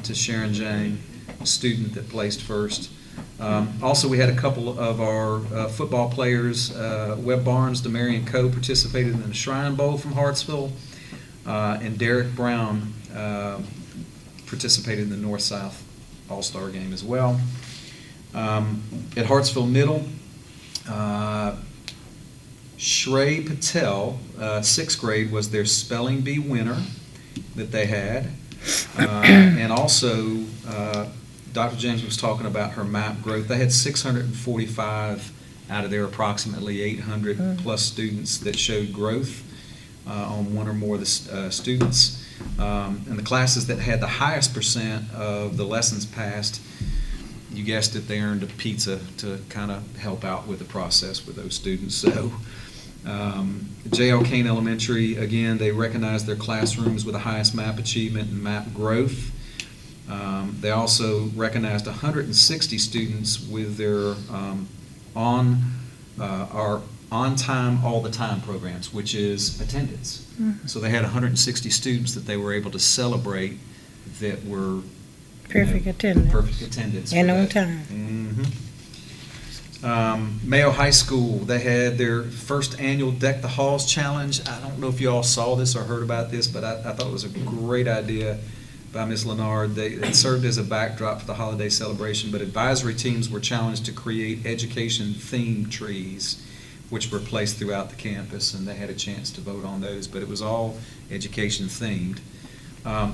to Sharon Jang, student that placed first. Also, we had a couple of our football players. Webb Barnes, Demarion Coe participated in the Shrine Bowl from Hartsville, and Derek Brown participated in the North-South All-Star Game as well. At Hartsville Middle, Shrey Patel, 6th grade, was their spelling bee winner that they had. And also, Dr. James was talking about her MAP growth. They had 645 out of their approximately 800 plus students that showed growth on one or more of the students. And the classes that had the highest percent of the lessons passed, you guessed it, they earned a pizza to kind of help out with the process with those students. So J.L. Kane Elementary, again, they recognized their classrooms with the highest MAP achievement and MAP growth. They also recognized 160 students with their our on-time, all-the-time programs, which is attendance. So they had 160 students that they were able to celebrate that were Perfect attendance. Perfect attendance. And for on that. time. Mayo High School, they had their first annual Deck the Halls Challenge. I don't know if you all saw this or heard about this, but I thought it was a great idea by Ms. Leonard. It served as a backdrop for the holiday celebration, but advisory teams were challenged to create education-themed trees, which were placed throughout the campus, and they had a chance to vote on those, but it was all education-themed.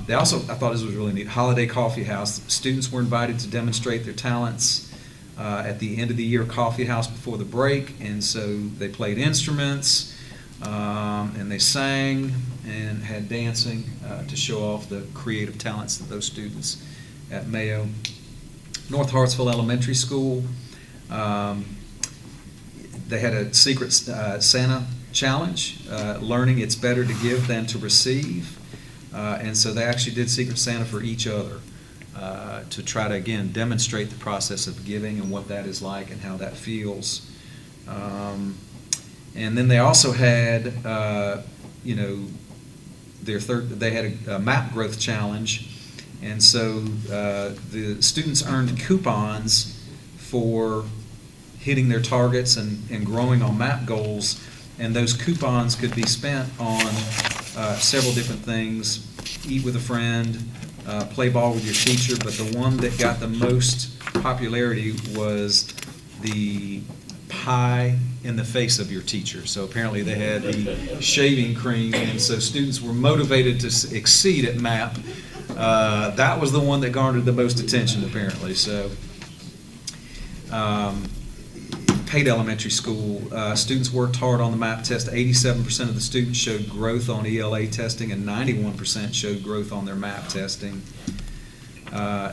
They also, I thought this was really neat, Holiday Coffee House. Students were invited to demonstrate their talents at the end of the year coffee house before the break, and so they played instruments, and they sang and had dancing to show off the creative talents of those students at Mayo. North Hartsville Elementary School, they had a Secret Santa challenge, learning it's better to give than to receive. And so they actually did Secret Santa for each other to try to, again, demonstrate the process of giving and what that is like and how that feels. And then they also had, they had a MAP growth challenge. And so the students earned coupons for hitting their targets and growing on MAP goals. And those coupons could be spent on several different things: eat with a friend, play ball with your teacher, but the one that got the most popularity was the pie in the face of your teacher. So apparently they had the shaving cream, and so students were motivated to exceed at MAP. That was the one that garnered the most attention, apparently. So Pate Elementary School, students worked hard on the MAP test. 87% of the students showed growth on ELA testing, and 91% showed growth on their MAP testing.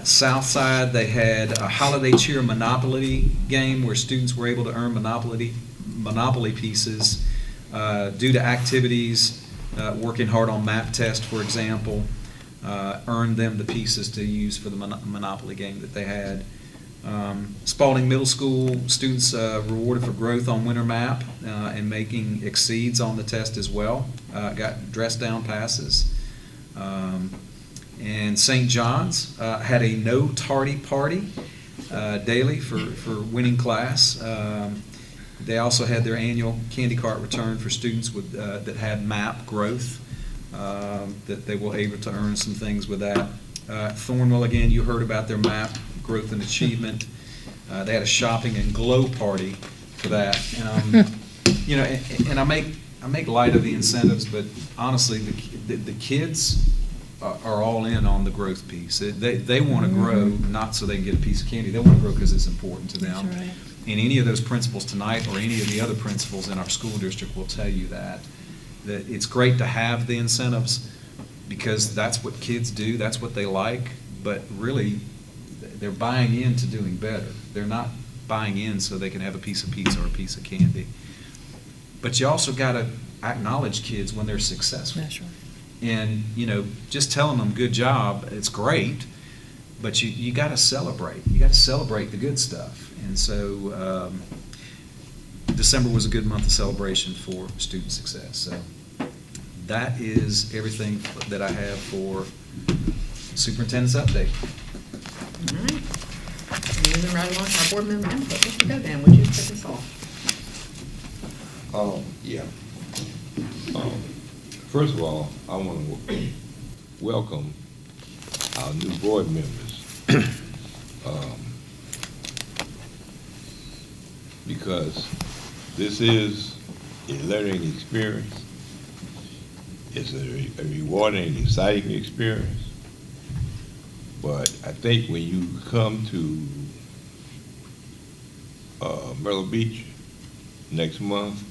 Southside, they had a holiday cheer Monopoly game where students were able to earn Monopoly pieces due to activities, working hard on MAP test, for example, earned them the pieces to use for the Monopoly game that they had. Spalding Middle School, students rewarded for growth on winter MAP and making exceeds on the test as well. Got dress down passes. And St. John's had a no tardy party daily for winning class. They also had their annual candy cart return for students with, that had MAP growth, that they were able to earn some things with that. Thornwell, again, you heard about their MAP growth and achievement. They had a shopping and glow party for that. You know, and I make light of the incentives, but honestly, the kids are all in on the growth piece. They want to grow, not so they can get a piece of candy. They want to grow because it's important to them. That's right. And any of those principals tonight, or any of the other principals in our school district, will tell you that it's great to have the incentives because that's what kids do, that's what they like, but really, they're buying into doing better. They're not buying in so they can have a piece of pizza or a piece of candy. But you also got to acknowledge kids when they're successful. That's right. And, you know, just telling them good job, it's great, but you got to celebrate. You got to celebrate the good stuff. And so December was a good month of celebration for student success. So that is everything that I have for superintendent's update. All right. Moving right along to our board member input. Mr. Govan, would you kick us off? Yeah. First of all, I want to welcome our new board members. Because this is a learning experience. It's a rewarding, exciting experience. But I think when you come to Myrtle Beach next month,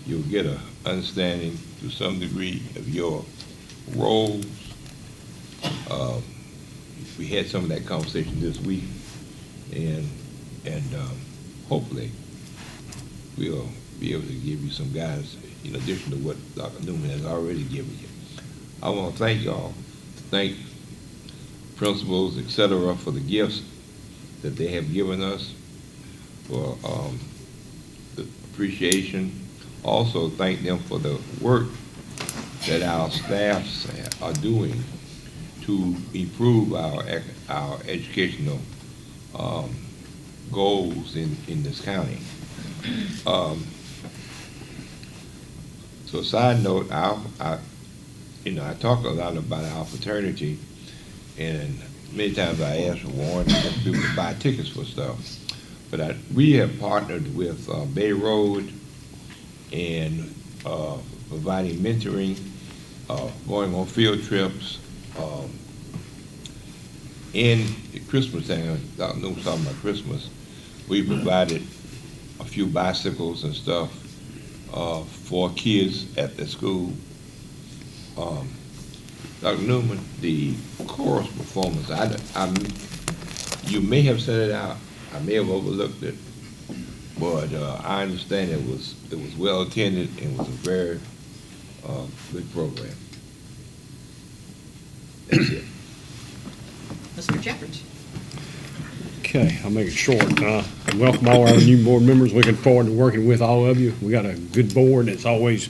you'll get an understanding to some degree of your roles. We had some of that conversation this week, and hopefully we'll be able to give you some guidance in addition to what Dr. Newman has already given you. I want to thank y'all, thank principals, etc., for the gifts that they have given us, for the appreciation. Also thank them for the work that our staffs are doing to improve our educational goals in this county. So side note, I talk a lot about our fraternity, and many times I ask for warrants for people to buy tickets for stuff. But we have partnered with Bay Road and providing mentoring, going on field trips, in Christmas time. Dr. Newman was talking about Christmas. We provided a few bicycles and stuff for kids at the school. Dr. Newman, the chorus performance, you may have sent it out, I may have overlooked it, but I understand it was well attended and was a very good program. That's it. Mr. Jeffords. Okay, I'll make it short. Welcome all our new board members. Looking forward to working with all of you. We got a good board that's always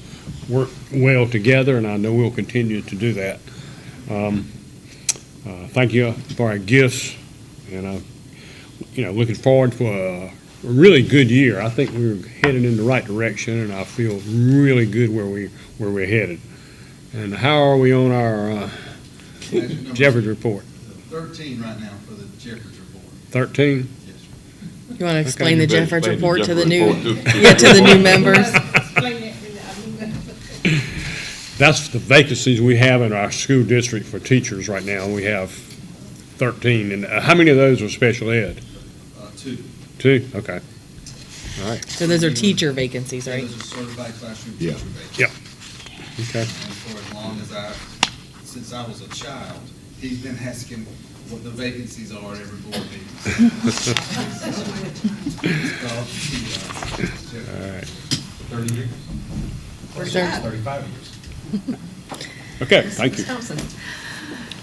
worked well together, and I know we'll continue to do that. Thank you for our gifts, and looking forward for a really good year. I think we're headed in the right direction, and I feel really good where we're headed. And how are we on our Jeffords report? 13 right now for the Jeffords report. 13? Yes, sir. You want to explain the Jeffords explain the report to the Jeffords new, report, too. yeah, to the new members? That's the vacancies we have in our school district for teachers right now. We have 13. And how many of those are special ed? 2. 2? Okay. All right. So those are teacher vacancies, right? Those are certified classroom Yeah. teacher vacancies. Yep. Okay. And for as long as since I was a child, he's been asking what the vacancies are at every board meeting. All right. 30 years? 35 years. Okay, thank you. Ms. Thompson.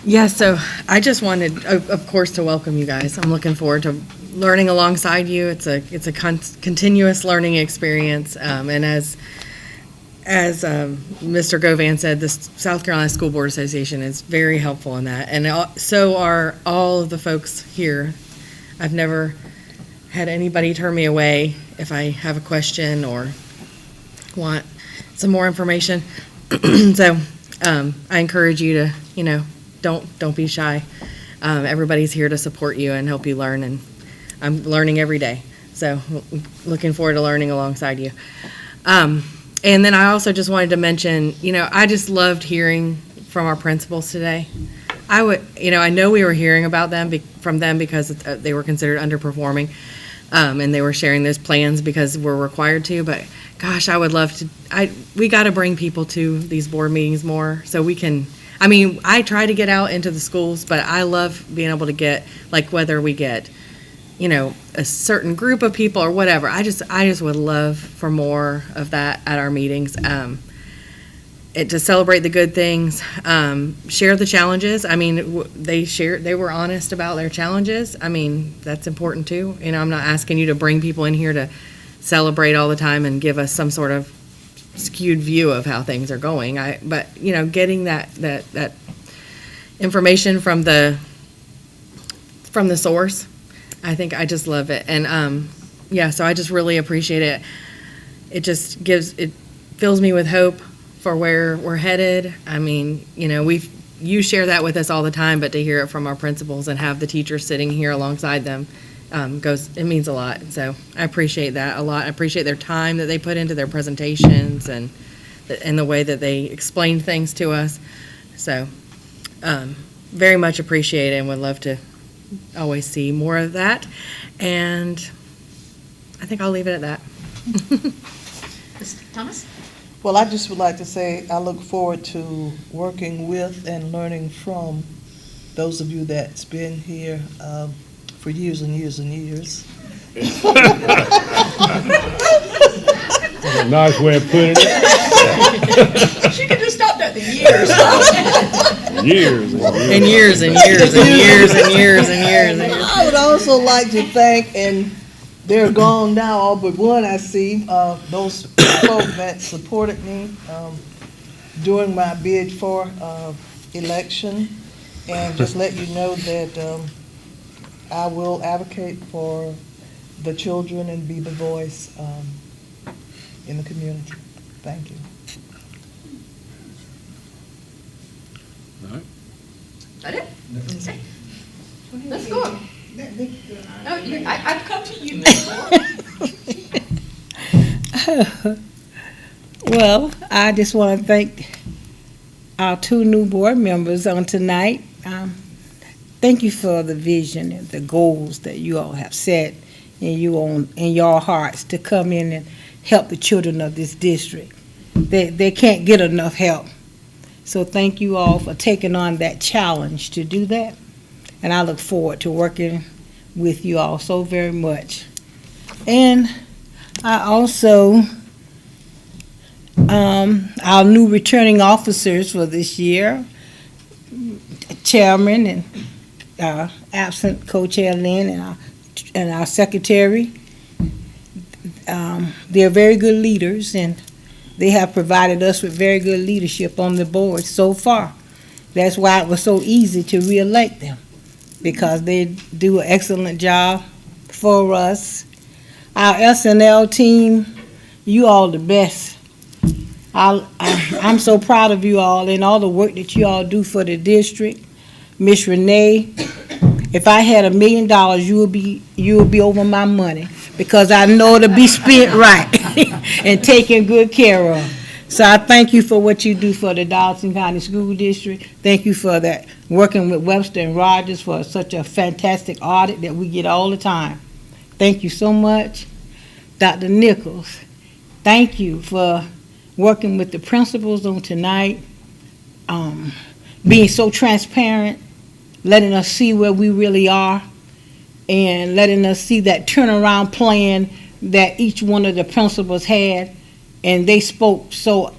Yeah, so I just wanted, of course, to welcome you guys. I'm looking forward to learning alongside you. It's a continuous learning experience, and as Mr. Govan said, the South Carolina School Board Association is very helpful in that, and so are all of the folks here. I've never had anybody turn me away if I have a question or want some more information. So I encourage you to, don't be shy. Everybody's here to support you and help you learn, and I'm learning every day. So looking forward to learning alongside you. And then I also just wanted to mention, I just loved hearing from our principals today. I know we were hearing about them from them because they were considered underperforming, and they were sharing those plans because we're required to. But gosh, I would love to. We got to bring people to these board meetings more so we can. I try to get out into the schools, but I love being able to get, like, whether we get, a certain group of people or whatever. I just would love for more of that at our meetings. To celebrate the good things, share the challenges. They were honest about their challenges. That's important too. I'm not asking you to bring people in here to celebrate all the time and give us some sort of skewed view of how things are going. But getting that information from the source, I think I just love it. And so I just really appreciate it. It fills me with hope for where we're headed. You share that with us all the time, but to hear it from our principals and have the teachers sitting here alongside them, it means a lot. So I appreciate that a lot. I appreciate their time that they put into their presentations and the way that they explain things to us. So very much appreciate it and would love to always see more of that. And I think I'll leave it at that. Mr. Thomas? Well, I just would like to say I look forward to working with and learning from those of you that's been here for years and years and years. That's a nice way of putting it. She could just stop at the years. Years and years and years and years and years and years and years. I would also like to thank, and they're gone now, all but one I see, those folks that supported me during my bid for election, and just let you know that I will advocate for the children and be the voice in the community. Thank you. All right. That it? Okay. Let's go. No, I've come to you, Well, I just want to thank our two new board members on tonight. Thank you for the vision and the goals that you all have set in your hearts to come in and help the children of this district. They can't get enough help. So thank you all for taking on that challenge to do that. And I look forward to working with you all so very much. And I also, our new returning officers for this year, Chairman and absent Co-Chair Lynn and our Secretary, they're very good leaders, and they have provided us with very good leadership on the board so far. That's why it was so easy to re-elect them, because they do an excellent job for us. Our SNL team, you all the best. I'm so proud of you all and all the work that you all do for the district. Miss Renee, if I had $1 million, you would be over my money, because I know to be spent right and taken good care of. So I thank you for what you do for the Darlington County School District. Thank you for that, working with Webster and Rogers for such a fantastic audit that we get all the time. Thank you so much. Dr. Nichols, thank you for working with the principals on tonight, being so transparent, letting us see where we really are, and letting us see that turnaround plan that each one of the principals had, and they spoke so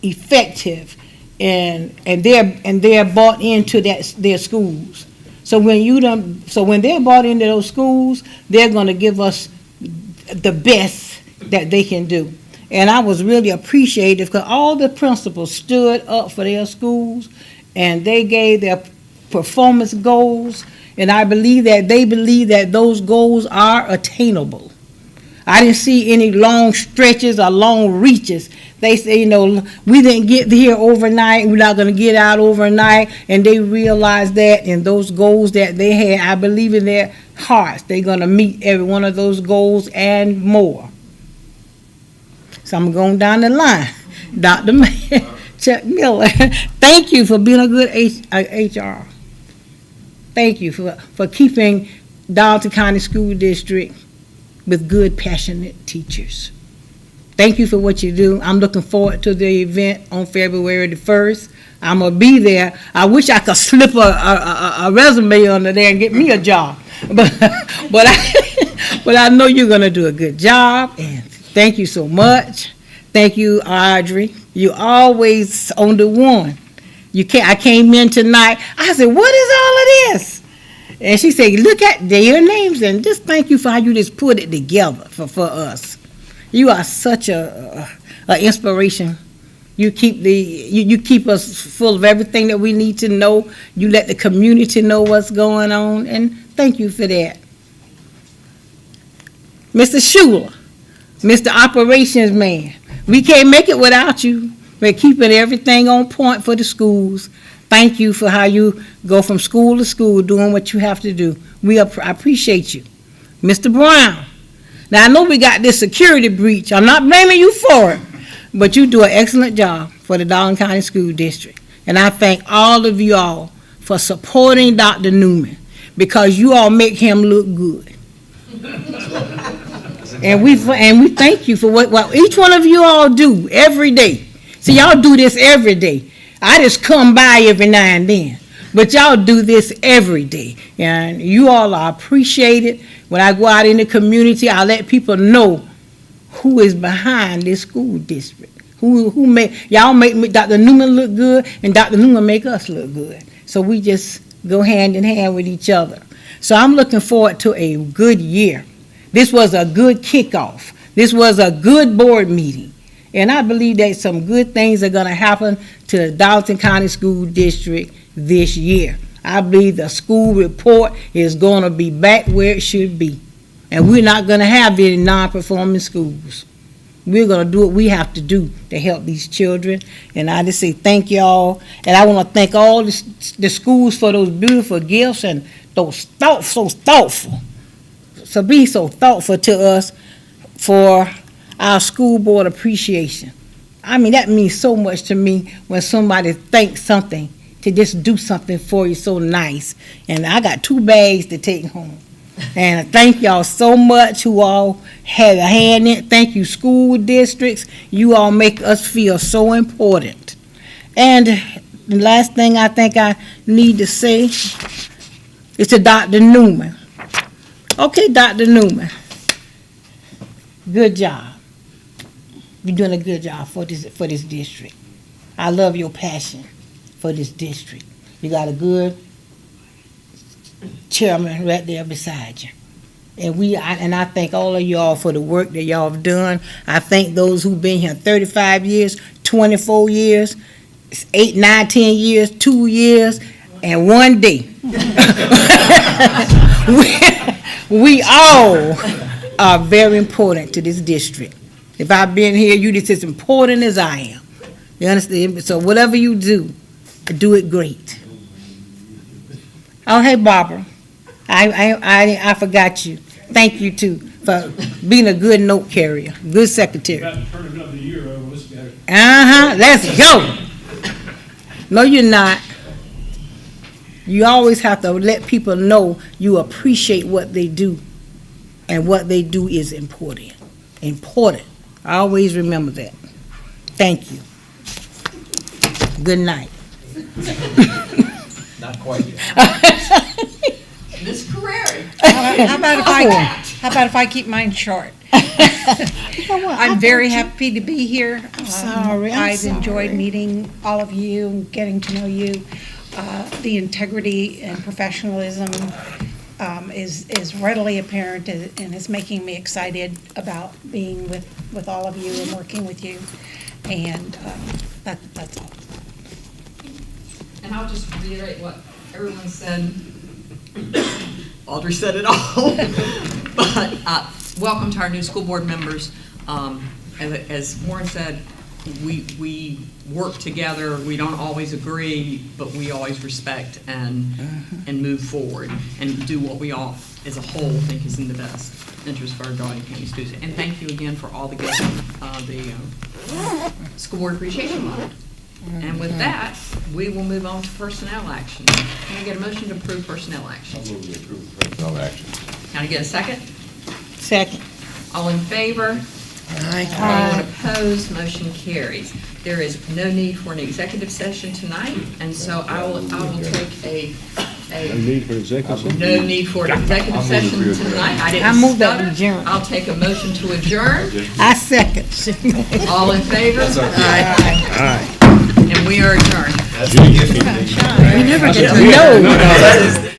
effective, and they're bought into their schools. So when they're bought into those schools, they're going to give us the best that they can do. And I was really appreciative because all the principals stood up for their schools, and they gave their performance goals, and I believe that they believe that those goals are attainable. I didn't see any long stretches or long reaches. They say, you know, we didn't get here overnight, we're not gonna get out overnight, and they realized that, and those goals that they had, I believe in their hearts, they're gonna meet every one of those goals and more. So I'm going down the line. Dr. Chuck Miller, thank you for being a good HR. Thank you for keeping Darlington County School District with good, passionate teachers. Thank you for what you do. I'm looking forward to the event on February the 1st. I'm going to be there. I wish I could slip a resume under there and get me a job. But I know you're going to do a good job, and thank you so much. Thank you, Audrey. You always on the one. I came in tonight. I said, what is all of this? And she said, look at their names and just thank you for how you just put it together for us. You are such a inspiration. You keep us full of everything that we need to know. You let the community know what's going on, and thank you for that. Mr. Schuler, Mr. Operations Man, we can't make it without you. We're keeping everything on point for the schools. Thank you for how you go from school to school doing what you have to do. I appreciate you. Mr. Brown, now I know we got this security breach. I'm not blaming you for it, but you do an excellent job for the Darlington County School District. And I thank all of you all for supporting Dr. Newman, because you all make him look good. And we thank you for what each one of you all do every day. See, y'all do this every day. I just come by every now and then, but y'all do this every day, and you all are appreciated. When I go out in the community, I let people know who is behind this school district. Y'all make Dr. Newman look good, and Dr. Newman make us look good. So we just go hand in hand with each other. So I'm looking forward to a good year. This was a good kickoff. This was a good board meeting. And I believe that some good things are going to happen to the Darlington County School District this year. I believe the school report is going to be back where it should be. And we're not going to have any non-performing schools. We're going to do what we have to do to help these children. And I just say thank y'all. And I want to thank all the schools for those beautiful gifts and those so thoughtful. So be so thoughtful to us for our school board appreciation. I mean, that means so much to me when somebody thinks something to just do something for you so nice. And I got 2 bags to take home. And thank y'all so much who all had a hand in it. Thank you, school districts. You all make us feel so important. And the last thing I think I need to say is to Dr. Newman. Okay, Dr. Newman, good job. You're doing a good job for this district. I love your passion for this district. You got a good chairman right there beside you. And I thank all of y'all for the work that y'all have done. I thank those who've been here 35 years, 24 years, 8, 9, 10 years, 2 years, and 1 day. We all are very important to this district. If I've been here, you're just as important as I am. You understand? So whatever you do it great. Oh, hey, Barbara. I forgot you. Thank you, too, for being a good note carrier, good secretary. About to turn another year over. Let's go. Let's go. No, you're not. You always have to let people know you appreciate what they do, and what they do is important. Important. I always remember that. Thank you. Good night. Not quite yet. Ms. Carreri. How about if I keep mine short? I'm very happy to be here. I've enjoyed meeting all of you and getting to know you. The integrity and professionalism is readily apparent and is making me excited about being with all of you and working with you. And that's all. And I'll just reiterate what everyone said. Audrey said it all. But welcome to our new school board members. As Warren said, we work together. We don't always agree, but we always respect and move forward and do what we all, as a whole, think is in the best interest for our Darlington County students. And thank you again for all the gifts, the School Board Appreciation Month. And with that, we will move on to personnel action. Can I get a motion to approve personnel action? I move to approve personnel action. Can I get a second? Second. All in favor? Aye. Anyone opposed? Motion carries. There is no need for an executive session tonight, and so I will take No need for executive session? no need for an executive session tonight. I I didn't move that we stutter. adjourn. I'll take a motion to adjourn. I second. All in favor? Aye. And we are adjourned. You never get to know.